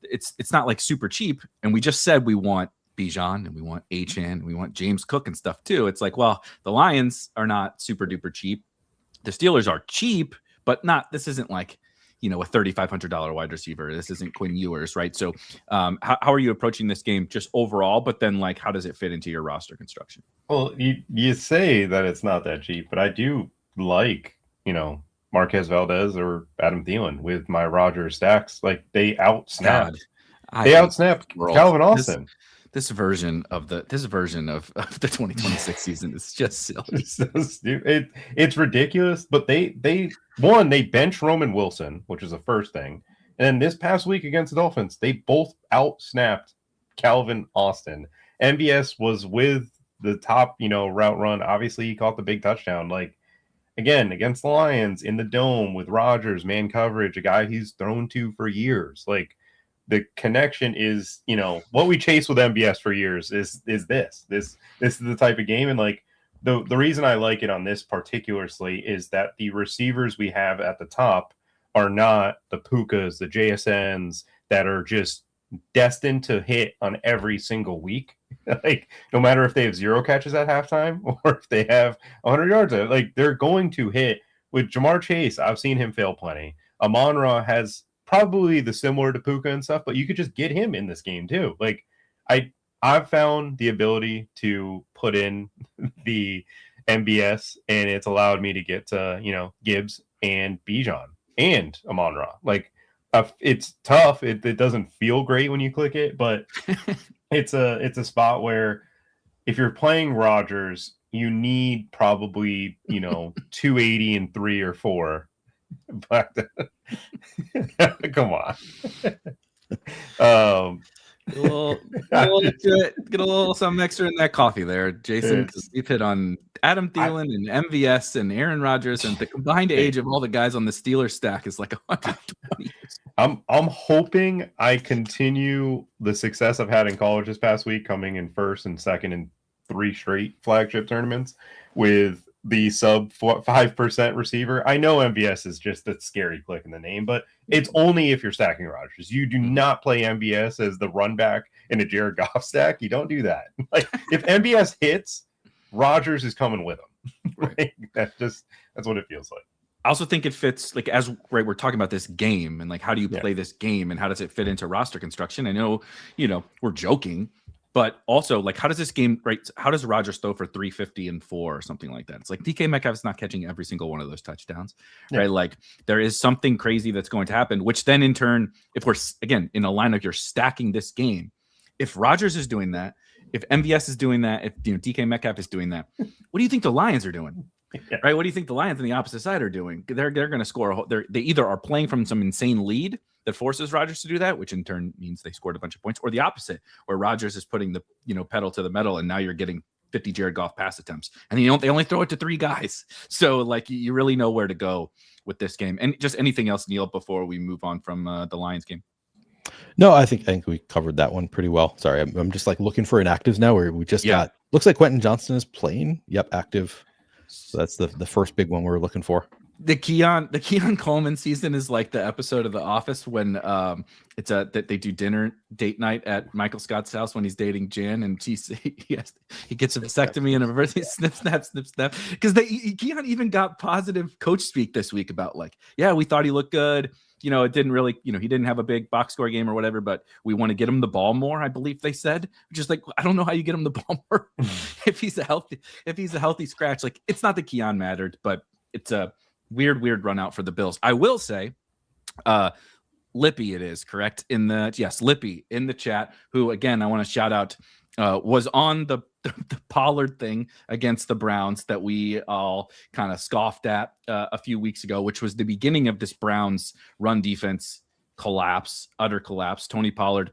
it's not like super cheap. And we just said we want Bijan and we want Achane and we want James Cook and stuff too. It's like, well, the Lions are not super duper cheap. The Steelers are cheap, but not. This isn't like, a $3,500 wide receiver. This isn't Quinn Ewers, right? So how are you approaching this game just overall? But then like, how does it fit into your roster construction? Well, you say that it's not that cheap, but I do like, Marquez Valdez or Adam Thielen with my Rodgers stacks. Like they outsnap Calvin Austin. This version of the 2026 season is just silly. It's ridiculous. But they bench Roman Wilson, which is the first thing. And then this past week against the Dolphins, they both outsnapped Calvin Austin. MVS was with the top, route run. Obviously, he caught the big touchdown. Like, again, against the Lions in the dome with Rodgers, man coverage, a guy he's thrown to for years. Like, the connection is, what we chase with MVS for years is this. This is the type of game. And like the reason I like it on this particular slate is that the receivers we have at the top are not the Pukas, the JSNs that are just destined to hit on every single week. Like no matter if they have 0 catches at halftime or if they have 100 yards, like they're going to hit. With Jamar Chase, I've seen him fail plenty. Amon-Ra has probably the similar to Puka and stuff, but you could just get him in this game too. Like I've found the ability to put in the MBS and it's allowed me to get to, Gibbs and Bijan and Amon-Ra. Like it's tough. It doesn't feel great when you click it, but it's a spot where if you're playing Rodgers, you need probably, 280 and 3 or 4. But come on. Get a little something extra in that coffee there, Jason. You've hit on Adam Thielen and MVS and Aaron Rodgers, and the combined age of all the guys on the Steelers stack is like 120 years. I'm hoping I continue the success I've had in college this past week, coming in first and second in 3 straight flagship tournaments with the sub 5% receiver. I know MVS is just a scary click in the name, but it's only if you're stacking Rodgers. You do not play MVS as the run back in a Jared Goff stack. You don't do that. Like if MVS hits, Rodgers is coming with him. Right? That's what it feels like. I also think it fits like we're talking about this game and like how do you play this game and how does it fit into roster construction? I know, we're joking, but also, like, how does this game, right? How does Rodgers throw for 350 and 4 or something like that? It's like DK Metcalf's not catching every single one of those touchdowns, right? Like, there is something crazy that's going to happen, which then in turn, if we're, again, in a lineup, you're stacking this game. If Rodgers is doing that, if MVS is doing that, if DK Metcalf is doing that, what do you think the Lions are doing? Right? What do you think the Lions on the opposite side are doing? They're going to score. They either are playing from some insane lead that forces Rodgers to do that, which in turn means they scored a bunch of points, or the opposite, where Rodgers is putting the pedal to the metal, and now you're getting 50 Jared Goff pass attempts, and they only throw it to 3 guys. So like you really know where to go with this game. And just anything else, Neil, before we move on from the Lions game? No, I think we covered that one pretty well. Sorry, I'm just like looking for inactives now. Where we just got looks like Quentin Johnston is playing. Yep, active. So that's the first big one we're looking for. The Keon Coleman season is like the episode of The Office when that they do dinner date night at Michael Scott's house when he's dating Jan, and he gets a vasectomy and a reverse snip snap. Because Keon even got positive coach speak this week about like, yeah, we thought he looked good. It didn't really, he didn't have a big box score game or whatever, but we want to get him the ball more, I believe they said. Just like, I don't know how you get him the ball more if he's a healthy scratch. Like, it's not that Keon mattered, but it's a weird run out for the Bills. I will say, Lippy, it is correct Lippy in the chat, who again I want to shout out, was on the Pollard thing against the Browns that we all kind of scoffed at a few weeks ago, which was the beginning of this Browns run defense utter collapse. Tony Pollard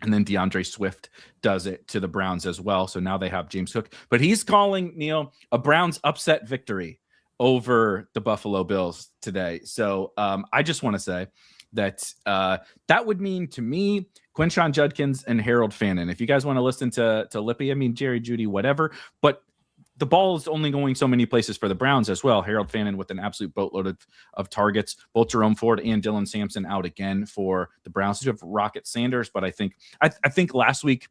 and then DeAndre Swift does it to the Browns as well. So now they have James Cook, but he's calling, Neil, a Browns upset victory over the Buffalo Bills today. So I just want to say that that would mean to me Quinshon Judkins and Harold Fannin. If you guys want to listen to Lippy, I mean Jerry Jeudy, whatever, but the ball is only going so many places for the Browns as well. Harold Fannin with an absolute boatload of targets. Both Jerome Ford and Dylan Sampson out again for the Browns. You have Rocket Sanders, but I think last week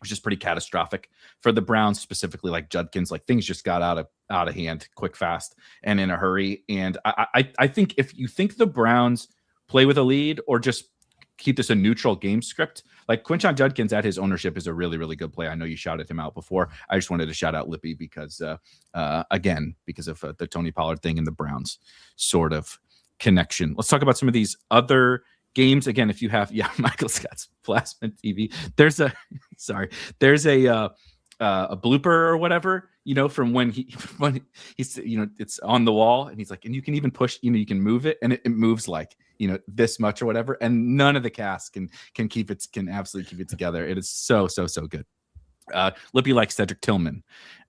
was just pretty catastrophic for the Browns, specifically like Judkins. Like things just got out of hand quick, fast, and in a hurry. And I think if you think the Browns play with a lead or just keep this a neutral game script, like Quinshon Judkins at his ownership is a really, really good play. I know you shouted him out before. I just wanted to shout out Lippy because of the Tony Pollard thing and the Browns sort of connection. Let's talk about some of these other games. Again, if you have, Michael Scott's plasma TV, there's a blooper or whatever, from when he's, it's on the wall and he's like, and you can even push, you can move it and it moves like, this much or whatever. And none of the cast can absolutely keep it together. It is so good. Lippy likes Cedric Tillman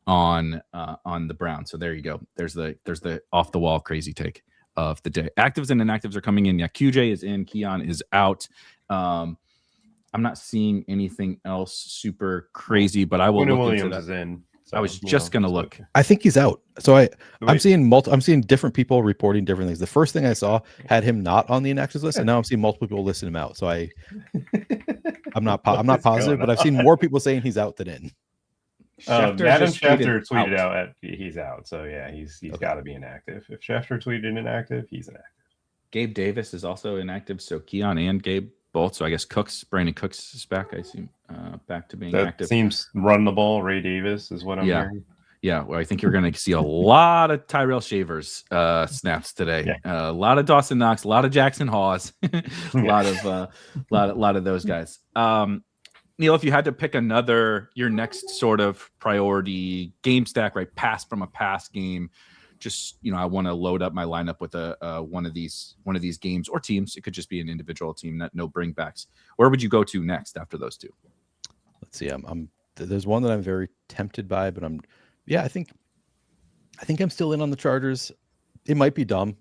on the Browns. So there you go. There's the off the wall crazy take of the day. Actives and inactives are coming in. Yeah, QJ is in, Keon is out. I'm not seeing anything else super crazy, but I will look Williams into that. Is in. So, I was just gonna look. I think he's out. So I'm seeing different people reporting different things. The first thing I saw had him not on the inactives list, and now I'm seeing multiple people listing him out. So I'm not positive, but I've seen more people saying he's out than in. Adam Schefter tweeted out he's out. So yeah, he's got to be inactive. If Schefter tweeted inactive, he's inactive. Gabe Davis is also inactive. So Keon and Gabe both. So I guess Brandon Cooks is back. I assume back to being active. Seems run the ball. Ray Davis is what I'm hearing. Yeah, well, I think you're going to see a lot of Tyrell Shavers snaps today. Yeah. A lot of Dawson Knox, a lot of Jackson Hawes, a lot of those guys. Neil, if you had to pick your next sort of priority game stack, right? Pass from a pass game. Just, I want to load up my lineup with one of these games or teams. It could just be an individual team, no bringbacks. Where would you go to next after those two? Let's see. There's one that I'm very tempted by, but I think I'm still in on the Chargers. It might be dumb.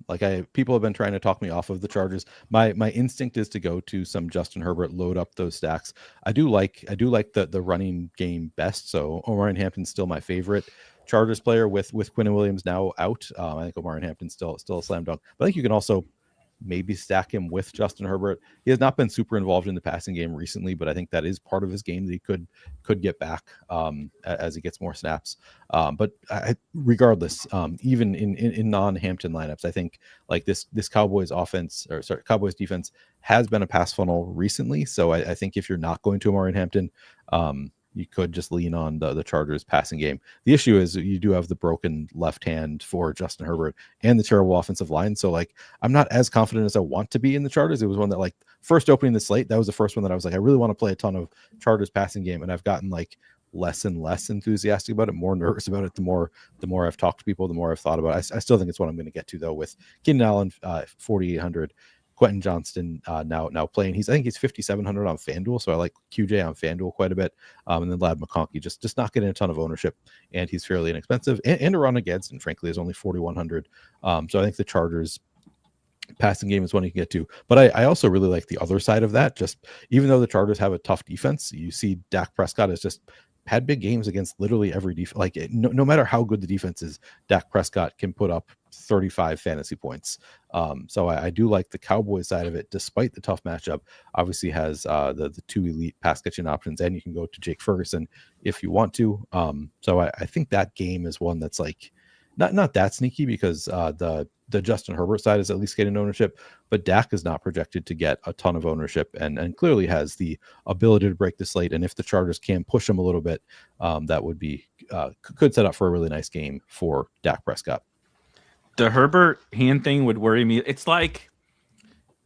People have been trying to talk me off of the Chargers. My instinct is to go to some Justin Herbert, load up those stacks. I do like the running game best. So Omarion Hampton's still my favorite Chargers player with Quinnen Williams now out. I think Omarion Hampton's still a slam dunk. But I think you can also maybe stack him with Justin Herbert. He has not been super involved in the passing game recently, but I think that is part of his game that he could get back as he gets more snaps. But regardless, even in non-Hampton lineups, I think like this Cowboys defense has been a pass funnel recently. So I think if you're not going to Omarion Hampton, you could just lean on the Chargers passing game. The issue is you do have the broken left hand for Justin Herbert and the terrible offensive line. So I'm not as confident as I want to be in the Chargers. It was one that first opening the slate, that was the first one that I was I really want to play a ton of Chargers passing game. And I've gotten less and less enthusiastic about it, more nervous about it. The more I've talked to people, the more I've thought about it. I still think it's what I'm going to get to though with Keenan Allen, 4,800. Quentin Johnston now playing. I think he's 5,700 on FanDuel, so I like QJ on FanDuel quite a bit. And then Ladd McConkey just not getting a ton of ownership, and he's fairly inexpensive. And Aaron Gadsden, frankly, is only 4,100. So I think the Chargers passing game is one you can get to. But I also really like the other side of that. Just even though the Chargers have a tough defense, you see Dak Prescott has just had big games against literally every defense. Like no matter how good the defense is, Dak Prescott can put up 35 fantasy points. So I do like the Cowboys side of it, despite the tough matchup. Obviously has the two elite pass catching options, and you can go to Jake Ferguson if you want to. So I think that game is one that's like not that sneaky, because the Justin Herbert side is at least getting ownership, but Dak is not projected to get a ton of ownership, and clearly has the ability to break the slate. And if the Chargers can push him a little bit, that would be could set up for a really nice game for Dak Prescott. The Herbert hand thing would worry me. It's like,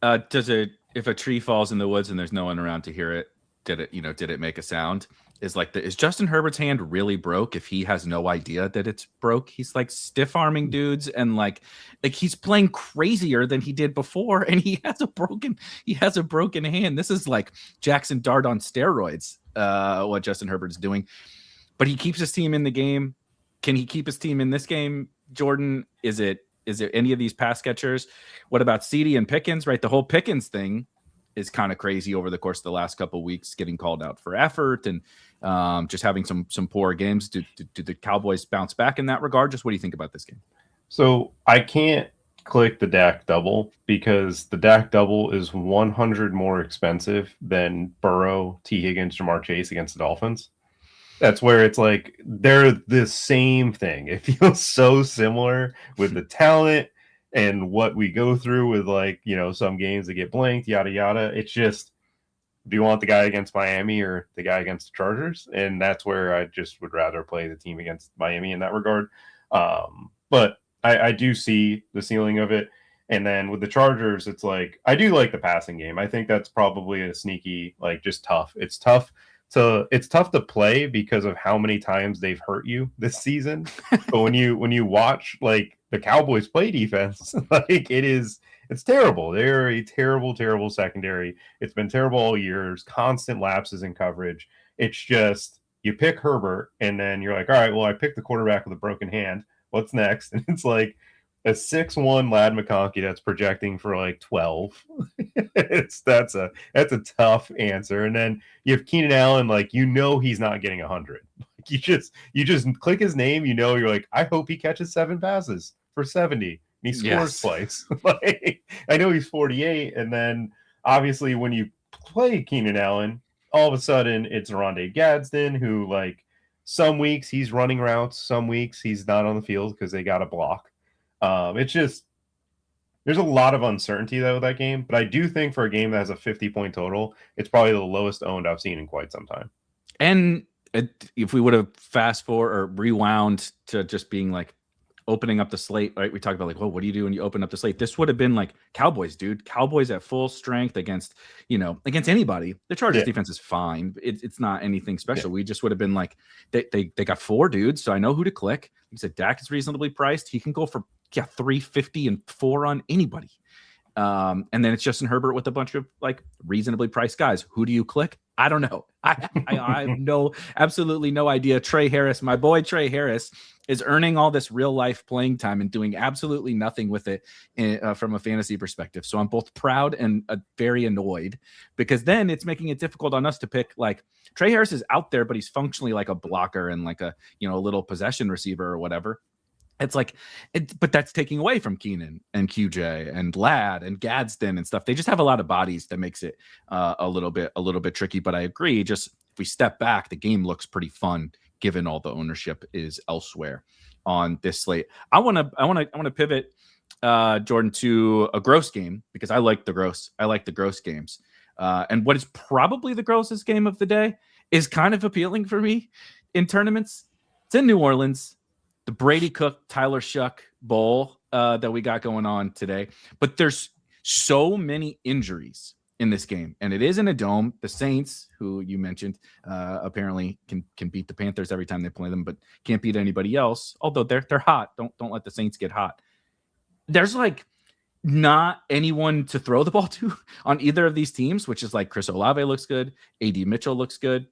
if a tree falls in the woods and there's no one around to hear it, did it make a sound? Is Justin Herbert's hand really broke if he has no idea that it's broke? He's like stiff arming dudes, and like he's playing crazier than he did before, and he has a broken hand. This is like Jackson Dart on steroids, what Justin Herbert's doing. But he keeps his team in the game. Can he keep his team in this game, Jordan? Is there any of these pass catchers? What about CeeDee and Pickens, right? The whole Pickens thing is kind of crazy over the course of the last couple of weeks, getting called out for effort and just having some poor games. Do the Cowboys bounce back in that regard? Just what do you think about this game? So I can't click the Dak double, because the Dak double is 100 more expensive than Burrow, T. Higgins, Jamar Chase against the Dolphins. That's where it's like they're the same thing. It feels so similar with the talent and what we go through with, like, some games that get blanked, yada, yada. It's just, do you want the guy against Miami or the guy against the Chargers? And that's where I just would rather play the team against Miami in that regard. But I do see the ceiling of it. And then with the Chargers, it's like, I do like the passing game. I think that's probably a sneaky, like, just tough. It's tough to play because of how many times they've hurt you this season. But when you watch, like, the Cowboys play defense, like, it's terrible. They're a terrible, terrible secondary. It's been terrible all year. There's constant lapses in coverage. It's just, you pick Herbert, and then you're like, all right, well, I picked the quarterback with a broken hand. What's next? And it's like a 6'1" Ladd McConkey that's projecting for like 12. That's a tough answer. And then you have Keenan Allen, like, he's not getting 100. Like, you just click his name, you're like, I hope he catches 7 passes for 70 and he scores twice. Like, I know he's 48, and then obviously when you play Keenan Allen, all of a sudden it's Oronde Gadsden, who, like, some weeks he's running routes, some weeks he's not on the field because they got a block. It's just, there's a lot of uncertainty though with that game, but I do think for a game that has a 50-point total, it's probably the lowest owned I've seen in quite some time. And if we would have fast forward or rewound to just being like opening up the slate, right? We talked about, like, well, what do you do when you open up the slate? This would have been like Cowboys, dude. Cowboys at full strength against anybody. The Chargers defense is fine. It's not anything special. We just would have been like, they got 4 dudes, so I know who to click. He said Dak is reasonably priced. He can go for 350 and 4 on anybody. And then it's Justin Herbert with a bunch of, like, reasonably priced guys. Who do you click? I don't know. I have absolutely no idea. Trey Harris, my boy Trey Harris, is earning all this real life playing time and doing absolutely nothing with it from a fantasy perspective. So I'm both proud and very annoyed, because then it's making it difficult on us to pick. Like, Trey Harris is out there, but he's functionally like a blocker and like a little possession receiver or whatever. It's like, but that's taking away from Keenan and QJ and Ladd and Gadsden and stuff. They just have a lot of bodies that makes it a little bit tricky. But I agree. Just if we step back, the game looks pretty fun given all the ownership is elsewhere on this slate. I want to pivot, Jordan, to a gross game, because I like the gross games. And what is probably the grossest game of the day is kind of appealing for me in tournaments. It's in New Orleans. The Brady Cook, Tyler Shuck Bowl that we got going on today. But there's so many injuries in this game, and it is in a dome. The Saints, who you mentioned, apparently can beat the Panthers every time they play them, but can't beat anybody else. Although they're hot. Don't let the Saints get hot. There's like not anyone to throw the ball to on either of these teams, which is like Chris Olave looks good. AD Mitchell looks good.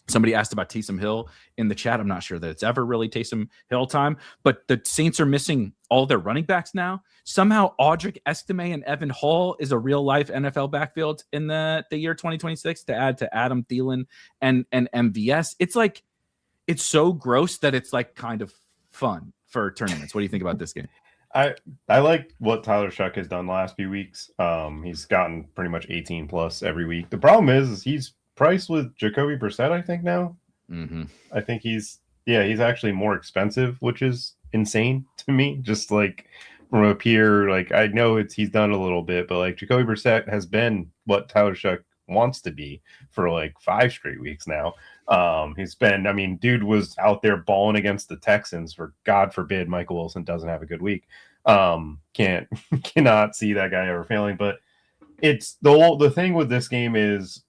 Somebody asked about Taysom Hill in the chat. I'm not sure that it's ever really Taysom Hill time, but the Saints are missing all their running backs now. Somehow Audric Estime and Evan Hall is a real life NFL backfield in the year 2026 to add to Adam Thielen and MVS. It's like, it's so gross that it's like kind of fun for tournaments. What do you think about this game? I like what Tyler Shuck has done the last few weeks. He's gotten pretty much 18 plus every week. The problem is he's priced with Jacoby Brissett, I think now. Mm-hmm. I think he's actually more expensive, which is insane to me. Just like from a peer, like I know he's done a little bit, but like Jacoby Brissett has been what Tyler Shuck wants to be for like 5 straight weeks now. He's been, I mean, dude was out there balling against the Texans for God forbid Michael Wilson doesn't have a good week. Cannot see that guy ever failing. But it's the thing with this game is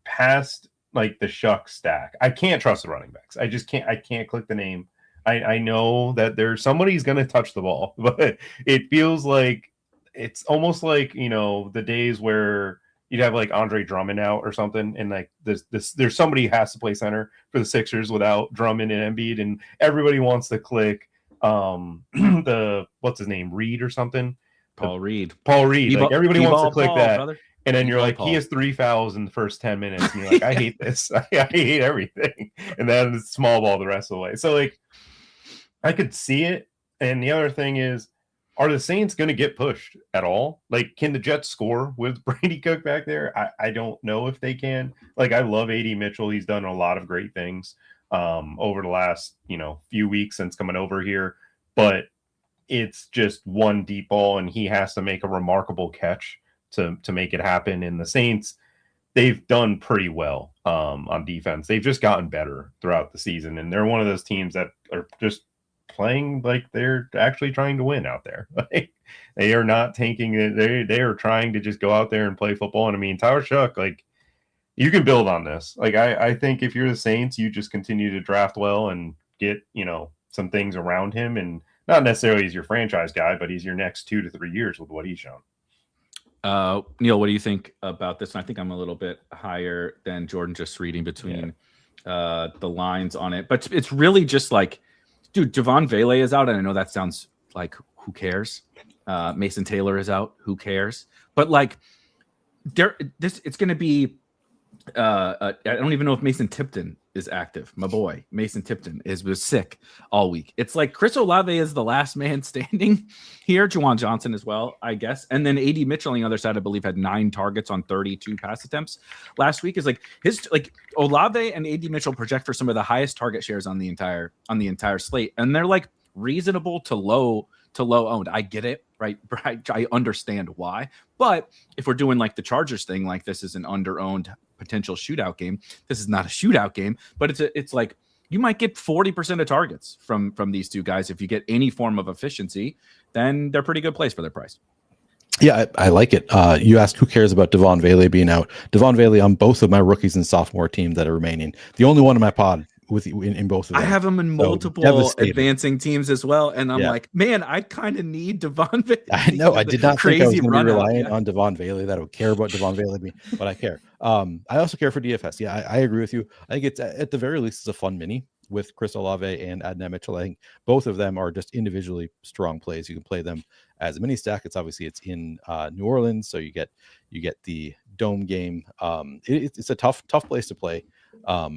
past like the Shuck stack. I can't trust the running backs. I can't click the name. I know that there's somebody's gonna touch the ball, but it feels like it's almost like, you know, the days where you'd have like Andre Drummond out or something, and like there's somebody who has to play center for the Sixers without Drummond and Embiid, and everybody wants to click the what's his name, Reed or something. Paul Reed. Like everybody wants to click that, brother. And then you're like, Paul. he has 3 fouls in the first 10 minutes, and you're like, I hate this. I hate everything. And then it's small ball the rest of the way. So like, I could see it. And the other thing is, are the Saints going to get pushed at all? Like, can the Jets score with Brady Cook back there? I don't know if they can. Like, I love AD Mitchell. He's done a lot of great things over the last, few weeks since coming over here. But it's just one deep ball, and he has to make a remarkable catch to make it happen. And the Saints, they've done pretty well on defense. They've just gotten better throughout the season. And they're one of those teams that are just playing like they're actually trying to win out there. Like, they are not tanking it. They are trying to just go out there and play football. And I mean, Tyler Shuck, like, you can build on this. Like, I think if you're the Saints, you just continue to draft well and get, some things around him, and not necessarily he's your franchise guy, but he's your next 2 to 3 years with what he's shown. Neil, what do you think about this? I think I'm a little bit higher than Jordan, just reading between the lines on it, but it's really just like, dude, Javon Vele is out, and I know that sounds like, who cares? Mason Taylor is out, who cares? But like, it's going to be. I don't even know if Mason Tipton is active. My boy Mason Tipton was sick all week. It's like Chris Olave is the last man standing here. Juwan Johnson as well, I guess, and then AD Mitchell on the other side, I believe, had 9 targets on 32 pass attempts last week. Is like Olave and AD Mitchell project for some of the highest target shares on the entire slate, and they're like reasonable to low owned. I get it, right? I understand why, but if we're doing like the Chargers thing, like this is an under-owned potential shootout game. This is not a shootout game, but it's like you might get 40% of targets from these two guys. If you get any form of efficiency, then they're pretty good plays for their price. Yeah, I like it. You asked who cares about Devon Vele being out. Devon Vele on both of my rookies and sophomore teams that are remaining. The only one in my pod in both of them. I have him in multiple advancing teams as well, and I'm like, man, I kind of need Devon Vele. I know. I did not think I was going to be relying on Devon Vele. That I would care about Devon Vele, but I care. I also care for DFS. Yeah, I agree with you. I think it's at the very least it's a fun mini with Chris Olave and Adnan Mitchell. I think both of them are just individually strong plays. You can play them as a mini stack. It's in New Orleans, so you get the dome game. It's a tough place to play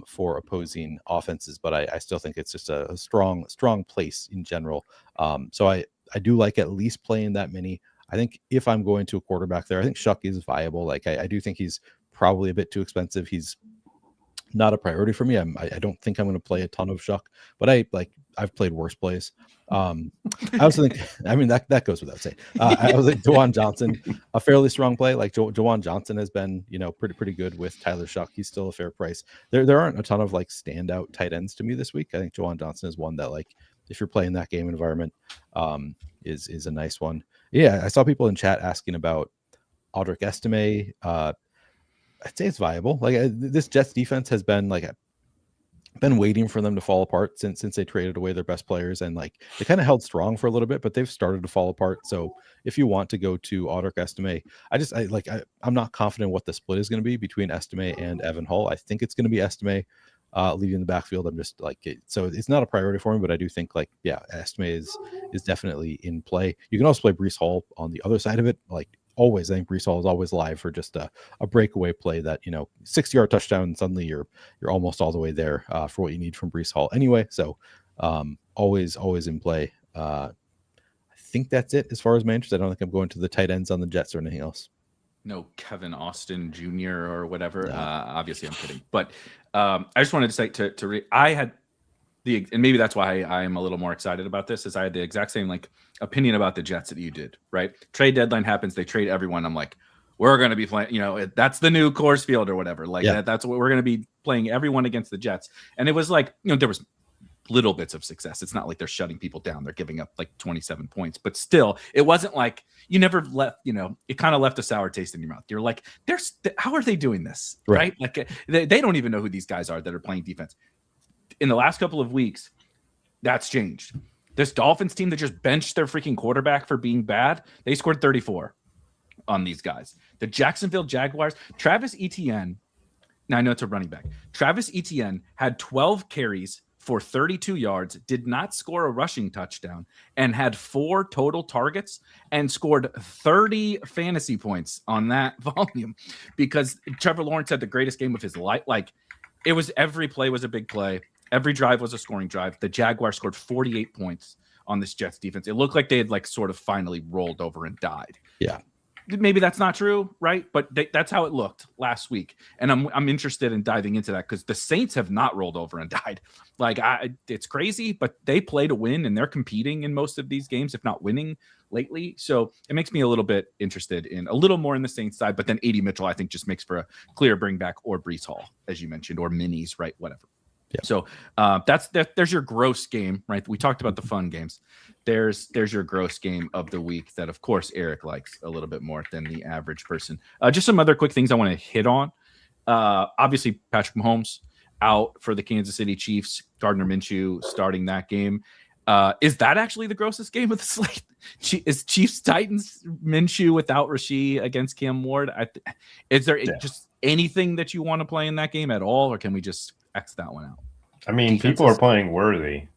for opposing offenses, but I still think it's just a strong place in general. So I do like at least playing that many. I think if I'm going to a quarterback there, I think Shuck is viable. Like I do think he's probably a bit too expensive. He's not a priority for me. I don't think I'm going to play a ton of Shuck, but I've played worse plays. I also think, I mean, that goes without saying. I was like Juwan Johnson, a fairly strong play. Like Juwan Johnson has been, pretty good with Tyler Shuck. He's still a fair price. There aren't a ton of like standout tight ends to me this week. I think Juwan Johnson is one that, like, if you're playing that game environment, is a nice one. Yeah, I saw people in chat asking about Audric Estime. I'd say it's viable. Like this Jets defense has been like been waiting for them to fall apart since they traded away their best players, and like they kind of held strong for a little bit, but they've started to fall apart. So if you want to go to Audric Estime, I'm not confident what the split is going to be between Estime and Evan Hull. I think it's going to be Estime leading the backfield. I'm just like so it's not a priority for me, but I do think Estime is definitely in play. You can also play Breece Hall on the other side of it. Like always, I think Breece Hall is always live for just a breakaway play that 60-yard touchdown, and suddenly you're almost all the way there for what you need from Breece Hall anyway. So always in play. I think that's it as far as my interest. I don't think I'm going to the tight ends on the Jets or anything else. No Kevin Austin Jr. or whatever. No. Obviously, I'm kidding. But I just wanted to say I had and maybe that's why I am a little more excited about this, is I had the exact same opinion about the Jets that you did, right? Trade deadline happens, they trade everyone. I'm like, we're going to be playing, that's the new Coors Field or whatever. That's what we're going to be playing everyone against the Jets. And it was there was little bits of success. It's not like they're shutting people down. They're giving up 27 points, but still, it wasn't like you never left, it kind of left a sour taste in your mouth. You're like, how are they doing this? Right? They don't even know who these guys are that are playing defense. In the last couple of weeks, that's changed. This Dolphins team that just benched their freaking quarterback for being bad, they scored 34 on these guys. The Jacksonville Jaguars, Travis Etienne, now I know it's a running back. Travis Etienne had 12 carries for 32 yards, did not score a rushing touchdown, and had 4 total targets and scored 30 fantasy points on that volume because Trevor Lawrence had the greatest game of his life. It was every play was a big play. Every drive was a scoring drive. The Jaguars scored 48 points on this Jets defense. It looked like they had sort of finally rolled over and died. Yeah. Maybe that's not true, right? But that's how it looked last week. And I'm interested in diving into that because the Saints have not rolled over and died. It's crazy, but they play to win and they're competing in most of these games, if not winning lately. So it makes me a little bit interested in a little more in the Saints side. But then A.D. Mitchell, I think, just makes for a clear bring back, or Breece Hall, as you mentioned, or minis, right? Whatever. Yeah. So there's your gross game, right? We talked about the fun games. There's your gross game of the week that, of course, Erik likes a little bit more than the average person. Just some other quick things I want to hit on. Obviously, Patrick Mahomes out for the Kansas City Chiefs. Gardner Minshew starting that game. Is that actually the grossest game of the slate? Is Chiefs-Titans Minshew without Rashee against Cam Ward? Is there just anything that you want to play in that game at all, or can we just X that one out? I mean, people are playing Worthy.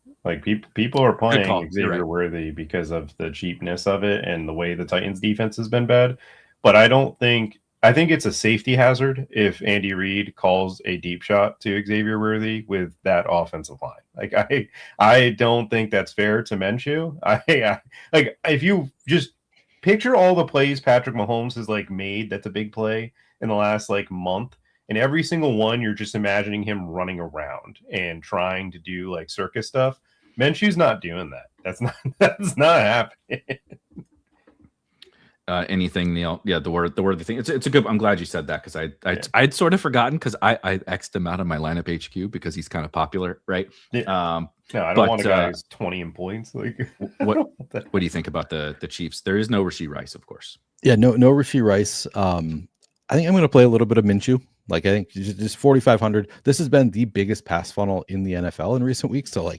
People are playing Xavier right. Worthy because of the cheapness of it and the way the Titans defense has been bad. But I think it's a safety hazard if Andy Reid calls a deep shot to Xavier Worthy with that offensive line. I don't think that's fair to Minshew. If you just picture all the plays Patrick Mahomes has made, that's a big play in the last month. And every single one, you're just imagining him running around and trying to do circus stuff. Minshew's not doing that. That's not happening. Anything, Neil? Yeah, the word thing. It's a good. I'm glad you said that because I'd sort of forgotten because I X'd him out of my lineup HQ because he's kind of popular, right? Yeah. No, I don't want a guy who's 20 in points. What do you think about the Chiefs? There is no Rashee Rice, of course. Yeah, no Rashee Rice. I think I'm going to play a little bit of Minshew. I think just 4,500. This has been the biggest pass funnel in the NFL in recent weeks. So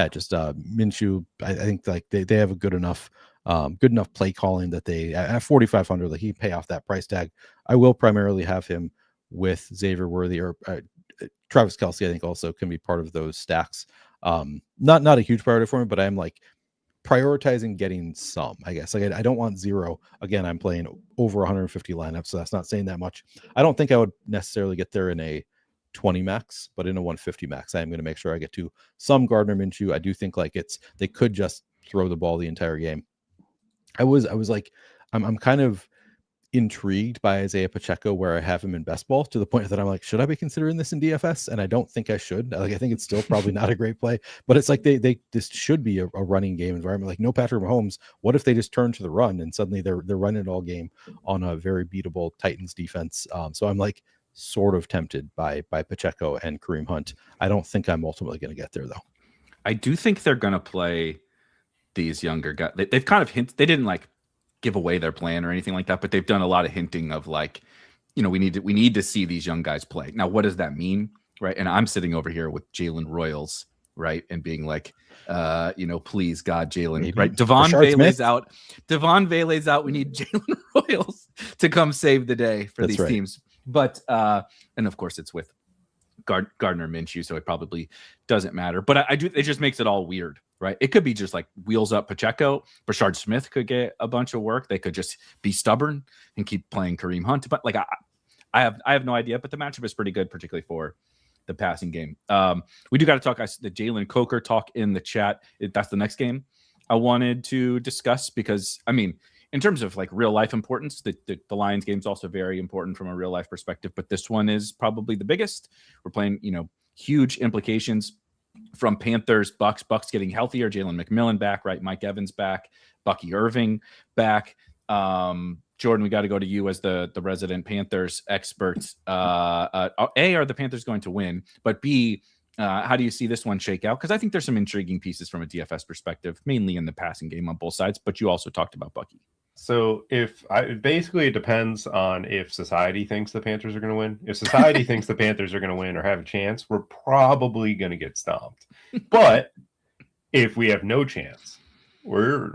just Minshew. I think they have a good enough play calling that they at 4,500 he can pay off that price tag. I will primarily have him with Xavier Worthy or Travis Kelce. I think also can be part of those stacks. Not a huge priority for me, but I'm prioritizing getting some, I guess. I don't want zero. Again, I'm playing over 150 lineups, so that's not saying that much. I don't think I would necessarily get there in a 20 max, but in a 150 max, I am going to make sure I get to some Gardner Minshew. I do think they could just throw the ball the entire game. I'm kind of intrigued by Isaiah Pacheco where I have him in best ball to the point that I'm should I be considering this in DFS? And I don't think I should. I think it's still probably not a great play, but it's this should be a running game environment. No Patrick Mahomes. What if they just turn to the run and suddenly they're running it all game on a very beatable Titans defense? So I'm sort of tempted by Pacheco and Kareem Hunt. I don't think I'm ultimately going to get there though. I do think they're going to play these younger guys. They've kind of they didn't give away their plan or anything like that, but they've done a lot of hinting of we need to see these young guys play. Now, what does that mean? right? And I'm sitting over here with Jalen Royals, right, and being like, please God, Jalen, Maybe. right? Devon Rashard Vele's Smith? out. Devon Vele's out. We need Jalen Royals to come save the day for these teams. But and of course it's with Gardner Minshew, so it probably doesn't matter. But I do. It just makes it all weird, right? It could be just like wheels up Pacheco. Rashard Smith could get a bunch of work. They could just be stubborn and keep playing Kareem Hunt. But like I have no idea. But the matchup is pretty good, particularly for the passing game. We do got to talk. The Jalen Coker talk in the chat. That's the next game I wanted to discuss because I mean, in terms of like real life importance, the Lions game is also very important from a real life perspective. But this one is probably the biggest. We're playing, huge implications from Panthers, Bucs getting healthier. Jalen McMillan back, right? Mike Evans back. Bucky Irving back. Jordan, we got to go to you as the resident Panthers expert. A, are the Panthers going to win? But B, how do you see this one shake out? Because I think there's some intriguing pieces from a DFS perspective, mainly in the passing game on both sides. But you also talked about Bucky. So basically it depends on if society thinks the Panthers are going to win. If society thinks the Panthers are going to win or have a chance, we're probably going to get stomped. But if we have no chance, we're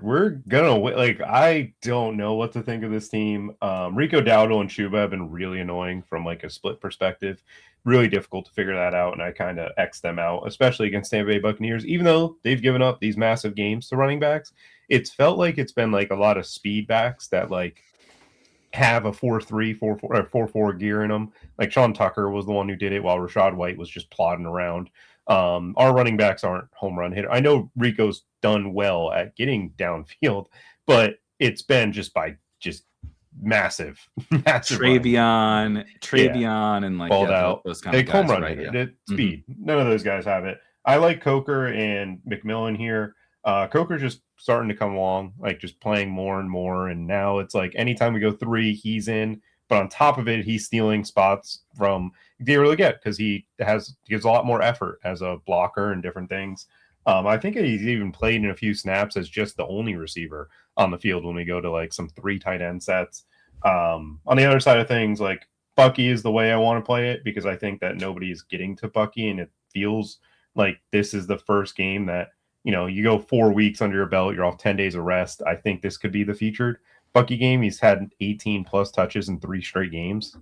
gonna win. Like, I don't know what to think of this team. Rico Dowdle and Chuba have been really annoying from like a split perspective. Really difficult to figure that out, and I kind of X them out, especially against Tampa Bay Buccaneers. Even though they've given up these massive games to running backs, it's felt like it's been like a lot of speed backs that like have a 4-3, 4-4, or 4-4 gear in them. Like Sean Tucker was the one who did it, while Rachaad White was just plodding around. Our running backs aren't home run hitter. I know Rico's done well at getting downfield, but it's been just by massive Travion, and like balled out. Those kind of guys, home run right? hitter. Speed. None of those guys have it. I like Coker and McMillan here. Coker's just starting to come along, like just playing more and more. And now it's like anytime we go 3, he's in. But on top of it, he's stealing spots from Xavier Legette because he gives a lot more effort as a blocker and different things. I think he's even played in a few snaps as just the only receiver on the field when we go to like some 3 tight end sets. On the other side of things, like Bucky is the way I want to play it because I think that nobody's getting to Bucky, and it feels like this is the first game that, you go 4 weeks under your belt, you're off 10 days of rest. I think this could be the featured Bucky game. He's had 18 plus touches in 3 straight games,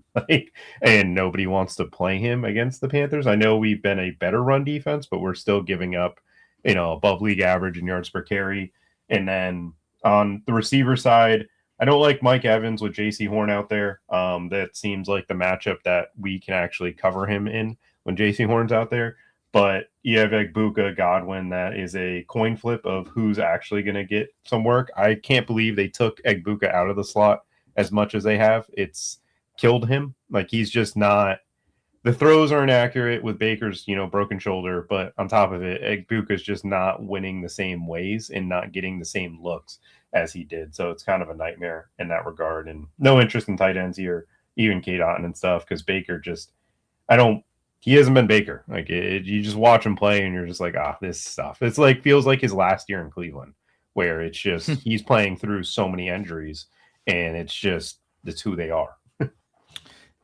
and nobody wants to play him against the Panthers. I know we've been a better run defense, but we're still giving up, above league average in yards per carry. And then on the receiver side, I don't like Mike Evans with JC Horn out there. That seems like the matchup that we can actually cover him in when JC Horn's out there. But you have Egbuka, Godwin. That is a coin flip of who's actually going to get some work. I can't believe they took Egbuka out of the slot as much as they have. It's killed him. Like, he's just not – the throws aren't accurate with Baker's, broken shoulder. But on top of it, Egbuka's just not winning the same ways and not getting the same looks as he did. So it's kind of a nightmare in that regard. And no interest in tight ends here, even Kate Otten and stuff, because Baker just – he hasn't been Baker. Like, you just watch him play and you're just like, this stuff. It's like, feels like his last year in Cleveland, where it's just, he's playing through so many injuries and it's who they are.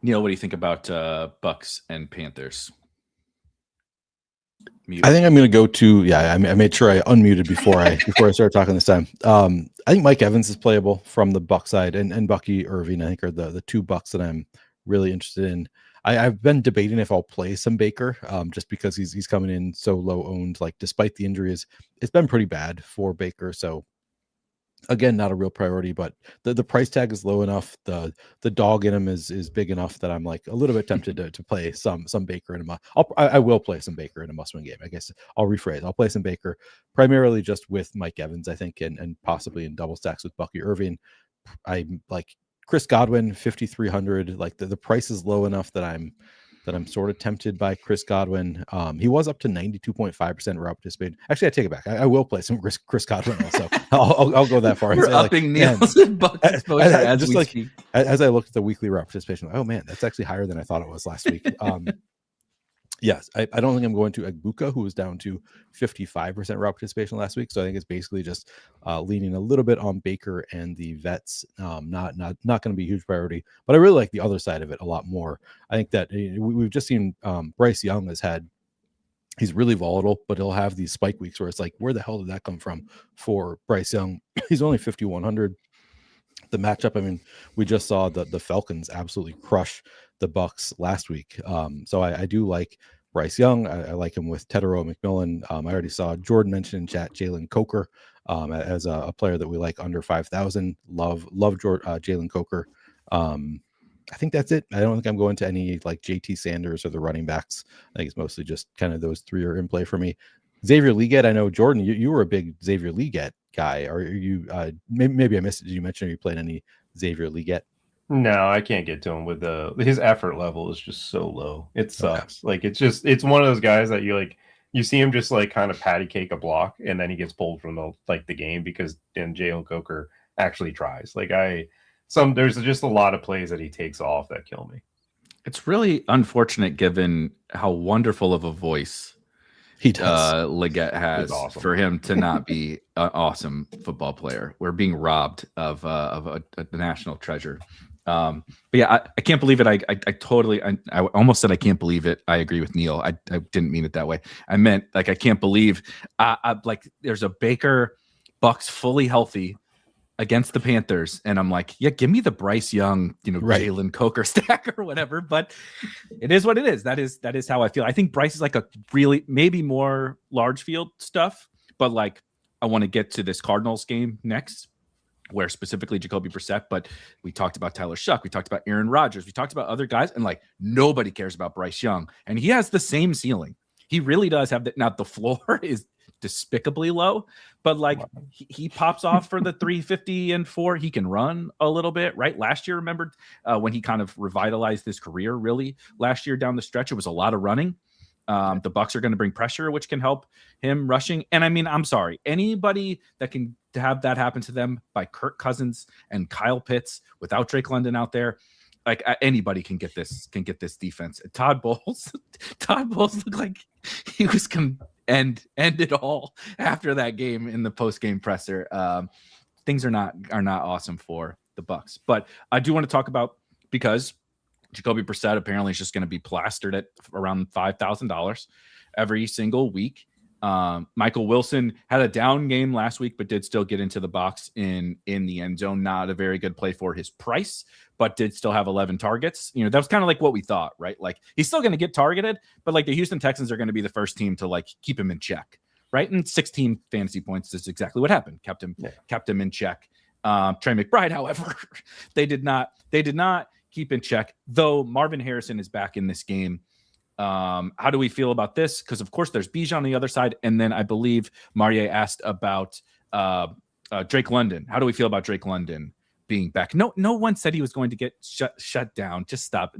Neil, what do you think about Bucs and Panthers? I think I'm going to go to, I made sure I unmuted before I started talking this time. I think Mike Evans is playable from the Bucs side, and Bucky Irving, I think, are the 2 Bucs that I'm really interested in. I've been debating if I'll play some Baker, just because he's coming in so low owned. Like, despite the injuries, it's been pretty bad for Baker. So again, not a real priority, but the price tag is low enough. The dog in him is big enough that I'm like a little bit tempted to play some Baker in I will play some Baker in a must-win game. I guess I'll rephrase. I'll play some Baker primarily just with Mike Evans, I think, and possibly in double stacks with Bucky Irving. I'm like Chris Godwin, 5,300. Like the price is low enough that I'm sort of tempted by Chris Godwin. He was up to 92.5% route participated. Actually, I take it back. I will play some Chris Godwin also. I'll go that far. We're upping Neil's Bucs exposure as we speak. As I looked at the weekly route participation, oh man, that's actually higher than I thought it was last week. Yes, I don't think I'm going to Egbuka, who was down to 55% route participation last week. So I think it's basically just leaning a little bit on Baker and the vets. Not going to be a huge priority, but I really like the other side of it a lot more. I think that we've just seen Bryce Young he's really volatile, but he'll have these spike weeks where it's like, where the hell did that come from for Bryce Young? He's only 5,100. The matchup, I mean, we just saw the Falcons absolutely crush the Bucs last week. So I do like Bryce Young. I like him with Tedero McMillan. I already saw Jordan mention in chat Jalen Coker as a player that we like under 5,000. Love Jalen Coker. I think that's it. I don't think I'm going to any like JT Sanders or the running backs. I think it's mostly just kind of those three are in play for me. Xavier Legette, I know Jordan, you were a big Xavier Legette guy. Are you? Maybe I missed it. Did you mention you played any Xavier Legette? No, I can't get to him with his effort level is just so low. It sucks. Okay. Like it's one of those guys that you see him just like kind of patty cake a block and then he gets pulled from the game because then Jalen Coker actually tries. There's just a lot of plays that he takes off that kill me. It's really unfortunate given how wonderful of a voice he does. Legette has awesome. For him to not be an awesome football player. We're being robbed of a national treasure. But yeah, I can't believe it. I almost said I can't believe it. I agree with Neil. I didn't mean it that way. I meant like I can't believe like there's a Baker Bucs fully healthy against the Panthers, and I'm like, yeah, give me the Bryce Young, right. Jalen Coker stack or whatever. But it is what it is. That is how I feel. I think Bryce is like a really maybe more large field stuff, but like I want to get to this Cardinals game next, where specifically Jacoby Brissett. But we talked about Tyler Shuck, we talked about Aaron Rodgers, we talked about other guys, and like nobody cares about Bryce Young, and he has the same ceiling. He really does have that. Now the floor is despicably low, but like he pops off for the 350 and 4. He can run a little bit, right? Last year, remember when he kind of revitalized his career really last year down the stretch, it was a lot of running. The Bucs are going to bring pressure, which can help him rushing. And I mean, I'm sorry, anybody that can have that happen to them by Kirk Cousins and Kyle Pitts without Drake London out there, like anybody can get this defense. Todd Bowles looked like he was end it all after that game in the post-game presser. Things are not awesome for the Bucs. But I do want to talk about, because Jacoby Brissett apparently is just going to be plastered at around $5,000 every single week. Michael Wilson had a down game last week, but did still get into the box in the end zone. Not a very good play for his price, but did still have 11 targets. That was kind of like what we thought, right? Like he's still going to get targeted, but like the Houston Texans are going to be the first team to like keep him in check, right? And 16 fantasy points is exactly what happened. Kept him in check. Trey McBride, however, they did not keep in check, though Marvin Harrison is back in this game. How do we feel about this? Because of course there's Bijan on the other side, and then I believe Marie asked about Drake London. How do we feel about Drake London being back? No one said he was going to get shut down. Just stop.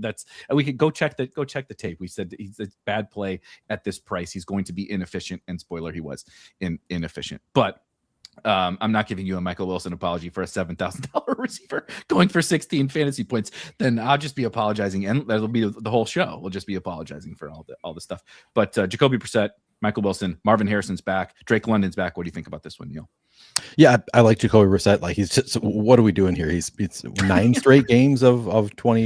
We could go check the tape. We said he's a bad play at this price. He's going to be inefficient, and spoiler, he was inefficient. But I'm not giving you a Michael Wilson apology for a $7,000 receiver going for 16 fantasy points. Then I'll just be apologizing, and that'll be the whole show. We'll just be apologizing for all the stuff. But Jacoby Brissett, Michael Wilson, Marvin Harrison's back, Drake London's back. What do you think about this one, Neil? Yeah, I like Jacoby Brissett. Like he's just, what are we doing here? It's 9 straight games of 20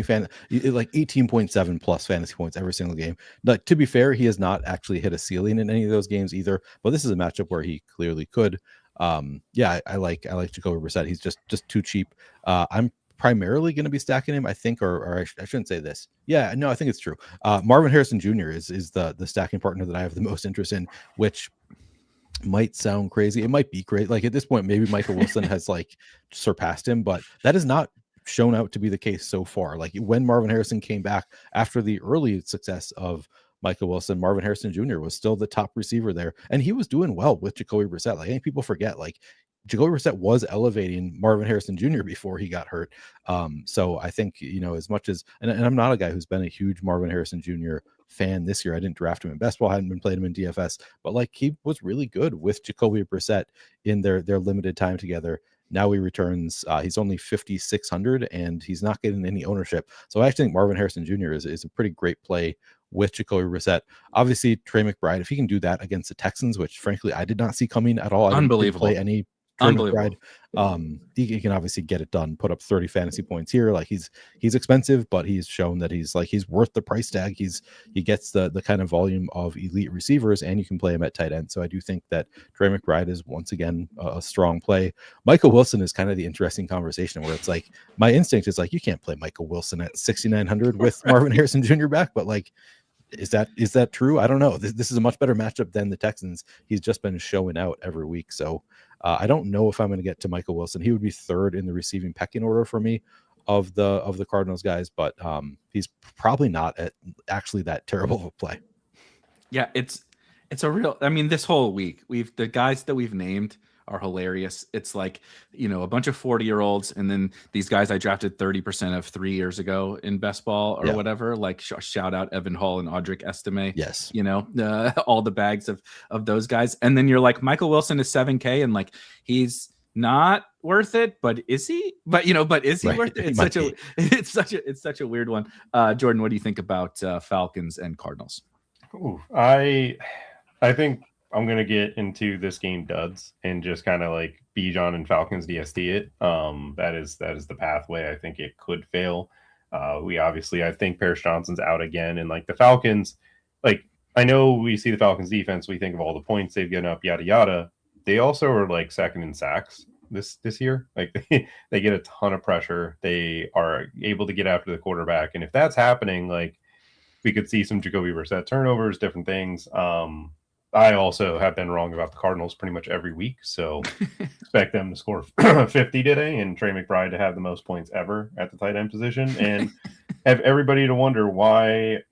like 18.7 plus fantasy points every single game. Like, to be fair, he has not actually hit a ceiling in any of those games either. But this is a matchup where he clearly could. I like Jacoby Brissett. He's just too cheap. I'm primarily going to be stacking him, I think, or I shouldn't say this. Yeah, no, I think it's true. Marvin Harrison Jr. is the stacking partner that I have the most interest in, which might sound crazy. It might be great. Like at this point, maybe Michael Wilson has like surpassed him, but that is not shown out to be the case so far. Like when Marvin Harrison came back after the early success of Michael Wilson, Marvin Harrison Jr. was still the top receiver there, and he was doing well with Jacoby Brissett. Like I think people forget, like Jacoby Brissett was elevating Marvin Harrison Jr. before he got hurt. So I think, as much as, and I'm not a guy who's been a huge Marvin Harrison Jr. fan this year. I didn't draft him in best ball, hadn't been playing him in DFS, but like he was really good with Jacoby Brissett in their limited time together. Now he returns. He's only 5,600 and he's not getting any ownership. So I actually think Marvin Harrison Jr. is a pretty great play with Jacoby Brissett. Obviously, Trey McBride, if he can do that against the Texans, which frankly I did not see coming at all. I didn't play any Trey McBride. He can obviously get it done, put up 30 fantasy points here. Like he's expensive, but he's shown that he's worth the price tag. He gets the kind of volume of elite receivers, and you can play him at tight end. So I do think that Trey McBride is once again a strong play. Michael Wilson is kind of the interesting conversation where it's like my instinct is like you can't play Michael Wilson at 6,900 with Marvin Harrison Jr. back, but like is that true? I don't know. This is a much better matchup than the Texans. He's just been showing out every week. So I don't know if I'm going to get to Michael Wilson. He would be third in the receiving pecking order for me of the Cardinals guys, but he's probably not actually that terrible of a play. Yeah, it's a real. I mean, this whole week the guys that we've named are hilarious. It's like, a bunch of 40-year-olds, and then these guys I drafted 30% of 3 years ago in best ball or whatever. Like shout out Evan Hall and Audric Estime. Yes, all the bags of those guys, and then you're like Michael Wilson is 7K, and like he's not worth it, but is he? But is he worth it? It's such a weird one. Jordan, what do you think about Falcons and Cardinals? Ooh, I think I'm going to get into this game duds and just kind of like Bijan and Falcons DST it. That is the pathway. I think it could fail. I think Paris Johnson's out again. And like the Falcons, like I know we see the Falcons defense, we think of all the points they've given up, yada, yada. They also are like second in sacks this year. Like they get a ton of pressure. They are able to get after the quarterback. And if that's happening, like we could see some Jacoby Brissett turnovers, different things. I also have been wrong about the Cardinals pretty much every week, so expect them to score 50 today and Trey McBride to have the most points ever at the tight end position, and have everybody to wonder why,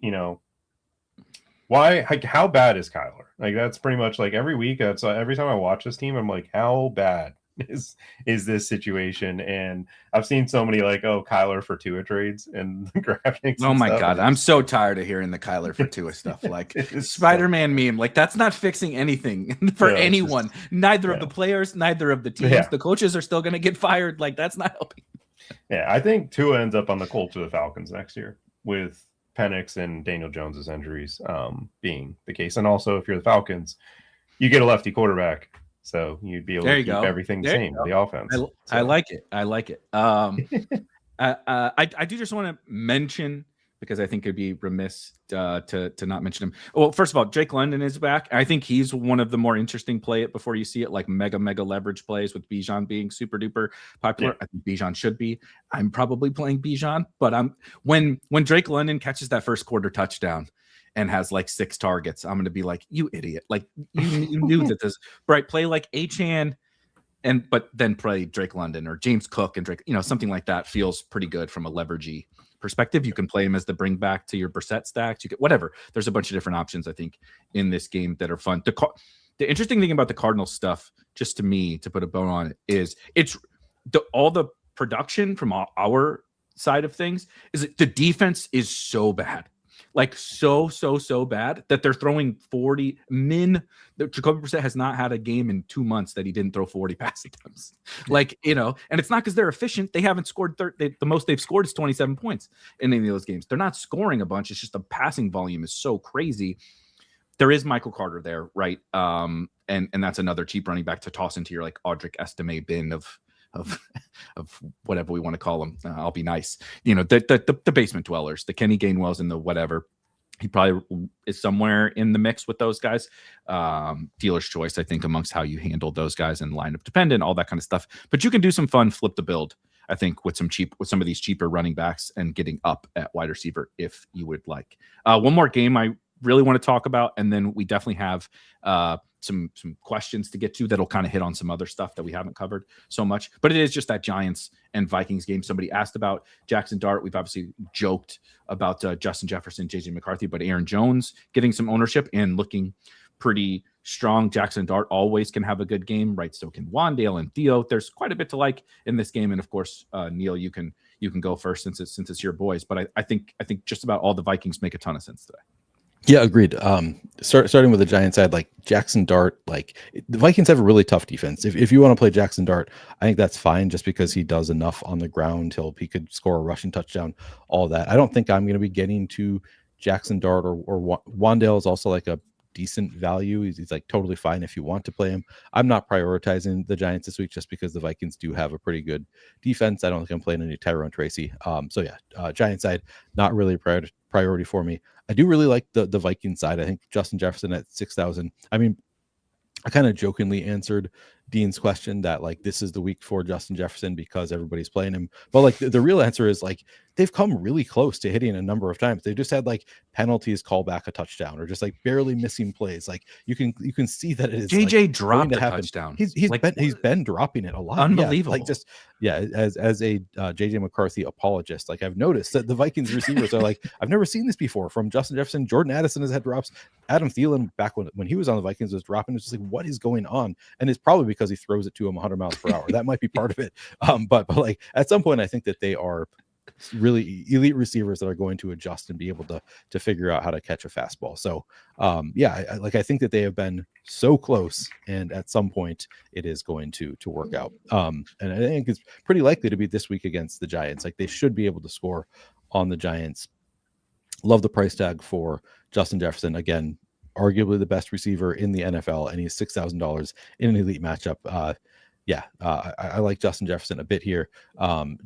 how bad is Kyler? Like that's pretty much like every week. That's every time I watch this team, I'm like, how bad is this situation? And I've seen so many like, Kyler for Tua trades and graphics. Oh my God. I'm so tired of hearing the Kyler for Tua stuff. Like Spider-Man meme. Like that's not fixing anything for anyone. Neither of the players, neither of the teams. Yeah. The coaches are still going to get fired. Like that's not helping. Yeah. I think Tua ends up on the Colts or the Falcons next year with Penix and Daniel Jones's injuries being the case. And also if you're the Falcons, you get a lefty quarterback. So you'd be able to keep everything the same, the offense. I like it. I do just want to mention, because I think it'd be remiss to not mention him. Well, first of all, Drake London is back. I think he's one of the more interesting play it before you see it, like mega leverage plays with Bijan being super duper popular. Yeah. I think Bijan should be. I'm probably playing Bijan, but when Drake London catches that first quarter touchdown and has like 6 targets, I'm going to be like, you idiot. Like you knew that this, right? Play like Achane but then play Drake London or James Cook and Drake, something like that feels pretty good from a leveragey perspective. You can play him as the bring back to your Brissett stacks. You get whatever. There's a bunch of different options, I think, in this game that are fun. The interesting thing about the Cardinals stuff, just to me, to put a bow on it, is all the production from our side of things is that the defense is so bad. Like so bad that they're throwing 40 min. Jacoby Brissett has not had a game in 2 months that he didn't throw 40 pass attempts. Like, and it's not because they're efficient. They haven't scored the most they've scored is 27 points in any of those games. They're not scoring a bunch. It's just the passing volume is so crazy. There is Michael Carter there, right? And that's another cheap running back to toss into your like Audric Estime bin of whatever we want to call them. I'll be nice. The basement dwellers, the Kenny Gainwells and the whatever. He probably is somewhere in the mix with those guys. Dealer's choice, I think, amongst how you handle those guys and lineup dependent, all that kind of stuff. But you can do some fun flip the build, I think, with some of these cheaper running backs and getting up at wide receiver if you would like. One more game I really want to talk about, and then we definitely have some questions to get to that'll kind of hit on some other stuff that we haven't covered so much. But it is just that Giants and Vikings game. Somebody asked about Jackson Dart. We've obviously joked about Justin Jefferson, JJ McCarthy, but Aaron Jones getting some ownership and looking pretty strong. Jackson Dart always can have a good game, right? So can Wandale and Theo. There's quite a bit to like in this game. And of course, Neil, you can go first since it's your boys. But I think just about all the Vikings make a ton of sense today. Yeah, agreed. Starting with the Giants side, like Jackson Dart, like the Vikings have a really tough defense. If you want to play Jackson Dart, I think that's fine just because he does enough on the ground till he could score a rushing touchdown, all that. I don't think I'm going to be getting to Jackson Dart or Wandale is also like a decent value. He's like totally fine if you want to play him. I'm not prioritizing the Giants this week just because the Vikings do have a pretty good defense. I don't think I'm playing any Tyrone Tracy. So yeah, Giants side, not really a priority for me. I do really like the Vikings side. I think Justin Jefferson at 6,000. I mean, I kind of jokingly answered Dean's question that like this is the week for Justin Jefferson because everybody's playing him. But like the real answer is like they've come really close to hitting a number of times. They just had like penalties call back a touchdown or just like barely missing plays. Like you can see that it is JJ like, dropped to a happen. touchdown. He's been dropping it a lot. Unbelievable. Yeah, like just as a JJ McCarthy apologist, like I've noticed that the Vikings receivers are like I've never seen this before from Justin Jefferson. Jordan Addison has had drops. Adam Thielen back when he was on the Vikings was dropping. It's just like what is going on? And it's probably because he throws it to him 100 miles per hour. That might be part of it. But like at some point, I think that they are really elite receivers that are going to adjust and be able to figure out how to catch a fastball. So I think that they have been so close, and at some point it is going to work out. And I think it's pretty likely to be this week against the Giants. Like they should be able to score on the Giants. Love the price tag for Justin Jefferson. Again, arguably the best receiver in the NFL, and he's $6,000 in an elite matchup. I like Justin Jefferson a bit here.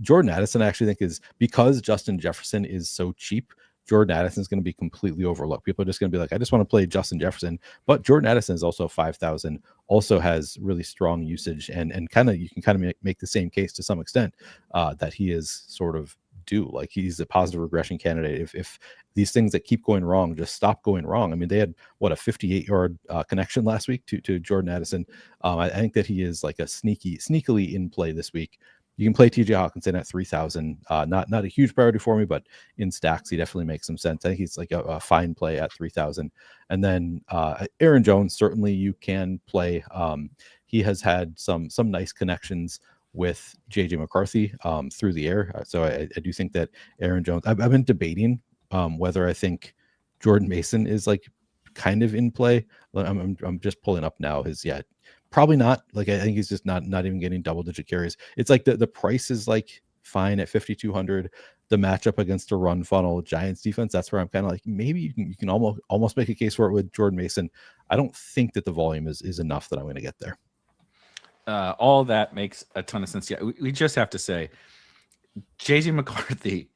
Jordan Addison, I actually think is because Justin Jefferson is so cheap. Jordan Addison is going to be completely overlooked. People are just going to be like, I just want to play Justin Jefferson. But Jordan Addison is also 5,000, also has really strong usage, and you can kind of make the same case to some extent that he is sort of due. Like he's a positive regression candidate. If these things that keep going wrong just stop going wrong. I mean, they had a 58-yard connection last week to Jordan Addison. I think that he is like a sneakily in play this week. You can play TJ Hawkinson at 3,000. Not a huge priority for me, but in stacks, he definitely makes some sense. I think he's like a fine play at 3,000. And then Aaron Jones, certainly you can play. He has had some nice connections with JJ McCarthy through the air. So I do think that Aaron Jones, I've been debating whether I think Jordan Mason is like kind of in play. I'm just pulling up now probably not. Like I think he's just not even getting double-digit carries. It's like the price is like fine at 5,200. The matchup against a run funnel Giants defense, that's where I'm kind of like maybe you can almost make a case for it with Jordan Mason. I don't think that the volume is enough that I'm going to get there. All that makes a ton of sense. Yeah, we just have to say JJ McCarthy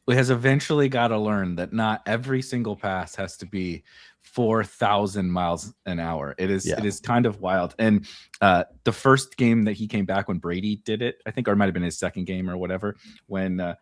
has eventually got to learn that not every single pass has to be 4,000 miles an hour. It is kind of wild. And the first game that he came back when Brady did it, I think, or it might have been his second game or whatever, when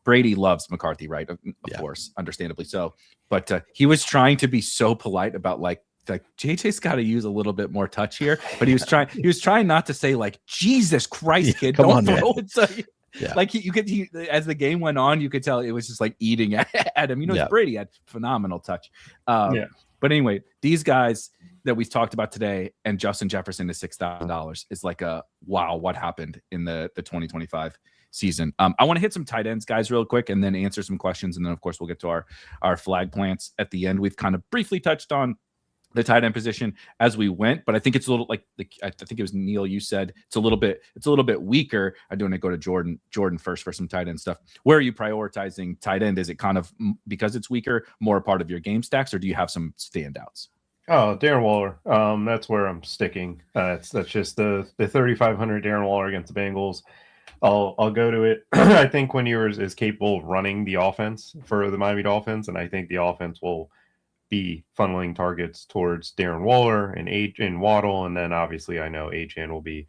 Brady loves McCarthy, right? Of course, understandably so. But he was trying to be so polite about like JJ's got to use a little bit more touch here, but he was trying not to say like, Jesus Christ, kid, don't throw it. Like as the game went on, you could tell it was just like eating at him. Brady had phenomenal touch. But anyway, these guys that we talked about today, and Justin Jefferson is $6,000 is like a wow, what happened in the 2025 season. I want to hit some tight ends, guys, real quick, and then answer some questions, and then of course we'll get to our flag plants at the end. We've kind of briefly touched on the tight end position as we went, but I think it's a little like I think it was Neil, you said it's a little bit weaker. I do want to go to Jordan first for some tight end stuff. Where are you prioritizing tight end? Is it kind of because it's weaker, more a part of your game stacks, or do you have some standouts? Oh, Darren Waller. That's where I'm sticking. That's just the 3,500 Darren Waller against the Bengals. I'll go to it. I think Quinn Ewers is capable of running the offense for the Miami Dolphins, and I think the offense will be funneling targets towards Darren Waller and Waddle, and then obviously I know Achane will be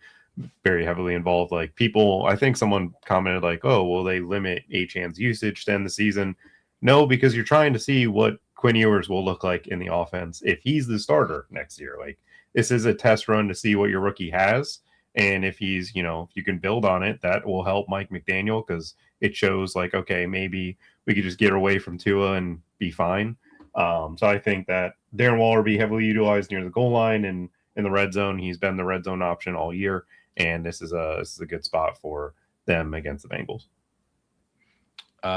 very heavily involved. Like I think someone commented like, oh, will they limit Achane's usage to end the season? No, because you're trying to see what Quinn Ewers will look like in the offense if he's the starter next year. Like this is a test run to see what your rookie has, and if he's, if you can build on it, that will help Mike McDaniel, because it shows like, okay, maybe we could just get away from Tua and be fine. So I think that Darren Waller will be heavily utilized near the goal line and in the red zone. He's been the red zone option all year, and this is a good spot for them against the Bengals.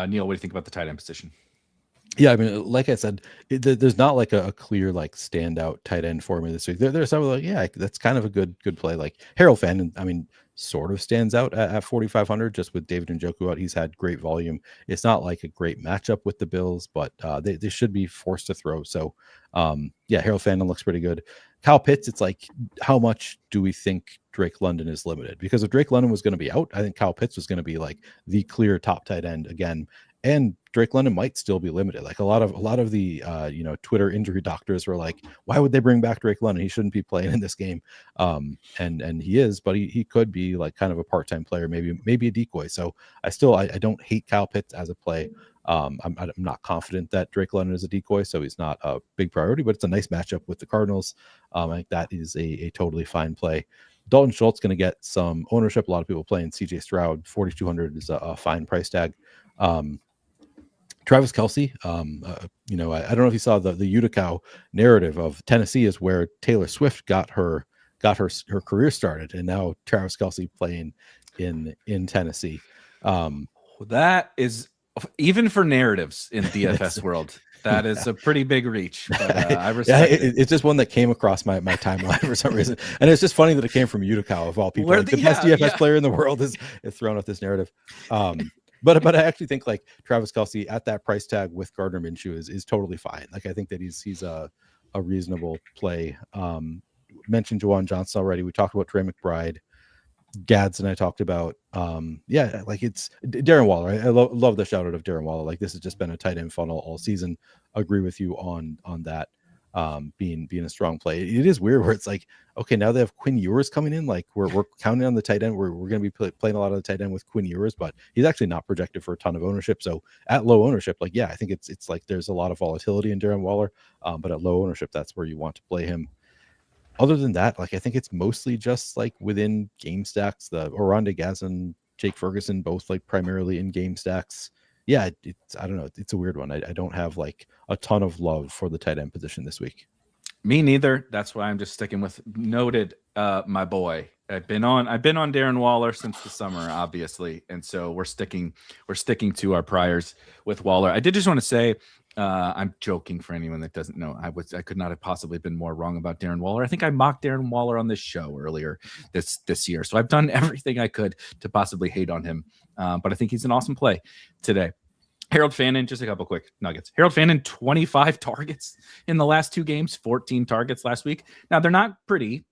Neil, what do you think about the tight end position? Yeah, I mean, like I said, there's not like a clear like standout tight end for me this week. There's some like, that's kind of a good play. Like Harold Fenton, I mean, sort of stands out at 4,500 just with David Njoku out. He's had great volume. It's not like a great matchup with the Bills, but they should be forced to throw. So Harold Fandon looks pretty good. Kyle Pitts, it's like, how much do we think Drake London is limited? Because if Drake London was going to be out, I think Kyle Pitts was going to be like the clear top tight end again. And Drake London might still be limited. Like a lot of the Twitter injury doctors were like, why would they bring back Drake London? He shouldn't be playing in this game. And he is, but he could be like kind of a part-time player, maybe a decoy. So I don't hate Kyle Pitts as a play. I'm not confident that Drake London is a decoy, so he's not a big priority, but it's a nice matchup with the Cardinals. I think that is a totally fine play. Dalton Schultz going to get some ownership. A lot of people playing CJ Stroud. 4,200 is a fine price tag. Travis Kelce, I don't know if you saw the Utica narrative of Tennessee is where Taylor Swift got her career started, and now Travis Kelce playing in Tennessee. That is, even for narratives in DFS world, that is a pretty big reach. But I respect it's just one that came across my timeline for some reason, and it's just funny that it came from Utica of all people. Like the best DFS player in the world is thrown out this narrative. But I actually think like Travis Kelce at that price tag with Gardner Minshew is totally fine. Like I think that he's a reasonable play. Mentioned Juwan Johnson already. We talked about Trey McBride. Gadsden I talked about. Like it's Darren Waller. I love the shout out of Darren Waller. Like this has just been a tight end funnel all season. Agree with you on that. Being a strong play. It is weird where it's like, okay, now they have Quinn Ewers coming in. Like we're counting on the tight end. We're going to be playing a lot of the tight end with Quinn Ewers, but he's actually not projected for a ton of ownership. So at low ownership, like, I think it's like there's a lot of volatility in Darren Waller, but at low ownership, that's where you want to play him. Other than that, like I think it's mostly just like within game stacks. The Oronde Gadsden, Jake Ferguson, both like primarily in game stacks. I don't know. It's a weird one. I don't have like a ton of love for the tight end position this week. Me neither. That's why I'm just sticking with noted my boy. I've been on Darren Waller since the summer, obviously, and so we're sticking to our priors with Waller. I did just want to say, I'm joking for anyone that doesn't know. I could not have possibly been more wrong about Darren Waller. I think I mocked Darren Waller on this show earlier this year, so I've done everything I could to possibly hate on him. But I think he's an awesome play today. Harold Fandon, just a couple quick nuggets. Harold Fandon, 25 targets in the last 2 games, 14 targets last week. Now, they're not pretty.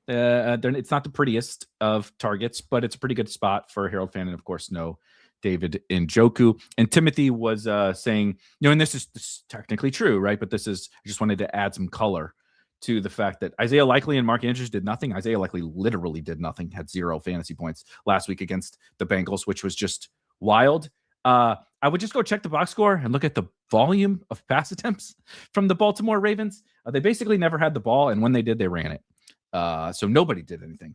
It's not the prettiest of targets, but it's a pretty good spot for Harold Fandon. Of course, no David Njoku. And Timothy was saying, and this is technically true, right? But I just wanted to add some color to the fact that Isaiah Likely and Mark Andrews did nothing. Isaiah Likely literally did nothing, had 0 fantasy points last week against the Bengals, which was just wild. I would just go check the box score and look at the volume of pass attempts from the Baltimore Ravens. They basically never had the ball, and when they did, they ran it. So nobody did anything.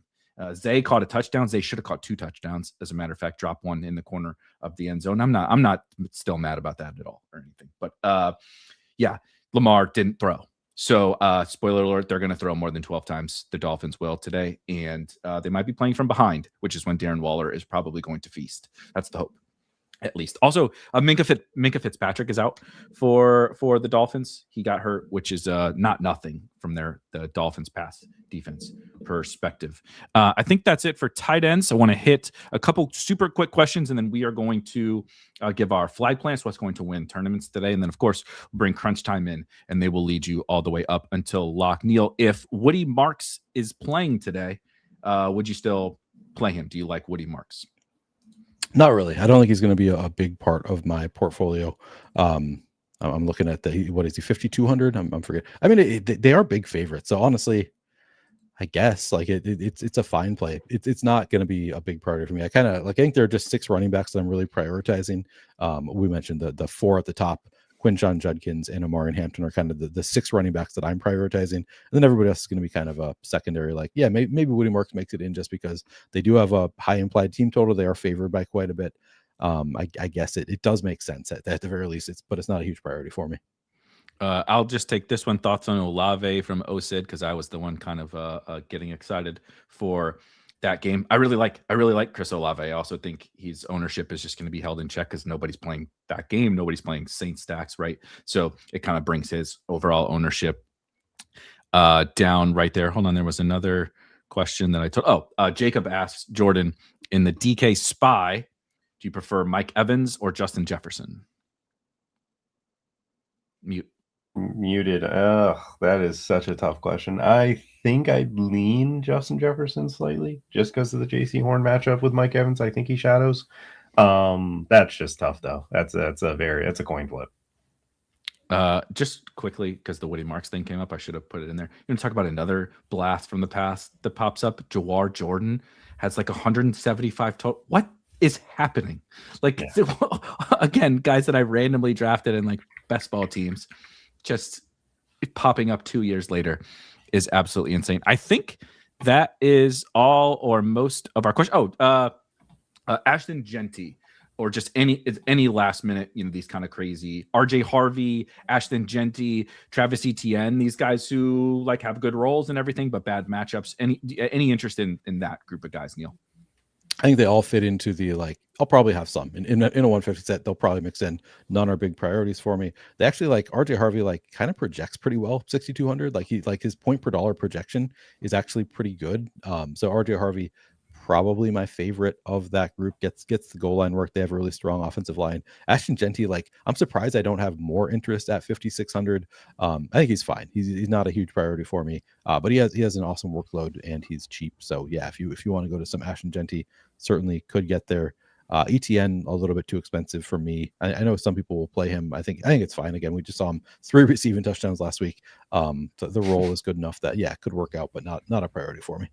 Zay caught a touchdown. Zay should have caught 2 touchdowns. As a matter of fact, dropped one in the corner of the end zone. I'm not still mad about that at all or anything. But Lamar didn't throw. So spoiler alert, they're going to throw more than 12 times. The Dolphins will today, and they might be playing from behind, which is when Darren Waller is probably going to feast. That's the hope. At least. Also, Minkah Fitzpatrick is out for the Dolphins. He got hurt, which is not nothing from the Dolphins pass defense perspective. I think that's it for tight ends. I want to hit a couple super quick questions, and then we are going to give our flag plans, what's going to win tournaments today. And then, of course, we'll bring crunch time in, and they will lead you all the way up until lock. Neil, if Woody Marks is playing today, would you still play him? Do you like Woody Marks? Not really. I don't think he's going to be a big part of my portfolio. I'm looking at what is he, 5,200? I'm forgetting. I mean, they are big favorites. So honestly, I guess like it's a fine play. It's not going to be a big priority for me. I think there are just 6 running backs that I'm really prioritizing. We mentioned the 4 at the top. Quinshon Judkins and Omarion Hampton are kind of the 6 running backs that I'm prioritizing. And then everybody else is going to be kind of a secondary, like, maybe Woody Marks makes it in just because they do have a high implied team total. They are favored by quite a bit. I guess it does make sense at the very least, but it's not a huge priority for me. I'll just take this one. Thoughts on Olave from OSID, because I was the one kind of getting excited for that game. I really like Chris Olave. I also think his ownership is just going to be held in check because nobody's playing that game. Nobody's playing Saints stacks, right? So it kind of brings his overall ownership down right there. Hold on, there was another question that I told. Jacob asks Jordan, in the DK spy, do you prefer Mike Evans or Justin Jefferson? Muted. That is such a tough question. I think I'd lean Justin Jefferson slightly just because of the JC Horn matchup with Mike Evans. I think he shadows. That's just tough though. That's a coin flip. Just quickly, because the Woody Marks thing came up, I should have put it in there. You want to talk about another blast from the past that pops up? Jawar Jordan has like 175 total. What is happening? Like, again, guys that I randomly drafted in like best ball teams, just popping up 2 years later is absolutely insane. I think that is all or most of our questions. Ashton Genty, or just any last minute, these kind of crazy RJ Harvey, Ashton Genty, Travis Etienne, these guys who like have good roles and everything, but bad matchups. Any interest in that group of guys, Neil? I think they all fit into the, like, I'll probably have some in a 150 set. They'll probably mix in. None are big priorities for me. They actually, like, RJ Harvey, like, kind of projects pretty well, 6,200. Like his point per dollar projection is actually pretty good. So RJ Harvey, probably my favorite of that group, gets the goal line work. They have a really strong offensive line. Ashton Genty, like, I'm surprised I don't have more interest at 5,600. I think he's fine. He's not a huge priority for me, but he has an awesome workload and he's cheap. So yeah, if you want to go to some Ashton Genty, certainly could get there. ETN, a little bit too expensive for me. I know some people will play him. I think it's fine. Again, we just saw him 3 receiving touchdowns last week. So the role is good enough that it could work out, but not a priority for me.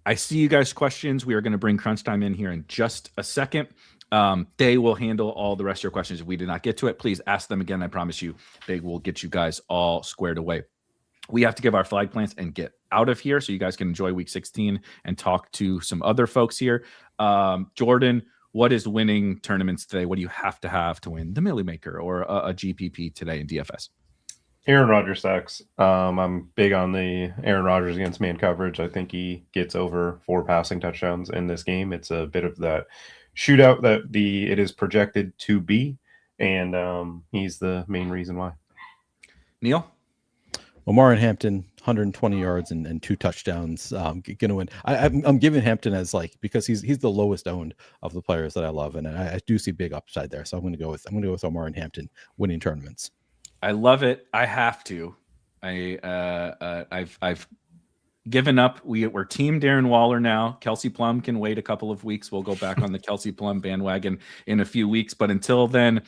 I see you guys' questions. We are going to bring Crunch Time in here in just a second. They will handle all the rest of your questions. If we did not get to it, please ask them again. I promise you, they will get you guys all squared away. We have to give our flag plants and get out of here so you guys can enjoy week 16 and talk to some other folks here. Jordan, what is winning tournaments today? What do you have to win the Millie Maker or a GPP today in DFS? Aaron Rodgers sucks. I'm big on the Aaron Rodgers against man coverage. I think he gets over 4 passing touchdowns in this game. It's a bit of that shootout that it is projected to be, and he's the main reason why. Neil? Omar and Hampton, 120 yards and 2 touchdowns. Gonna win. I'm giving Hampton as, like, because he's the lowest owned of the players that I love, and I do see big upside there. So I'm gonna go with Omar and Hampton winning tournaments. I love it. I have to. I've given up. We're team Darren Waller now. Kelsey Plum can wait a couple of weeks. We'll go back on the Kelsey Plum bandwagon in a few weeks. But until then,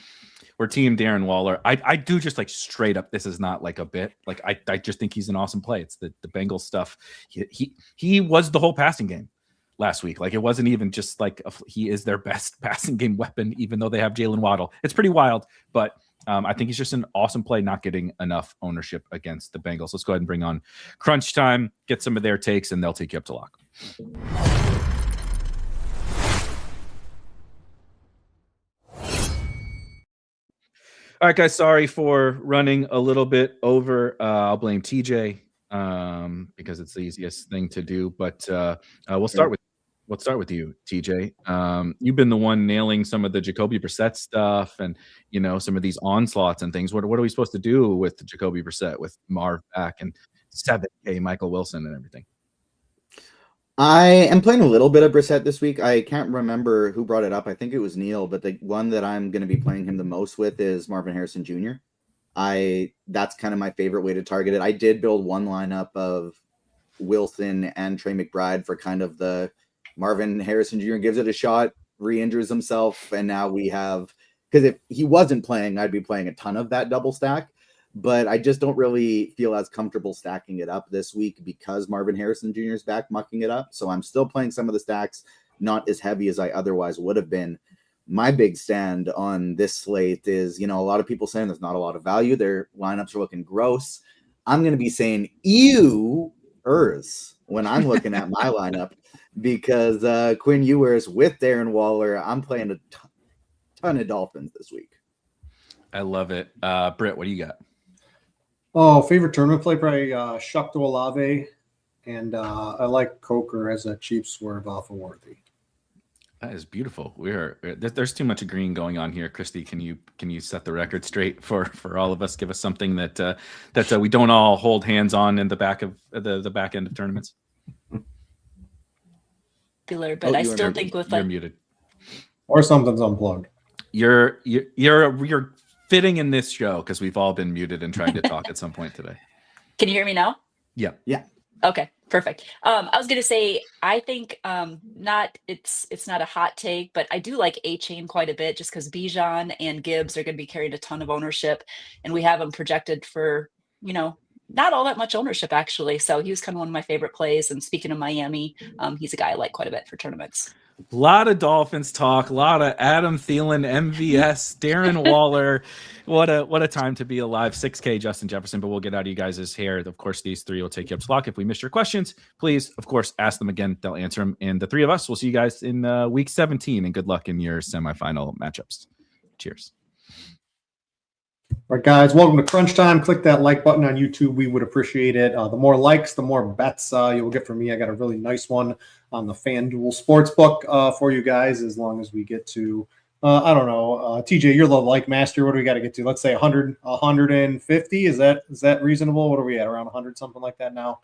we're team Darren Waller. I do just, like, straight up. This is not like a bit. Like, I just think he's an awesome play. It's the Bengals stuff. He was the whole passing game last week. Like, it wasn't even just like he is their best passing game weapon, even though they have Jalen Waddle. It's pretty wild, but I think he's just an awesome play, not getting enough ownership against the Bengals. Let's go ahead and bring on Crunch Time, get some of their takes, and they'll take you up to lock. All right, guys, sorry for running a little bit over. I'll blame TJ because it's the easiest thing to do, but we'll start with you, TJ. You've been the one nailing some of the Jacoby Brissett stuff and, some of these onslaughts and things. What are we supposed to do with Jacoby Brissett, with Marv back and 7K Michael Wilson and everything? I am playing a little bit of Brissett this week. I can't remember who brought it up. I think it was Neil, but the one that I'm going to be playing him the most with is Marvin Harrison Jr. That's kind of my favorite way to target it. I did build one lineup of Wilson and Trey McBride for kind of the Marvin Harrison Jr. gives it a shot, re-injures himself, and now we have, because if he wasn't playing, I'd be playing a ton of that double stack, but I just don't really feel as comfortable stacking it up this week because Marvin Harrison Jr. is back mucking it up. So I'm still playing some of the stacks, not as heavy as I otherwise would have been. My big stand on this slate is, a lot of people saying there's not a lot of value. Their lineups are looking gross. I'm going to be saying ew-ers when I'm looking at my lineup. Because Quinn Ewers with Darren Waller, I'm playing a ton of Dolphins this week. I love it. Britt, what do you got? Oh, favorite tournament play, probably Shuck to Olave, and I like Coker as a cheap swerve off of Worthy. That is beautiful. There's too much green going on here. Kristi, can you set the record straight for all of us? Give us something that we don't all hold hands on in the back of the back end of tournaments. but I still think with you're muted. Or something's unplugged. You're fitting in this show because we've all been muted and trying to talk at some point today. Can you hear me now? Yeah. Okay, perfect. I was gonna say, I think it's not a hot take, but I do like A-Chain quite a bit just because Bijan and Gibbs are gonna be carrying a ton of ownership, and we have them projected for, not all that much ownership actually. So he was kind of one of my favorite plays. And speaking of Miami, he's a guy I like quite a bit for tournaments. A lot of Dolphins talk, a lot of Adam Thielen, MVS, Darren Waller. What a time to be alive. 6K Justin Jefferson, but we'll get out of you guys' hair. Of course, these three will take you up to lock. If we missed your questions, please, of course, ask them again. They'll answer them. And the three of us will see you guys in week 17. And good luck in your semifinal matchups. Cheers. All right, guys, welcome to Crunch Time. Click that like button on YouTube. We would appreciate it. The more likes, the more bets you will get from me. I got a really nice one on the FanDuel Sportsbook for you guys, as long as we get to, I don't know, TJ, you're the like master. What do we got to get to? Let's say 100, 150. Is that reasonable? What are we at? Around 100, something like that now?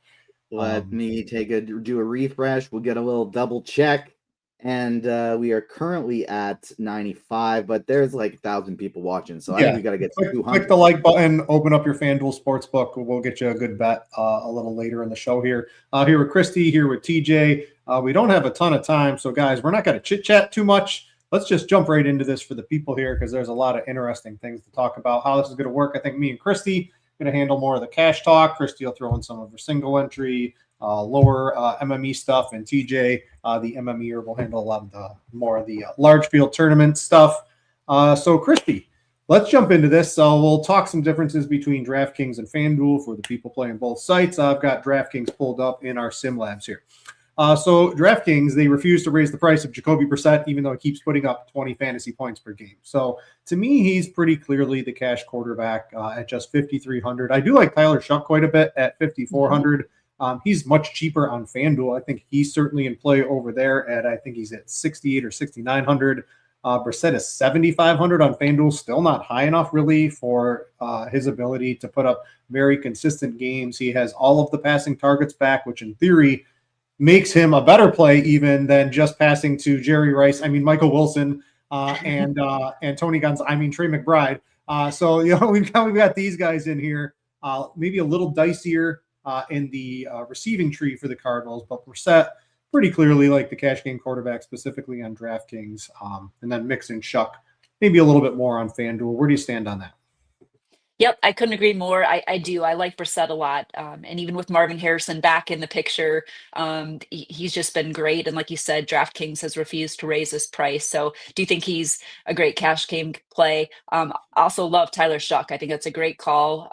Let me do a refresh. We'll get a little double check. And we are currently at 95, but there's like 1,000 people watching. So I think we got to get to 200. Click the like button, open up your FanDuel Sportsbook. We'll get you a good bet a little later in the show here. Here with Kristi, here with TJ. We don't have a ton of time. So, guys, we're not going to chit-chat too much. Let's just jump right into this for the people here because there's a lot of interesting things to talk about. How this is going to work, I think me and Kristi are going to handle more of the cash talk. Kristi will throw in some of her single entry, lower MME stuff, and TJ, the MMEer, will handle a lot of the more of the large field tournament stuff. So, Kristi, let's jump into this. We'll talk some differences between DraftKings and FanDuel for the people playing both sites. I've got DraftKings pulled up in our SimLabs here. So DraftKings, they refuse to raise the price of Jacoby Brissett, even though he keeps putting up 20 fantasy points per game. So to me, he's pretty clearly the cash quarterback at just 5,300. I do like Tyler Shuck quite a bit at 5,400. He's much cheaper on FanDuel. I think he's certainly in play over there I think he's at 68 or 6,900. Brissett is 7,500 on FanDuel. Still not high enough really for his ability to put up very consistent games. He has all of the passing targets back, which in theory makes him a better play even than just passing to Jerry Rice. I mean, Michael Wilson and Tony Gonzalez. Trey McBride. So we've got these guys in here. Maybe a little dicier in the receiving tree for the Cardinals, but Brissett pretty clearly like the cash game quarterback, specifically on DraftKings, and then Mix and Shuck maybe a little bit more on FanDuel. Where do you stand on that? Yep, I couldn't agree more. I do. I like Brissett a lot. And even with Marvin Harrison back in the picture, he's just been great. And like you said, DraftKings has refused to raise his price. So do you think he's a great cash game play? Also love Tyler Shuck. I think that's a great call.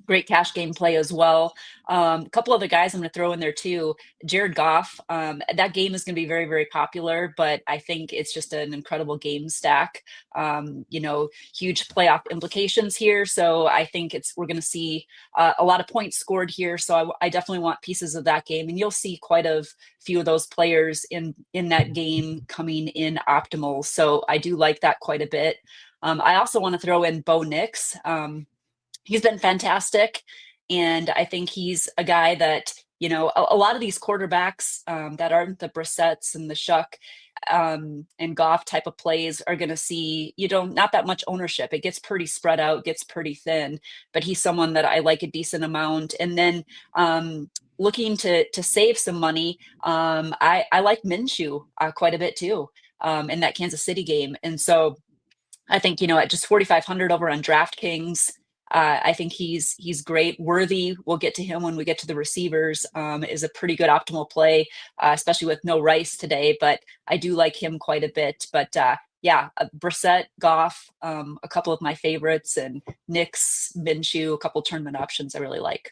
Great cash game play as well. A couple other guys I'm going to throw in there too. Jared Goff. That game is going to be very, very popular, but I think it's just an incredible game stack. Huge playoff implications here. So I think we're going to see a lot of points scored here. So I definitely want pieces of that game, and you'll see quite a few of those players in that game coming in optimal. So I do like that quite a bit. I also want to throw in Bo Nix. He's been fantastic, and I think he's a guy that, a lot of these quarterbacks that aren't the Brissetts and the Shuck and Goff type of plays are going to see, not that much ownership. It gets pretty spread out, gets pretty thin, but he's someone that I like a decent amount. And then looking to save some money, I like Minshew quite a bit too in that Kansas City game. And so I think, at just 4,500 over on DraftKings, I think he's great. Worthy, we'll get to him when we get to the receivers, is a pretty good optimal play, especially with no Rice today. But I do like him quite a bit. But Brissett, Goff, a couple of my favorites, and Nix, Minshew, a couple tournament options I really like.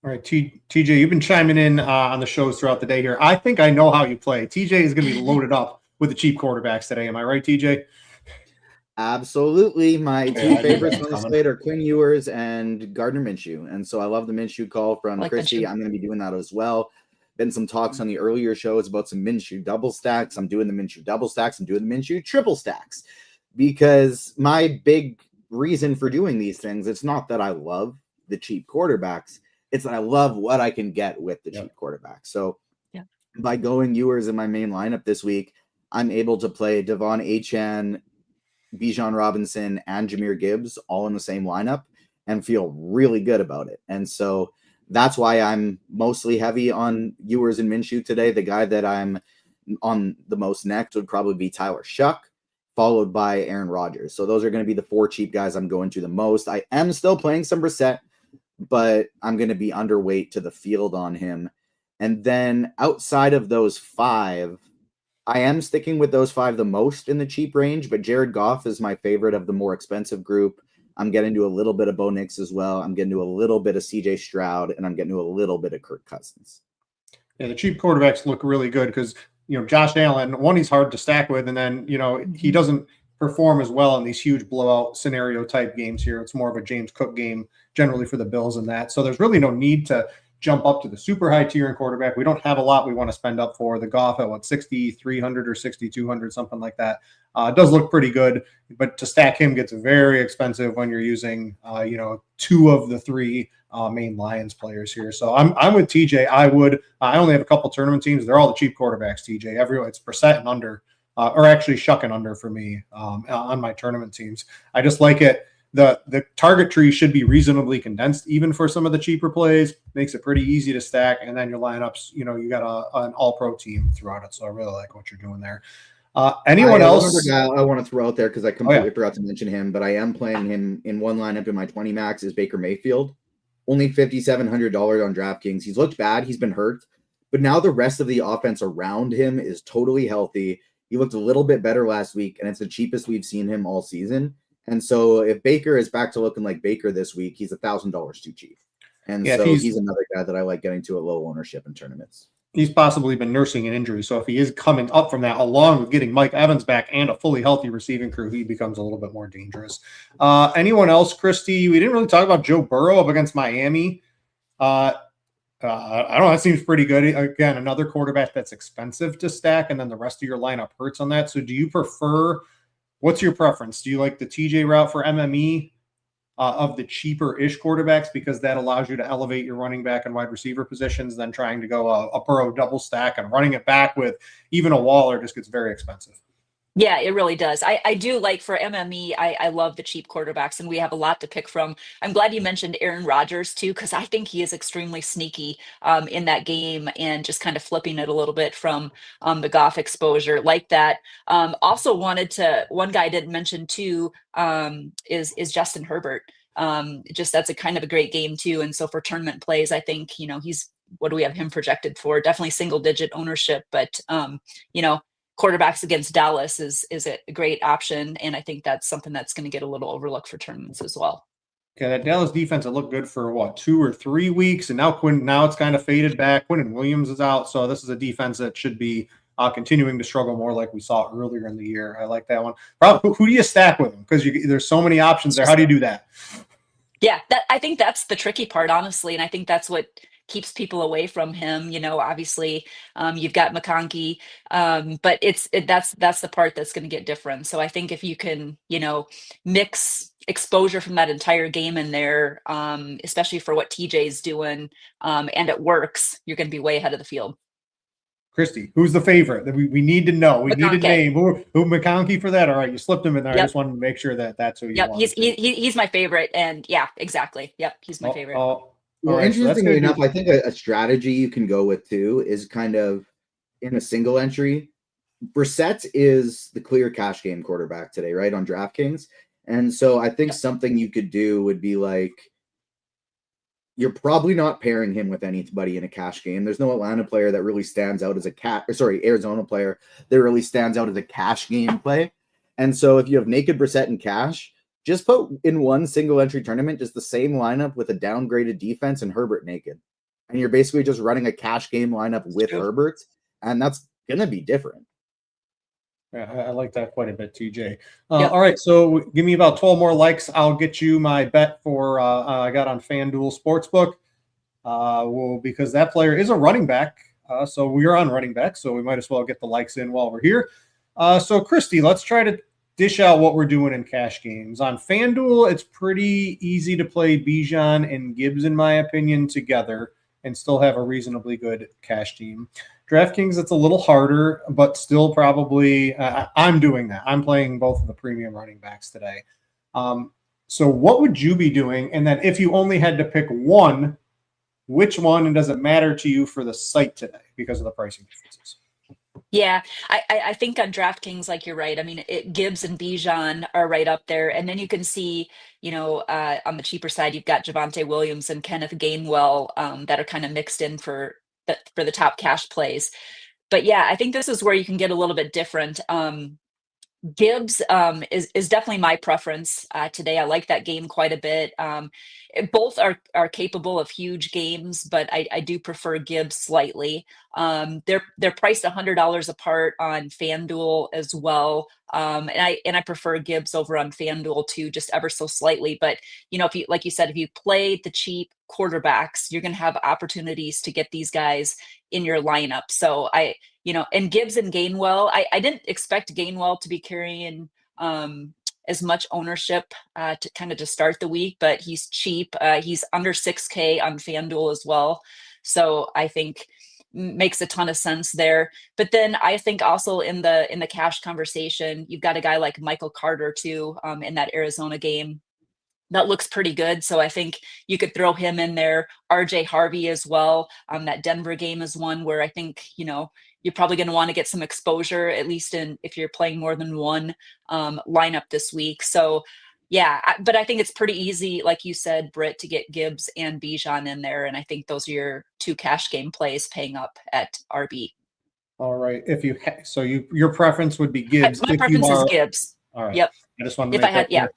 All right, TJ, you've been chiming in on the shows throughout the day here. I think I know how you play. TJ is going to be loaded up with the cheap quarterbacks today. Am I right, TJ? Absolutely. My two favorites on the slate are Quinn Ewers and Gardner Minshew. And so I love the Minshew call from Kristi. I'm going to be doing that as well. Been some talks on the earlier shows about some Minshew double stacks. I'm doing the Minshew double stacks. I'm doing the Minshew triple stacks. Because my big reason for doing these things, it's not that I love the cheap quarterbacks. It's that I love what I can get with the cheap quarterbacks. So by going Ewers in my main lineup this week, I'm able to play Devon Achane, Bijan Robinson, and Jahmyr Gibbs all in the same lineup and feel really good about it. And so that's why I'm mostly heavy on Ewers and Minshew today. The guy that I'm on the most next would probably be Tyler Shuck, followed by Aaron Rodgers. So those are going to be the 4 cheap guys I'm going to the most. I am still playing some Brissett, but I'm going to be underweight to the field on him. And then outside of those 5, I am sticking with those 5 the most in the cheap range, but Jared Goff is my favorite of the more expensive group. I'm getting to a little bit of Bo Nix as well. I'm getting to a little bit of CJ Stroud, and I'm getting to a little bit of Kirk Cousins. Yeah, the cheap quarterbacks look really good because, Josh Allen, one, he's hard to stack with, and then, he doesn't perform as well in these huge blowout scenario type games here. It's more of a James Cook game generally for the Bills and that. So there's really no need to jump up to the super high tier in quarterback. We don't have a lot we want to spend up for. The Goff at 6,300 or 6,200, something like that. It does look pretty good, but to stack him gets very expensive when you're using, 2 of the 3 main Lions players here. So I'm with TJ. I only have a couple tournament teams. They're all the cheap quarterbacks, TJ. It's Brissett and under, or actually Shuck and under for me on my tournament teams. I just like it. The target tree should be reasonably condensed, even for some of the cheaper plays. Makes it pretty easy to stack, and then your lineups, you got an all-pro team throughout it. So I really like what you're doing there. Anyone else? Guy I want to throw out there because I completely forgot to mention him, but I am playing him in one lineup in my 20 max is Baker Mayfield. Only $5,700 on DraftKings. He's looked bad. He's been hurt, but now the rest of the offense around him is totally healthy. He looked a little bit better last week, and it's the cheapest we've seen him all season. And so if Baker is back to looking like Baker this week, he's $1,000 too cheap. And so he's another guy that I like getting to at low ownership in tournaments. He's possibly been nursing an injury. So if he is coming up from that, along with getting Mike Evans back and a fully healthy receiving crew, he becomes a little bit more dangerous. Anyone else, Kristi? We didn't really talk about Joe Burrow up against Miami. I don't know. That seems pretty good. Again, another quarterback that's expensive to stack, and then the rest of your lineup hurts on that. So do you prefer – what's your preference? Do you like the TJ route for MME of the cheaper-ish quarterbacks because that allows you to elevate your running back and wide receiver positions than trying to go a Burrow double stack and running it back with even a Waller just gets very expensive? Yeah, it really does. I do like for MME, I love the cheap quarterbacks, and we have a lot to pick from. I'm glad you mentioned Aaron Rodgers too, because I think he is extremely sneaky in that game and just kind of flipping it a little bit from the Goff exposure like that. Also one guy I didn't mention too is Justin Herbert. Just that's a kind of a great game too. And so for tournament plays, I think, what do we have him projected for? Definitely single digit ownership, but quarterbacks against Dallas is a great option, and I think that's something that's going to get a little overlooked for tournaments as well. Okay, that Dallas defense had looked good for 2 or 3 weeks, and now it's kind of faded back. Quinnen Williams is out, so this is a defense that should be continuing to struggle more like we saw earlier in the year. I like that one. Probably, who do you stack with them? Because there's so many options there. How do you do that? Yeah, I think that's the tricky part, honestly, and I think that's what keeps people away from him. Obviously, you've got McConkey, but that's the part that's going to get different. So I think if you can, mix exposure from that entire game in there, especially for what TJ's doing, and it works, you're going to be way ahead of the field. Kristi, who's the favorite? We need to know. We need a name. Who McConkey for that? All right, you slipped him in there. Yep. I just wanted to make sure that's who you want. He's my favorite, and yeah, exactly. Yep, he's my favorite. Well, interestingly enough, I think a strategy you can go with too is kind of in a single entry. Brissett is the clear cash game quarterback today, right, on DraftKings. And so I think something you could do would be like, you're probably not pairing him with anybody in a cash game. There's no Atlanta player that really stands out as Arizona player that really stands out as a cash game play. And so if you have naked Brissett in cash, just put in one single entry tournament, just the same lineup with a downgraded defense and Herbert naked. And you're basically just running a cash game lineup with Herbert. And that's going to be different. Yeah, I like that quite a bit, TJ. All right, so give me about 12 more likes. I'll get you my bet for I got on FanDuel Sportsbook. Because that player is a running back. So we're on running back, so we might as well get the likes in while we're here. So, Kristi, let's try to dish out what we're doing in cash games. On FanDuel, it's pretty easy to play Bijan and Gibbs, in my opinion, together and still have a reasonably good cash team. DraftKings, it's a little harder, but still probably I'm doing that. I'm playing both of the premium running backs today. So what would you be doing? And then if you only had to pick one, which one, and does it matter to you for the site today because of the pricing differences? Yeah, I think on DraftKings, like you're right. I mean, Gibbs and Bijan are right up there, and then you can see, on the cheaper side, you've got Javonte Williams and Kenneth Gainwell that are kind of mixed in for the top cash plays. But yeah, I think this is where you can get a little bit different. Gibbs is definitely my preference today. I like that game quite a bit. Both are capable of huge games, but I do prefer Gibbs slightly. They're priced $100 apart on FanDuel as well, and I prefer Gibbs over on FanDuel too, just ever so slightly. But if you, like you said, if you play the cheap quarterbacks, you're going to have opportunities to get these guys in your lineup. So and Gibbs and Gainwell, I didn't expect Gainwell to be carrying as much ownership to start the week, but he's cheap. He's under 6K on FanDuel as well. So I think makes a ton of sense there. But then I think also in the cash conversation, you've got a guy like Michael Carter too, in that Arizona game. That looks pretty good. So I think you could throw him in there. RJ Harvey as well. That Denver game is one where I think, you're probably going to want to get some exposure, at least if you're playing more than one lineup this week. So yeah, but I think it's pretty easy, like you said, Britt, to get Gibbs and Bijan in there. And I think those are your two cash game plays paying up at RB. All right. Your preference would be Gibbs. My preference is Gibbs. All right. Yep. I just want to make that clear.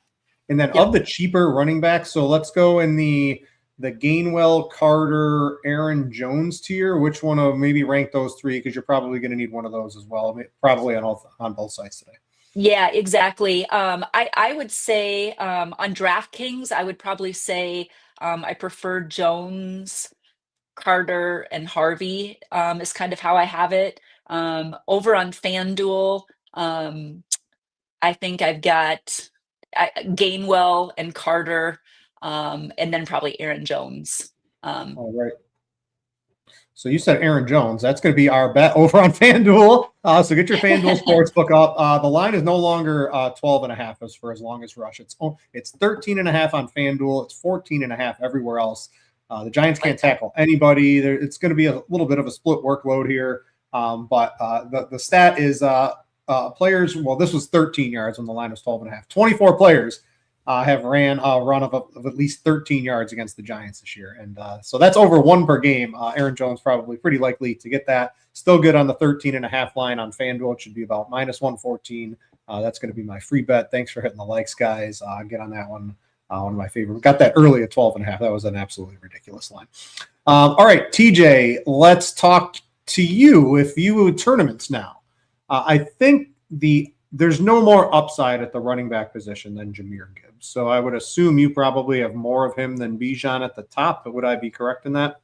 And then of the cheaper running backs, so let's go in the Gainwell, Carter, Aaron Jones tier. Which one of maybe rank those three, because you're probably going to need one of those as well, probably on both sides today. Yeah, exactly. I would say on DraftKings, I would probably say I prefer Jones, Carter, and Harvey is kind of how I have it. Over on FanDuel, I think I've got Gainwell and Carter, and then probably Aaron Jones. All right. So you said Aaron Jones. That's going to be our bet over on FanDuel. So get your FanDuel Sportsbook up. The line is no longer 12.5 as for as long as rush. It's 13.5 on FanDuel. It's 14.5 everywhere else. The Giants can't tackle anybody. It's going to be a little bit of a split workload here. But the stat is players. Well, this was 13 yards when the line was 12.5. 24 players have ran a run of at least 13 yards against the Giants this year. And so that's over one per game. Aaron Jones probably pretty likely to get that. Still good on the 13.5 line on FanDuel. It should be about -114. That's going to be my free bet. Thanks for hitting the likes, guys. Get on that one. One of my favorite. Got that early at 12.5. That was an absolutely ridiculous line. All right, TJ, let's talk to you. If you tournaments now, I think there's no more upside at the running back position than Jahmyr Gibbs. So I would assume you probably have more of him than Bijan at the top. But would I be correct in that?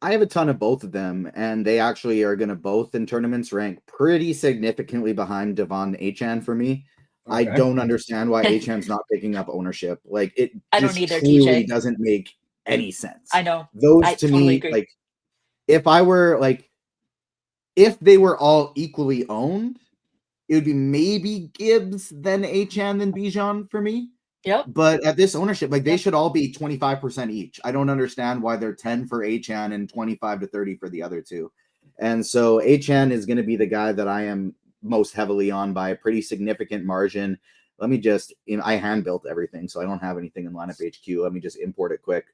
I have a ton of both of them, and they actually are going to both in tournaments rank pretty significantly behind Devon Achane for me. Okay. I don't understand why Achane's not picking up ownership. Like it just truly doesn't make any sense. I know. Those to totally me, agree. Like if they were all equally owned, it would be maybe Gibbs, then Achane, then Bijan for me. Yep. But at this ownership, they should all be 25% each. I don't understand why they're 10 for Achane and 25 to 30 for the other two. And so Achane is going to be the guy that I am most heavily on by a pretty significant margin. Let me just, I hand built everything, so I don't have anything in lineup HQ. Let me just import it quick.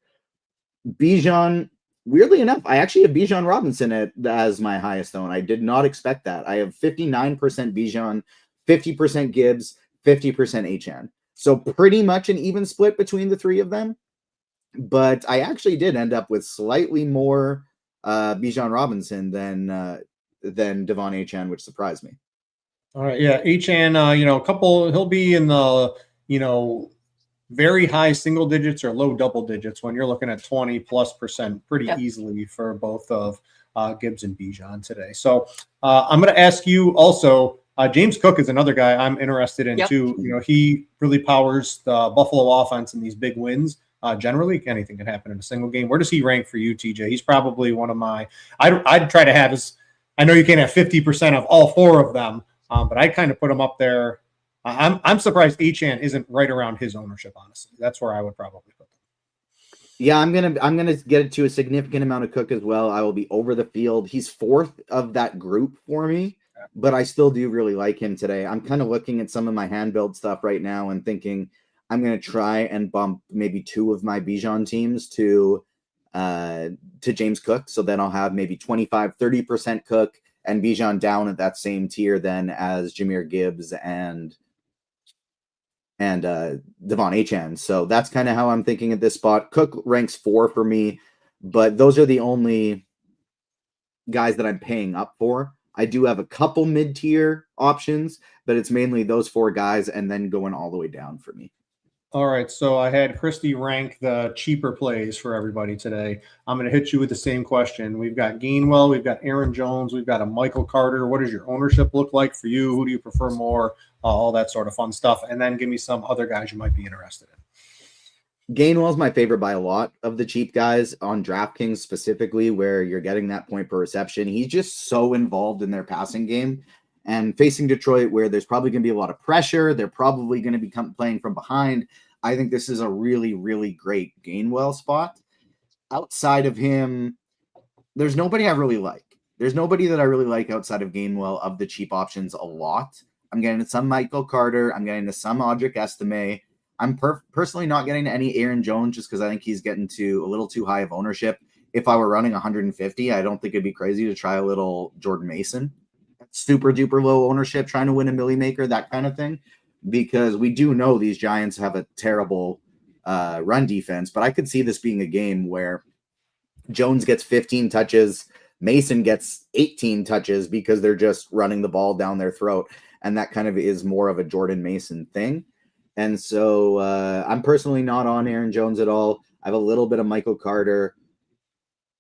Bijan, weirdly enough, I actually have Bijan Robinson as my highest own. I did not expect that. I have 59% Bijan, 50% Gibbs, 50% Achane. So pretty much an even split between the three of them. But I actually did end up with slightly more Bijan Robinson than Devon Achane, which surprised me. All right. Yeah. Achane, he'll be in the, very high single digits or low double digits when you're looking at 20+% pretty easily for both of Gibbs and Bijan today. So I'm going to ask you also, James Cook is another guy I'm interested in too. He really powers the Buffalo offense in these big wins. Generally, anything can happen in a single game. Where does he rank for you, TJ? He's probably one of my. I'd try to have his. I know you can't have 50% of all four of them, but I kind of put him up there. I'm surprised Achane isn't right around his ownership. Honestly, that's where I would probably put them. Yeah, I'm gonna get it to a significant amount of Cook as well. I will be over the field. He's fourth of that group for me, but I still do really like him today. I'm kind of looking at some of my hand build stuff right now and thinking I'm gonna try and bump maybe two of my Bijan teams to James Cook. So then I'll have maybe 25-30% Cook and Bijan down at that same tier then as Jahmyr Gibbs and Devon Achane. So that's kind of how I'm thinking at this spot. Cook ranks 4 for me, but those are the only guys that I'm paying up for. I do have a couple mid-tier options, but it's mainly those 4 guys and then going all the way down for me. All right, so I had Kristi rank the cheaper plays for everybody today. I'm going to hit you with the same question. We've got Gainwell, we've got Aaron Jones, we've got a Michael Carter. What does your ownership look like for you? Who do you prefer more? All that sort of fun stuff. And then give me some other guys you might be interested in. Gainwell's my favorite by a lot of the cheap guys on DraftKings specifically, where you're getting that point per reception. He's just so involved in their passing game. And facing Detroit, where there's probably going to be a lot of pressure, they're probably going to be playing from behind. I think this is a really, really great Gainwell spot. Outside of him, there's nobody I really like. There's nobody that I really like outside of Gainwell of the cheap options a lot. I'm getting to some Michael Carter. I'm getting to some Audric Estime. I'm personally not getting to any Aaron Jones just because I think he's getting to a little too high of ownership. If I were running 150, I don't think it'd be crazy to try a little Jordan Mason. Super duper low ownership, trying to win a milli maker, that kind of thing. Because we do know these Giants have a terrible run defense, but I could see this being a game where Jones gets 15 touches, Mason gets 18 touches because they're just running the ball down their throat, and that kind of is more of a Jordan Mason thing. And so I'm personally not on Aaron Jones at all. I have a little bit of Michael Carter,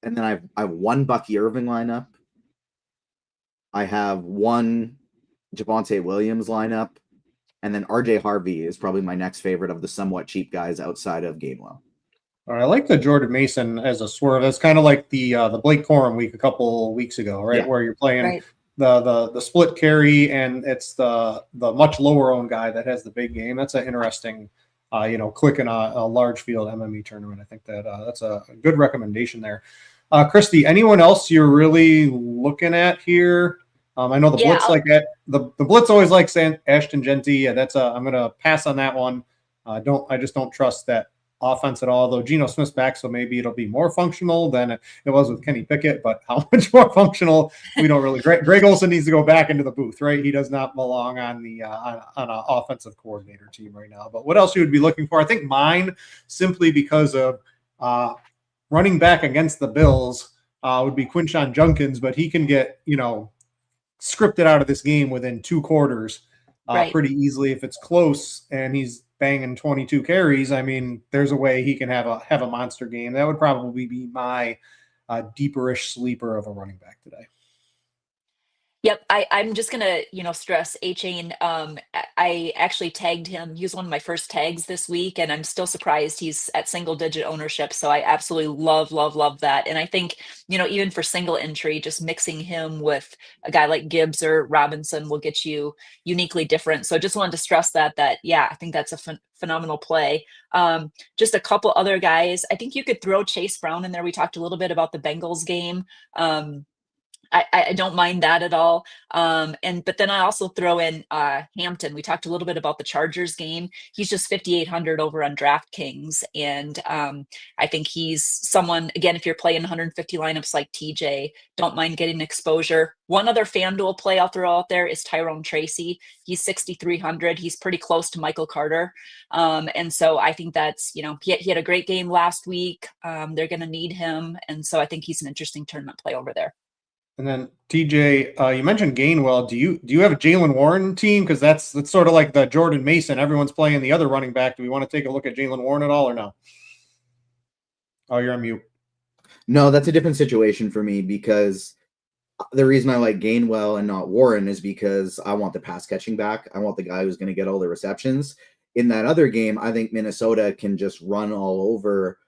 and then I have one Bucky Irving lineup. I have one Javonte Williams lineup. And then RJ Harvey is probably my next favorite of the somewhat cheap guys outside of Gainwell. All right, I like the Jordan Mason as a swerve. That's kind of like the Blake Corum week a couple weeks ago, right? Yeah. Where you're playing the split carry, and it's the much lower owned guy that has the big game. That's an interesting, click in a large field MME tournament. I think that's a good recommendation there. Kristi, anyone else you're really looking at here? I know the Blitz like that. The Blitz always likes Ashton Genty. I'm going to pass on that one. I just don't trust that offense at all. Though Geno Smith's back, so maybe it'll be more functional than it was with Kenny Pickett. But how much more functional? We don't really. Greg Olsen needs to go back into the booth, right? He does not belong on the on an offensive coordinator team right now. But what else you would be looking for? I think mine, simply because of running back against the Bills, would be Quinshon Judkins, but he can get scripted out of this game within 2 quarters pretty easily. If it's close and he's banging 22 carries, I mean, there's a way he can have a monster game. That would probably be my deeperish sleeper of a running back today. Yep, I'm just gonna stress Achane. I actually tagged him. He was one of my first tags this week, and I'm still surprised he's at single digit ownership. So I absolutely love that. And I think even for single entry, just mixing him with a guy like Gibbs or Robinson will get you uniquely different. So I just wanted to stress that I think that's a phenomenal play. Just a couple other guys. I think you could throw Chase Brown in there. We talked a little bit about the Bengals game. I don't mind that at all. But then I also throw in Hampton. We talked a little bit about the Chargers game. He's just 5,800 over on DraftKings. And I think he's someone, again, if you're playing 150 lineups like TJ, don't mind getting exposure. One other FanDuel play I'll throw out there is Tyrone Tracy. He's 6,300. He's pretty close to Michael Carter. And so I think that's, he had a great game last week. They're going to need him. And so I think he's an interesting tournament play over there. And then TJ, you mentioned Gainwell. Do you have a Jaylen Warren team? Because that's sort of like the Jordan Mason. Everyone's playing the other running back. Do we want to take a look at Jaylen Warren at all or no? Oh, you're on mute. No, that's a different situation for me, because the reason I like Gainwell and not Warren is because I want the pass catching back. I want the guy who's going to get all the receptions. in that other game, I think Minnesota can just run all over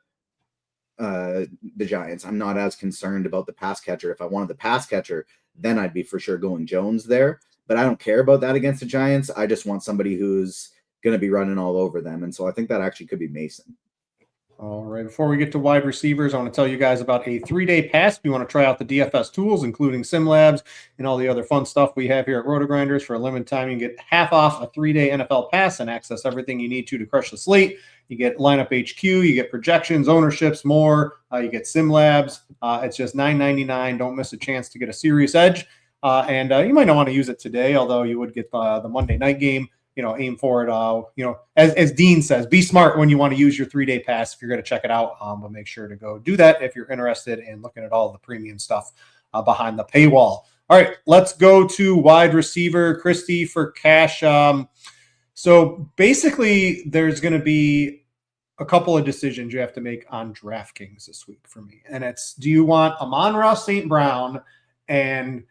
the Giants. I'm not as concerned about the pass catcher. If I wanted the pass catcher, then I'd be for sure going Jones there. But I don't care about that against the Giants. I just want somebody who's going to be running all over them. And so I think that actually could be Mason. All right. Before we get to wide receivers, I want to tell you guys about a 3-day pass. If you want to try out the DFS tools, including SimLabs and all the other fun stuff we have here at RotoGrinders, for a limited time, you can get half off a 3-day NFL pass and access everything you need to crush the slate. You get lineup HQ, you get projections, ownerships, more. You get SimLabs. It's just $9.99. Don't miss a chance to get a serious edge. And you might not want to use it today, although you would get the Monday night game. Aim for it. As Dean says, be smart when you want to use your 3-day pass if you're going to check it out. But make sure to go do that if you're interested in looking at all the premium stuff behind the paywall. All right, let's go to wide receiver, Kristi, for cash. So basically, there's going to be a couple of decisions you have to make on DraftKings this week for me. And it's, do you want Amon-Ra St. Brown and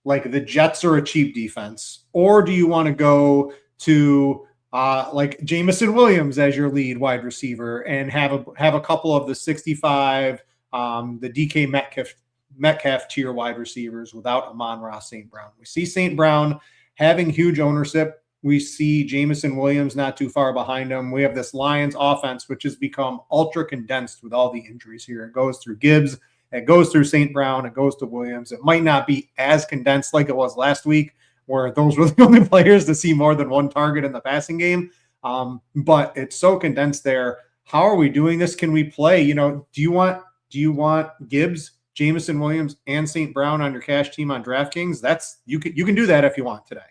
like the Jets are a cheap defense, or do you want to go to like Jameson Williams as your lead wide receiver and have a couple of the 65, the DK Metcalf tier wide receivers without Amon-Ra St. Brown? We see St. Brown having huge ownership. We see Jameson Williams not too far behind him. We have this Lions offense, which has become ultra condensed with all the injuries here. It goes through Gibbs, it goes through St. Brown, it goes to Williams. It might not be as condensed like it was last week, where those were the only players to see more than one target in the passing game. But it's so condensed there. How are we doing this? Can we play? Do you want Gibbs, Jameson Williams, and St. Brown on your cash team on DraftKings? That's you can do that if you want today.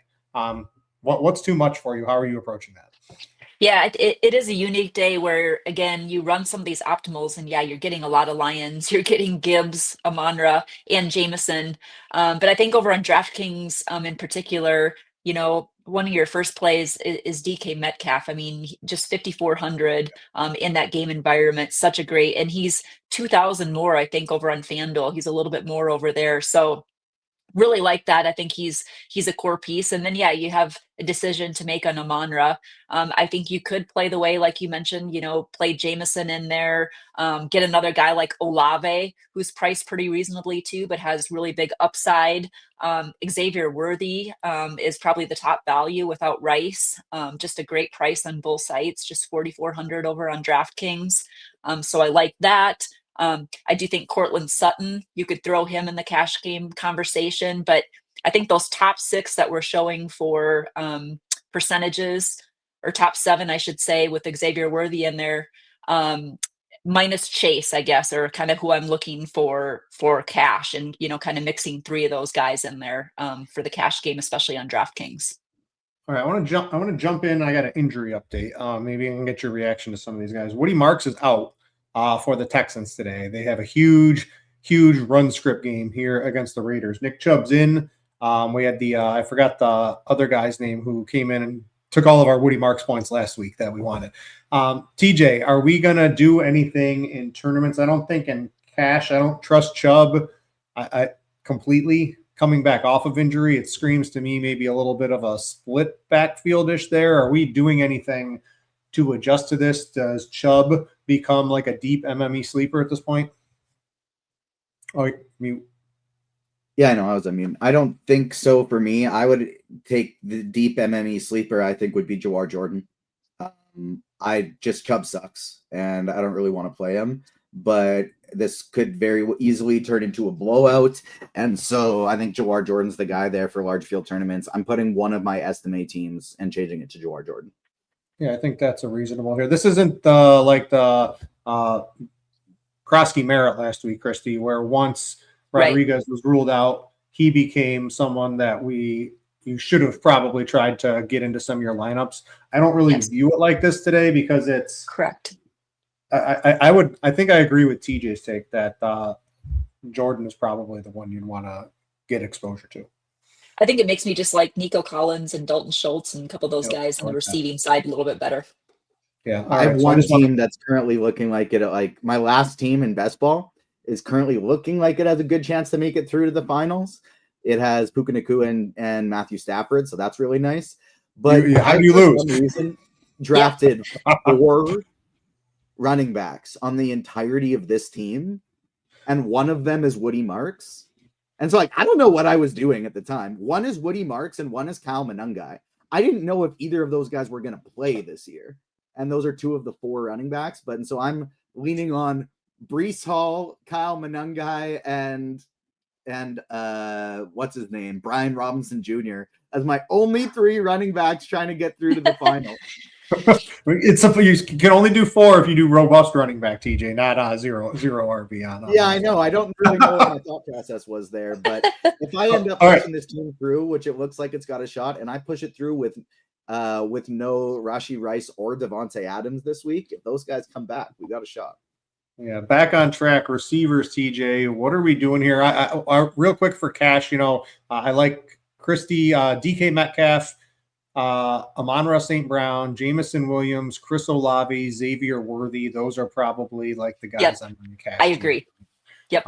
What's too much for you? How are you approaching that? Yeah, it is a unique day where, again, you run some of these optimals and you're getting a lot of Lions. You're getting Gibbs, Amon-Ra, and Jameson. But I think over on DraftKings in particular, one of your first plays is DK Metcalf. I mean, just 5,400 in that game environment. Such a great, and he's 2,000 more, I think, over on FanDuel. He's a little bit more over there. So really like that. I think he's a core piece. And then, you have a decision to make on Amon-Ra. I think you could play the way, like you mentioned, play Jameson in there, get another guy like Olave, who's priced pretty reasonably too, but has really big upside. Xavier Worthy is probably the top value without Rice. Just a great price on both sites, just 4,400 over on DraftKings. So I like that. I do think Cortland Sutton, you could throw him in the cash game conversation, but I think those top 6 that we're showing for percentages, or top 7, I should say, with Xavier Worthy in there, minus Chase, I guess, or kind of who I'm looking for cash, and kind of mixing 3 of those guys in there for the cash game, especially on DraftKings. All right, I want to jump in. I got an injury update. Maybe I can get your reaction to some of these guys. Woody Marks is out for the Texans today. They have a huge run script game here against the Raiders. Nick Chubb's in. We had I forgot the other guy's name who came in and took all of our Woody Marks points last week that we wanted. TJ, are we going to do anything in tournaments? I don't think in cash. I don't trust Chubb I completely coming back off of injury. It screams to me maybe a little bit of a split backfield-ish there. Are we doing anything to adjust to this? Does Chubb become like a deep MME sleeper at this point? Oh, mute. Yeah, I know. I was unmute. I don't think so for me. I would take the deep MME sleeper. I think would be Jawar Jordan. Chubb sucks, and I don't really want to play him. But this could very easily turn into a blowout, and so I think Jawar Jordan's the guy there for large field tournaments. I'm putting one of my estimate teams and changing it to Jawar Jordan. Yeah, I think that's a reasonable here. This isn't like the Krosky Merritt last week, Kristi, where once Rodriguez was ruled out, he became someone that you should have probably tried to get into some of your lineups. I don't really view it like this today because it's correct. I think I agree with TJ's take that Jordan is probably the one you'd want to get exposure to. I think it makes me just like Nico Collins and Dalton Schultz and a couple of those guys on the receiving side a little bit better. Yeah. I have one team that's currently looking like it. Like my last team in best ball is currently looking like it has a good chance to make it through to the finals. It has Puka Nacua and Matthew Stafford, so that's really nice. But how do you lose? drafted 4 running backs on the entirety of this team, and one of them is Woody Marks. And so, like, I don't know what I was doing at the time. One is Woody Marks and one is Kyle Monangai. I didn't know if either of those guys were going to play this year. And those are 2 of the 4 running backs. And so I'm leaning on Breece Hall, Kyle Monangai, and what's his name? Brian Robinson Jr. as my only 3 running backs trying to get through to the final. It's something you can only do 4 if you do robust running back, TJ, not zero RB on. Yeah, I know. I don't really know what my thought process was there, but if I end up pushing this team through, which it looks like it's got a shot, and I push it through with no Rashee Rice or Devontae Adams this week, if those guys come back, we got a shot. Yeah, back on track. Receivers, TJ. What are we doing here? I real quick for cash. I like Kristi, DK Metcalf, Amon-Ra St. Brown, Jameson Williams, Chris Olave, Xavier Worthy. Those are probably like the guys I'm going to cash. I agree. Yep.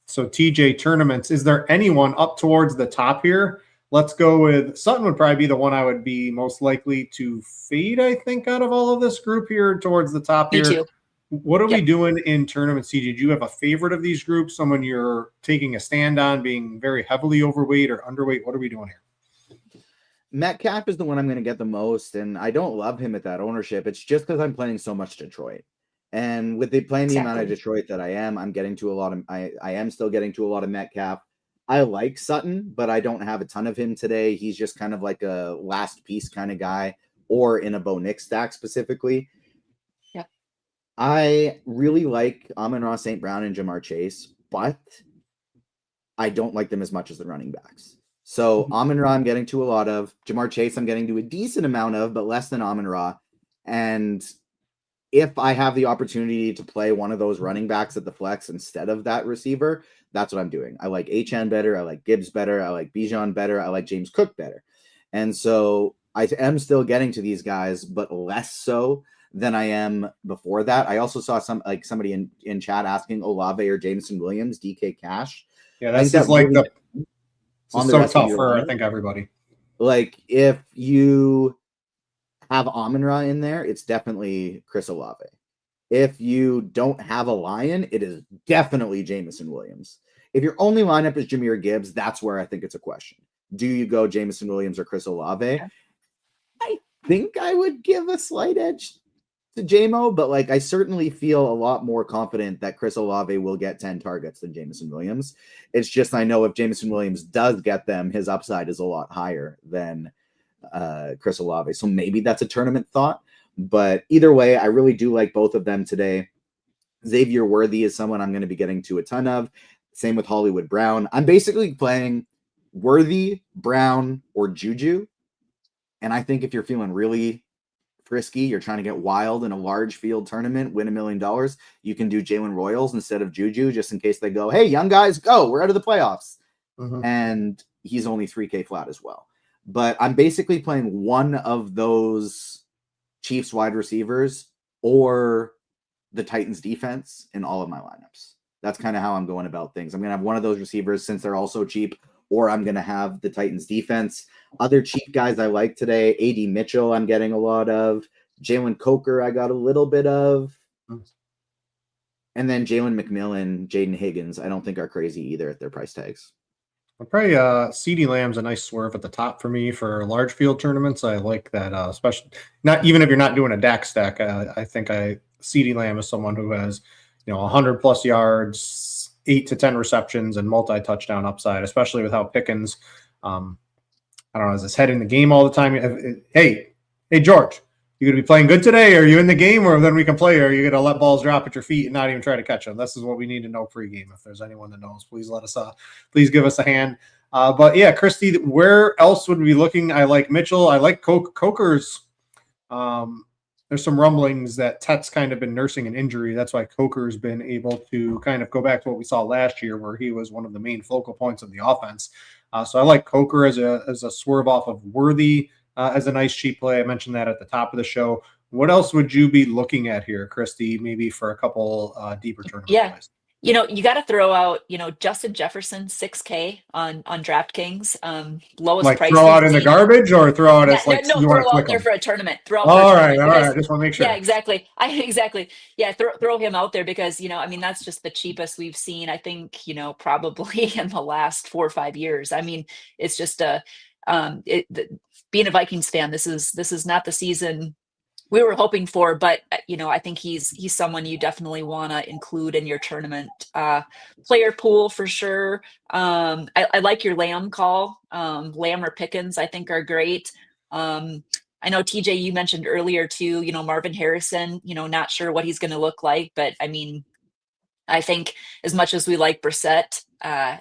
So TJ, tournaments. Is there anyone up towards the top here? Let's go with Sutton. Would probably be the one I would be most likely to fade, I think, out of all of this group here towards the top here. Me too. What are we doing in tournaments, TJ? Do you have a favorite of these groups? Someone you're taking a stand on, being very heavily overweight or underweight? What are we doing here? Metcalf is the one I'm going to get the most, and I don't love him at that ownership. It's just because I'm playing so much Detroit, and with playing the amount of Detroit that I am, I'm getting to a lot of. I am still getting to a lot of Metcalf. I like Sutton, but I don't have a ton of him today. He's just kind of like a last piece kind of guy, or in a Bo Nix stack specifically. Yeah, I really like Amon-Ra St. Brown and Jamar Chase, but I don't like them as much as the running backs. So Amon-Ra I'm getting to a lot of. Jamar Chase I'm getting to a decent amount of, but less than Amon-Ra. And if I have the opportunity to play one of those running backs at the flex instead of that receiver, that's what I'm doing. I like Achane better. I like Gibbs better. I like Bijan better. I like James Cook better. And so I am still getting to these guys, but less so than I am before that. I also saw somebody in chat asking Olave or Jameson Williams, DK Cash. Yeah, that's just like really on so tough for I think everybody. Like if you have Amon-Ra in there, it's definitely Chris Olave. If you don't have a Lion, it is definitely Jameson Williams. If your only lineup is Jahmyr Gibbs, that's where I think it's a question. Do you go Jameson Williams or Chris Olave? Yeah. I think I would give a slight edge to JMO, but like I certainly feel a lot more confident that Chris Olave will get 10 targets than Jameson Williams. It's just I know if Jameson Williams does get them, his upside is a lot higher than Chris Olave. So maybe that's a tournament thought. But either way, I really do like both of them today. Xavier Worthy is someone I'm going to be getting to a ton of. Same with Hollywood Brown. I'm basically playing Worthy, Brown, or Juju. And I think if you're feeling really frisky, you're trying to get wild in a large field tournament, win $1 million, you can do Jalen Royals instead of Juju, just in case they go, hey, young guys, go, we're out of the playoffs. And he's only 3K flat as well. But I'm basically playing one of those Chiefs wide receivers or the Titans defense in all of my lineups. That's kind of how I'm going about things. I'm going to have one of those receivers since they're all so cheap, or I'm going to have the Titans defense. Other cheap guys I like today, AD Mitchell I'm getting a lot of. Jalen Coker I got a little bit of. And then Jalen McMillan, Jaden Higgins, I don't think are crazy either at their price tags. I'll probably CeeDee Lamb's a nice swerve at the top for me for large field tournaments. I like that, especially not even if you're not doing a DAC stack. I think CeeDee Lamb is someone who has 100 plus yards, 8 to 10 receptions, and multi-touchdown upside, especially with how Pickens, I don't know, has his head in the game all the time. Hey, George, you going to be playing good today? Are you in the game, or then we can play? Or are you going to let balls drop at your feet and not even try to catch them? This is what we need to know pregame. If there's anyone that knows, please let us. Please give us a hand. But yeah, Kristi, where else would we be looking? I like Mitchell. I like Coker's. There's some rumblings that Tet's kind of been nursing an injury. That's why Coker's been able to kind of go back to what we saw last year, where he was one of the main focal points of the offense. So I like Coker as a swerve off of Worthy. As a nice cheap play. I mentioned that at the top of the show. What else would you be looking at here, Kristi, maybe for a couple deeper tournament plays? You know, you got to throw out, Justin Jefferson, 6K on DraftKings. Lowest Like price throw we've out in the seen. garbage or throw out as No, like no, you want to throw out click there them? for a tournament. Throw out for All a right, tournament all right. because I just want to make sure. yeah, exactly. Exactly. Yeah, throw him out there because, I mean, that's just the cheapest we've seen, I think, probably in the last 4 or 5 years. I mean, it's just being a Vikings fan, this is not the season we were hoping for, but I think he's someone you definitely want to include in your tournament player pool for sure. I like your Lamb call. Lamb or Pickens, I think, are great. I know TJ, you mentioned earlier too, Marvin Harrison, not sure what he's going to look like, but I mean, I think as much as we like Brissett,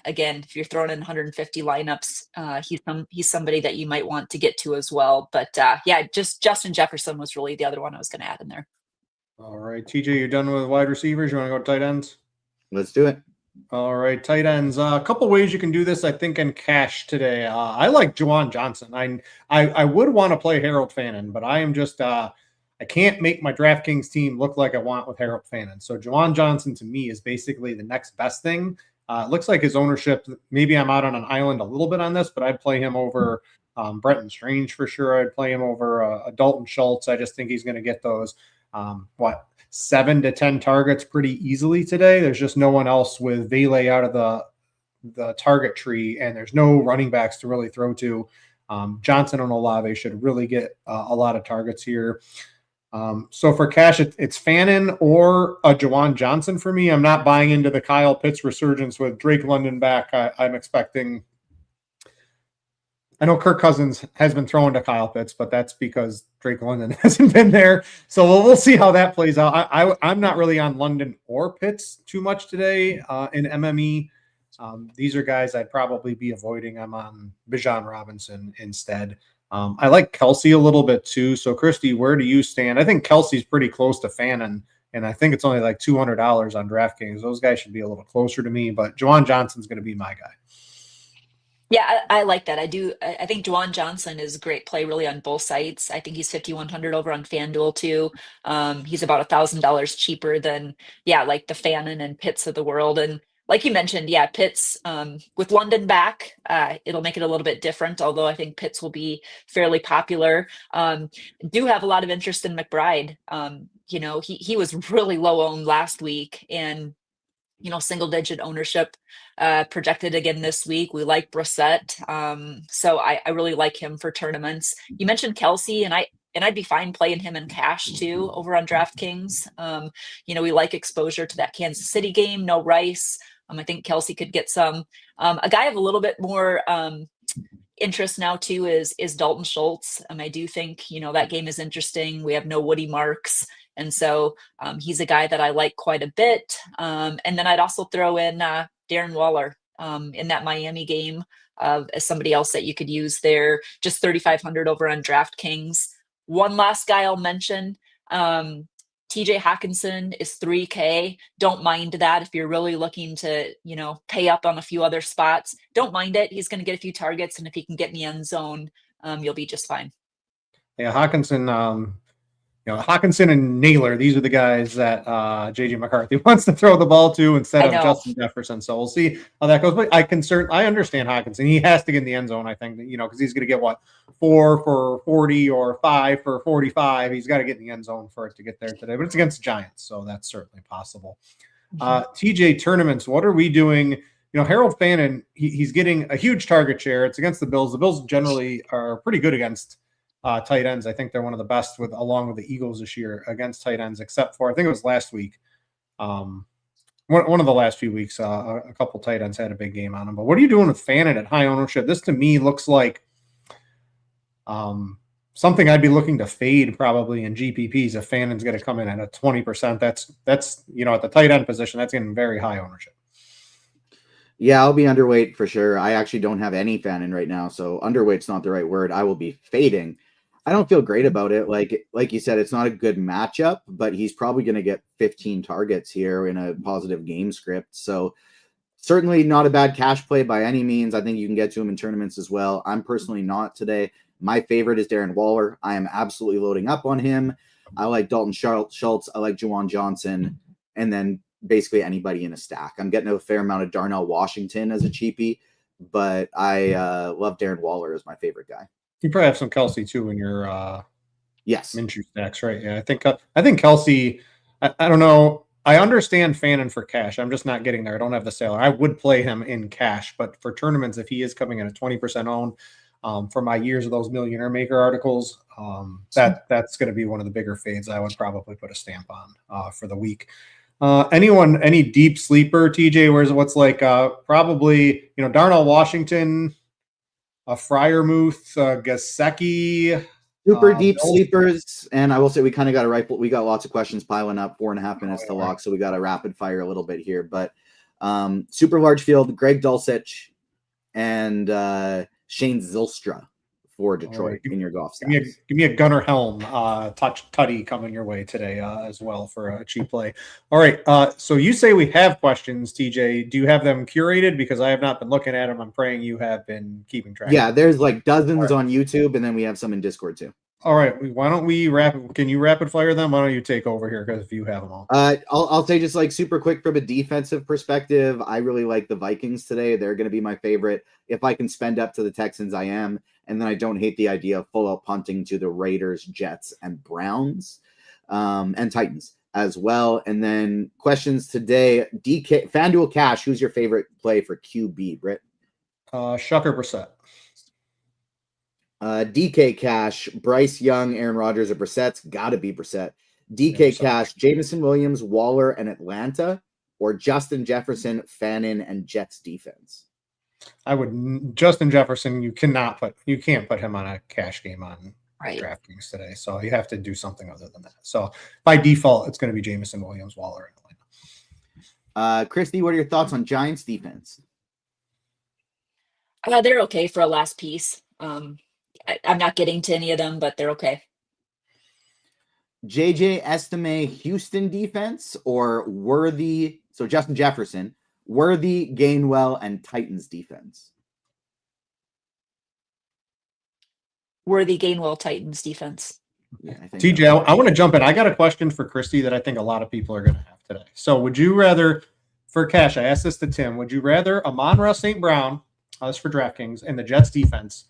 again, if you're throwing in 150 lineups, he's somebody that you might want to get to as well. But yeah, just Justin Jefferson was really the other one I was going to add in there. All right, TJ, you're done with wide receivers. You want to go tight ends? Let's do it. All right, tight ends. A couple ways you can do this, I think, in cash today. I like Juwan Johnson. I would want to play Harold Fannin, but I am just I can't make my DraftKings team look like I want with Harold Fannin. So Juwan Johnson to me is basically the next best thing. It looks like his ownership, maybe I'm out on an island a little bit on this, but I'd play him over Brenton Strange for sure. I'd play him over Dalton Schultz. I just think he's going to get those, 7 to 10 targets pretty easily today. There's just no one else with Vele out of the target tree, and there's no running backs to really throw to. Johnson and Olave should really get a lot of targets here. So for cash, it's Fannin or a Juwan Johnson for me. I'm not buying into the Kyle Pitts resurgence with Drake London back. I'm expecting. I know Kirk Cousins has been thrown to Kyle Pitts, but that's because Drake London hasn't been there. So we'll see how that plays out. I'm not really on London or Pitts too much today in MME. These are guys I'd probably be avoiding. I'm on Bijan Robinson instead. I like Kelsey a little bit too. So, Kristi, where do you stand? I think Kelsey's pretty close to Fannin, and I think it's only like $200 on DraftKings. Those guys should be a little closer to me, but Juwan Johnson's going to be my guy. Yeah, I like that. I do. I think Juwan Johnson is a great play really on both sides. I think he's 5,100 over on FanDuel too. He's about $1,000 cheaper than, like the Fannin and Pitts of the world. And like you mentioned, Pitts with London back, it'll make it a little bit different, although I think Pitts will be fairly popular. Do have a lot of interest in McBride. He was really low owned last week, and single digit ownership projected again this week. We like Brissett. So I really like him for tournaments. You mentioned Kelsey, and I'd be fine playing him in cash too over on DraftKings. We like exposure to that Kansas City game. No Rice. I think Kelsey could get some. A guy of a little bit more interest now too is Dalton Schultz. I do think that game is interesting. We have no Woody Marks, and so he's a guy that I like quite a bit. And then I'd also throw in Darren Waller in that Miami game as somebody else that you could use there. Just 3,500 over on DraftKings. One last guy I'll mention. TJ Hawkinson is 3K. Don't mind that if you're really looking to, pay up on a few other spots. Don't mind it. He's going to get a few targets, and if he can get in the end zone, you'll be just fine. Yeah, Hawkinson. Hawkinson and Naylor. These are the guys that JJ McCarthy wants to throw the ball to instead of Justin Jefferson. So we'll see how that goes. But I understand Hawkinson. He has to get in the end zone. I think because he's going to get 4 for 40 or 5 for 45. He's got to get in the end zone for it to get there today. But it's against the Giants, so that's certainly possible. TJ, tournaments. What are we doing? Harold Fannin. He's getting a huge target share. It's against the Bills. The Bills generally are pretty good against tight ends. I think they're one of the best along with the Eagles this year against tight ends, except for I think it was last week. One of the last few weeks, a couple tight ends had a big game on them. But what are you doing with Fannin at high ownership? This to me looks like something I'd be looking to fade probably in GPPs if Fannin's going to come in at a 20%. That's at the tight end position, that's getting very high ownership. Yeah, I'll be underweight for sure. I actually don't have any Fannin right now, so underweight's not the right word. I will be fading. I don't feel great about it. Like you said, it's not a good matchup, but he's probably going to get 15 targets here in a positive game script. So certainly not a bad cash play by any means. I think you can get to him in tournaments as well. I'm personally not today. My favorite is Darren Waller. I am absolutely loading up on him. I like Dalton Schultz. I like Juwan Johnson. And then basically anybody in a stack. I'm getting a fair amount of Darnell Washington as a cheapie, but I love Darren Waller as my favorite guy. You probably have some Kelsey too in your yes Minshew stacks, right? Yeah, I think Kelsey. I don't know. I understand Fannin for cash. I'm just not getting there. I don't have the sale. I would play him in cash, but for tournaments, if he is coming in at 20% own, for my years of those Millionaire Maker articles, that's going to be one of the bigger fades I would probably put a stamp on for the week. Any deep sleeper, TJ? What's like probably Darnell Washington, Freiermuth, Gesicki. Super deep sleepers, and I will say we kind of got to rifle. We got lots of questions piling up. 4.5 minutes to lock, so we got to rapid fire a little bit here. But super large field, Greg Dulcich and Shane Zylstra for Detroit in your golf stacks. Give me a Gunnar Helm tutty coming your way today as well for a cheap play. All right, so you say we have questions, TJ. Do you have them curated? Because I have not been looking at them. I'm praying you have been keeping track. Yeah, there's like dozens on YouTube, and then we have some in Discord too. All right, why don't we can you rapid fire them? Why don't you take over here, because if you have them all. I'll say just like super quick from a defensive perspective, I really like the Vikings today. They're going to be my favorite. If I can spend up to the Texans, I am. And then I don't hate the idea of full out punting to the Raiders, Jets, and Browns, and Titans as well. And then questions today, DK FanDuel Cash, who's your favorite play for QB, Britt? Shucker Brissett. DK Cash, Bryce Young, Aaron Rodgers, or Brissett's got to be Brissett. DK Cash, Jameson Williams, Waller, and Atlanta, or Justin Jefferson, Fannin, and Jets defense. I would Justin Jefferson. You can't put him on a cash game on DraftKings today. So you have to do something other than that. So by default, it's going to be Jameson Williams, Waller, and Atlanta. Kristi, what are your thoughts on Giants defense? They're okay for a last piece. I'm not getting to any of them, but they're okay. JJ Estime Houston defense or Worthy? So Justin Jefferson, Worthy, Gainwell, and Titans defense. Worthy, Gainwell, Titans defense. Yeah, TJ, I want to jump in. I got a question for Kristi that I think a lot of people are going to have today. So would you rather, for cash, I asked this to Tim, would you rather Amon-Ra St. Brown, that's for DraftKings, and the Jets defense,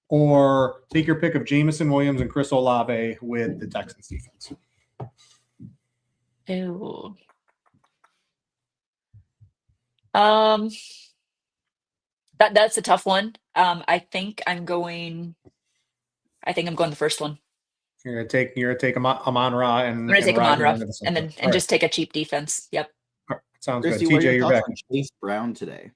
or take your pick of Jameson Williams and Chris Olave with the Texans defense? Ew. That's a tough one. I think I'm going the first one. You're gonna take Amon-Ra and I'm gonna take Amon-Ra and then right. Just take a cheap defense. Yep. Sounds Kristi, good. TJ, you're back. Chase Brown today.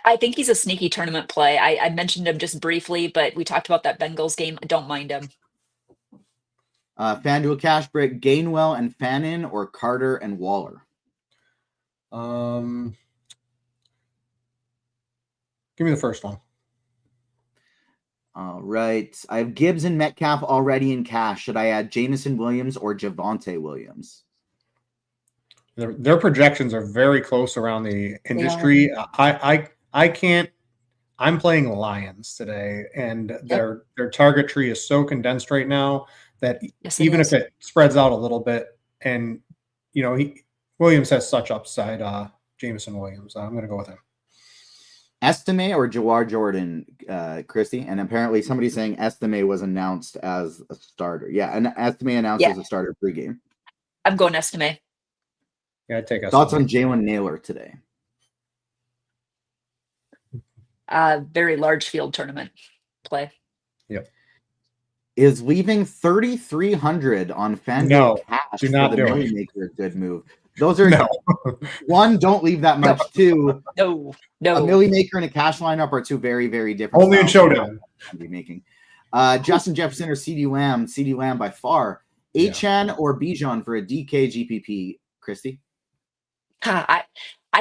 I think he's a sneaky tournament play. I mentioned him just briefly, but we talked about that Bengals game. I don't mind him. FanDuel Cash Break, Gainwell and Fannin, or Carter and Waller? Give me the first one. All right. I have Gibbs and Metcalf already in cash. Should I add Jameson Williams or Javonte Williams? Their projections are very close around the industry. I can't. I'm playing Lions today, and their target tree is so condensed right now that even if it spreads out a little bit, and Williams has such upside. Jameson Williams. I'm going to go with him. Estime or Jawar Jordan, Kristi? And apparently somebody's saying Estime was announced as a starter. Yeah, and Estime announced as a starter pregame. I'm going Estime. Yeah, I'd take Estime. Thoughts on Jalen Naylor today? Very large field tournament play. Yep. Is leaving 3,300 on FanDuel cash do not for the do Millie it. Maker a good move? Those are one, don't leave that much. Two, no. A Millie Maker and a cash lineup are two very, very different. Only in showdown. Making. Justin Jefferson or CD Lamb? CD Lamb by far. Achan or Bijan for a DK GPP, Kristi? I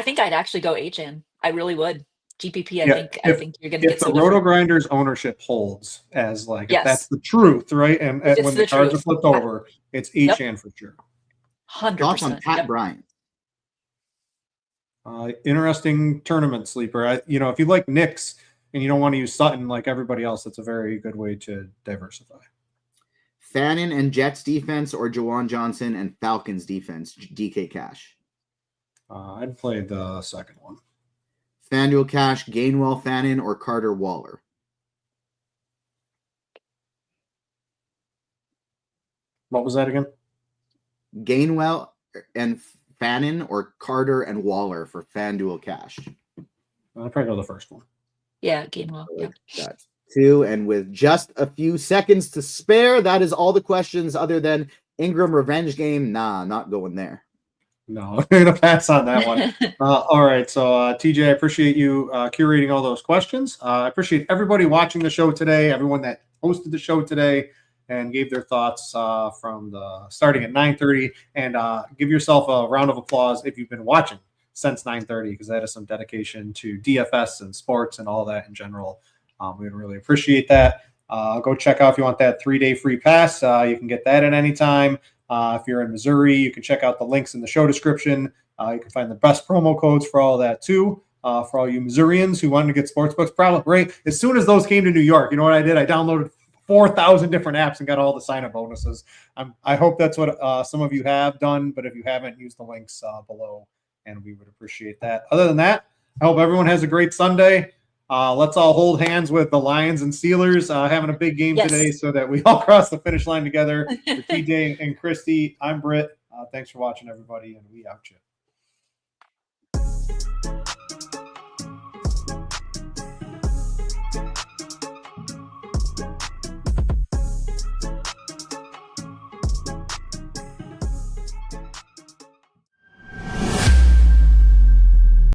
think I'd actually go Achan. I really would. GPP, I think you're going to get if the RotoGrinders ownership holds as if that's the truth, right? And when the cards are flipped over, it's Achan for sure. 100%. Thoughts on Pat Bryant? Interesting tournament sleeper. If you like Knicks and you don't want to use Sutton like everybody else, that's a very good way to diversify. Fannin and Jets defense or Jawan Johnson and Falcons defense, DK Cash? I'd play the second one. FanDuel Cash, Gainwell, Fannin, or Carter Waller? What was that again? Gainwell and Fannin or Carter and Waller for FanDuel Cash? I'd probably go the first one. Yeah, Gainwell. Yeah. That's 2. And with just a few seconds to spare, that is all the questions other than Ingram revenge game. Nah, not going there. No, I'm going to pass on that one. All right. So, TJ, I appreciate you curating all those questions. I appreciate everybody watching the show today, everyone that hosted the show today and gave their thoughts from the starting at 9:30. And give yourself a round of applause if you've been watching since 9:30, because that is some dedication to DFS and sports and all that in general. We would really appreciate that. Go check out if you want that 3-day free pass. You can get that at any time. If you're in Missouri, you can check out the links in the show description. You can find the best promo codes for all of that too. For all you Missourians who wanted to get sportsbooks, probably right as soon as those came to New York, you know what I did? I downloaded 4,000 different apps and got all the sign-up bonuses. I hope that's what some of you have done, but if you haven't, use the links below, and we would appreciate that. Other than that, I hope everyone has a great Sunday. Let's all hold hands with the Lions and Steelers having a big game today so that we all cross the finish line together. For TJ and Kristi, I'm Brit. Thanks for watching, everybody, and we out you.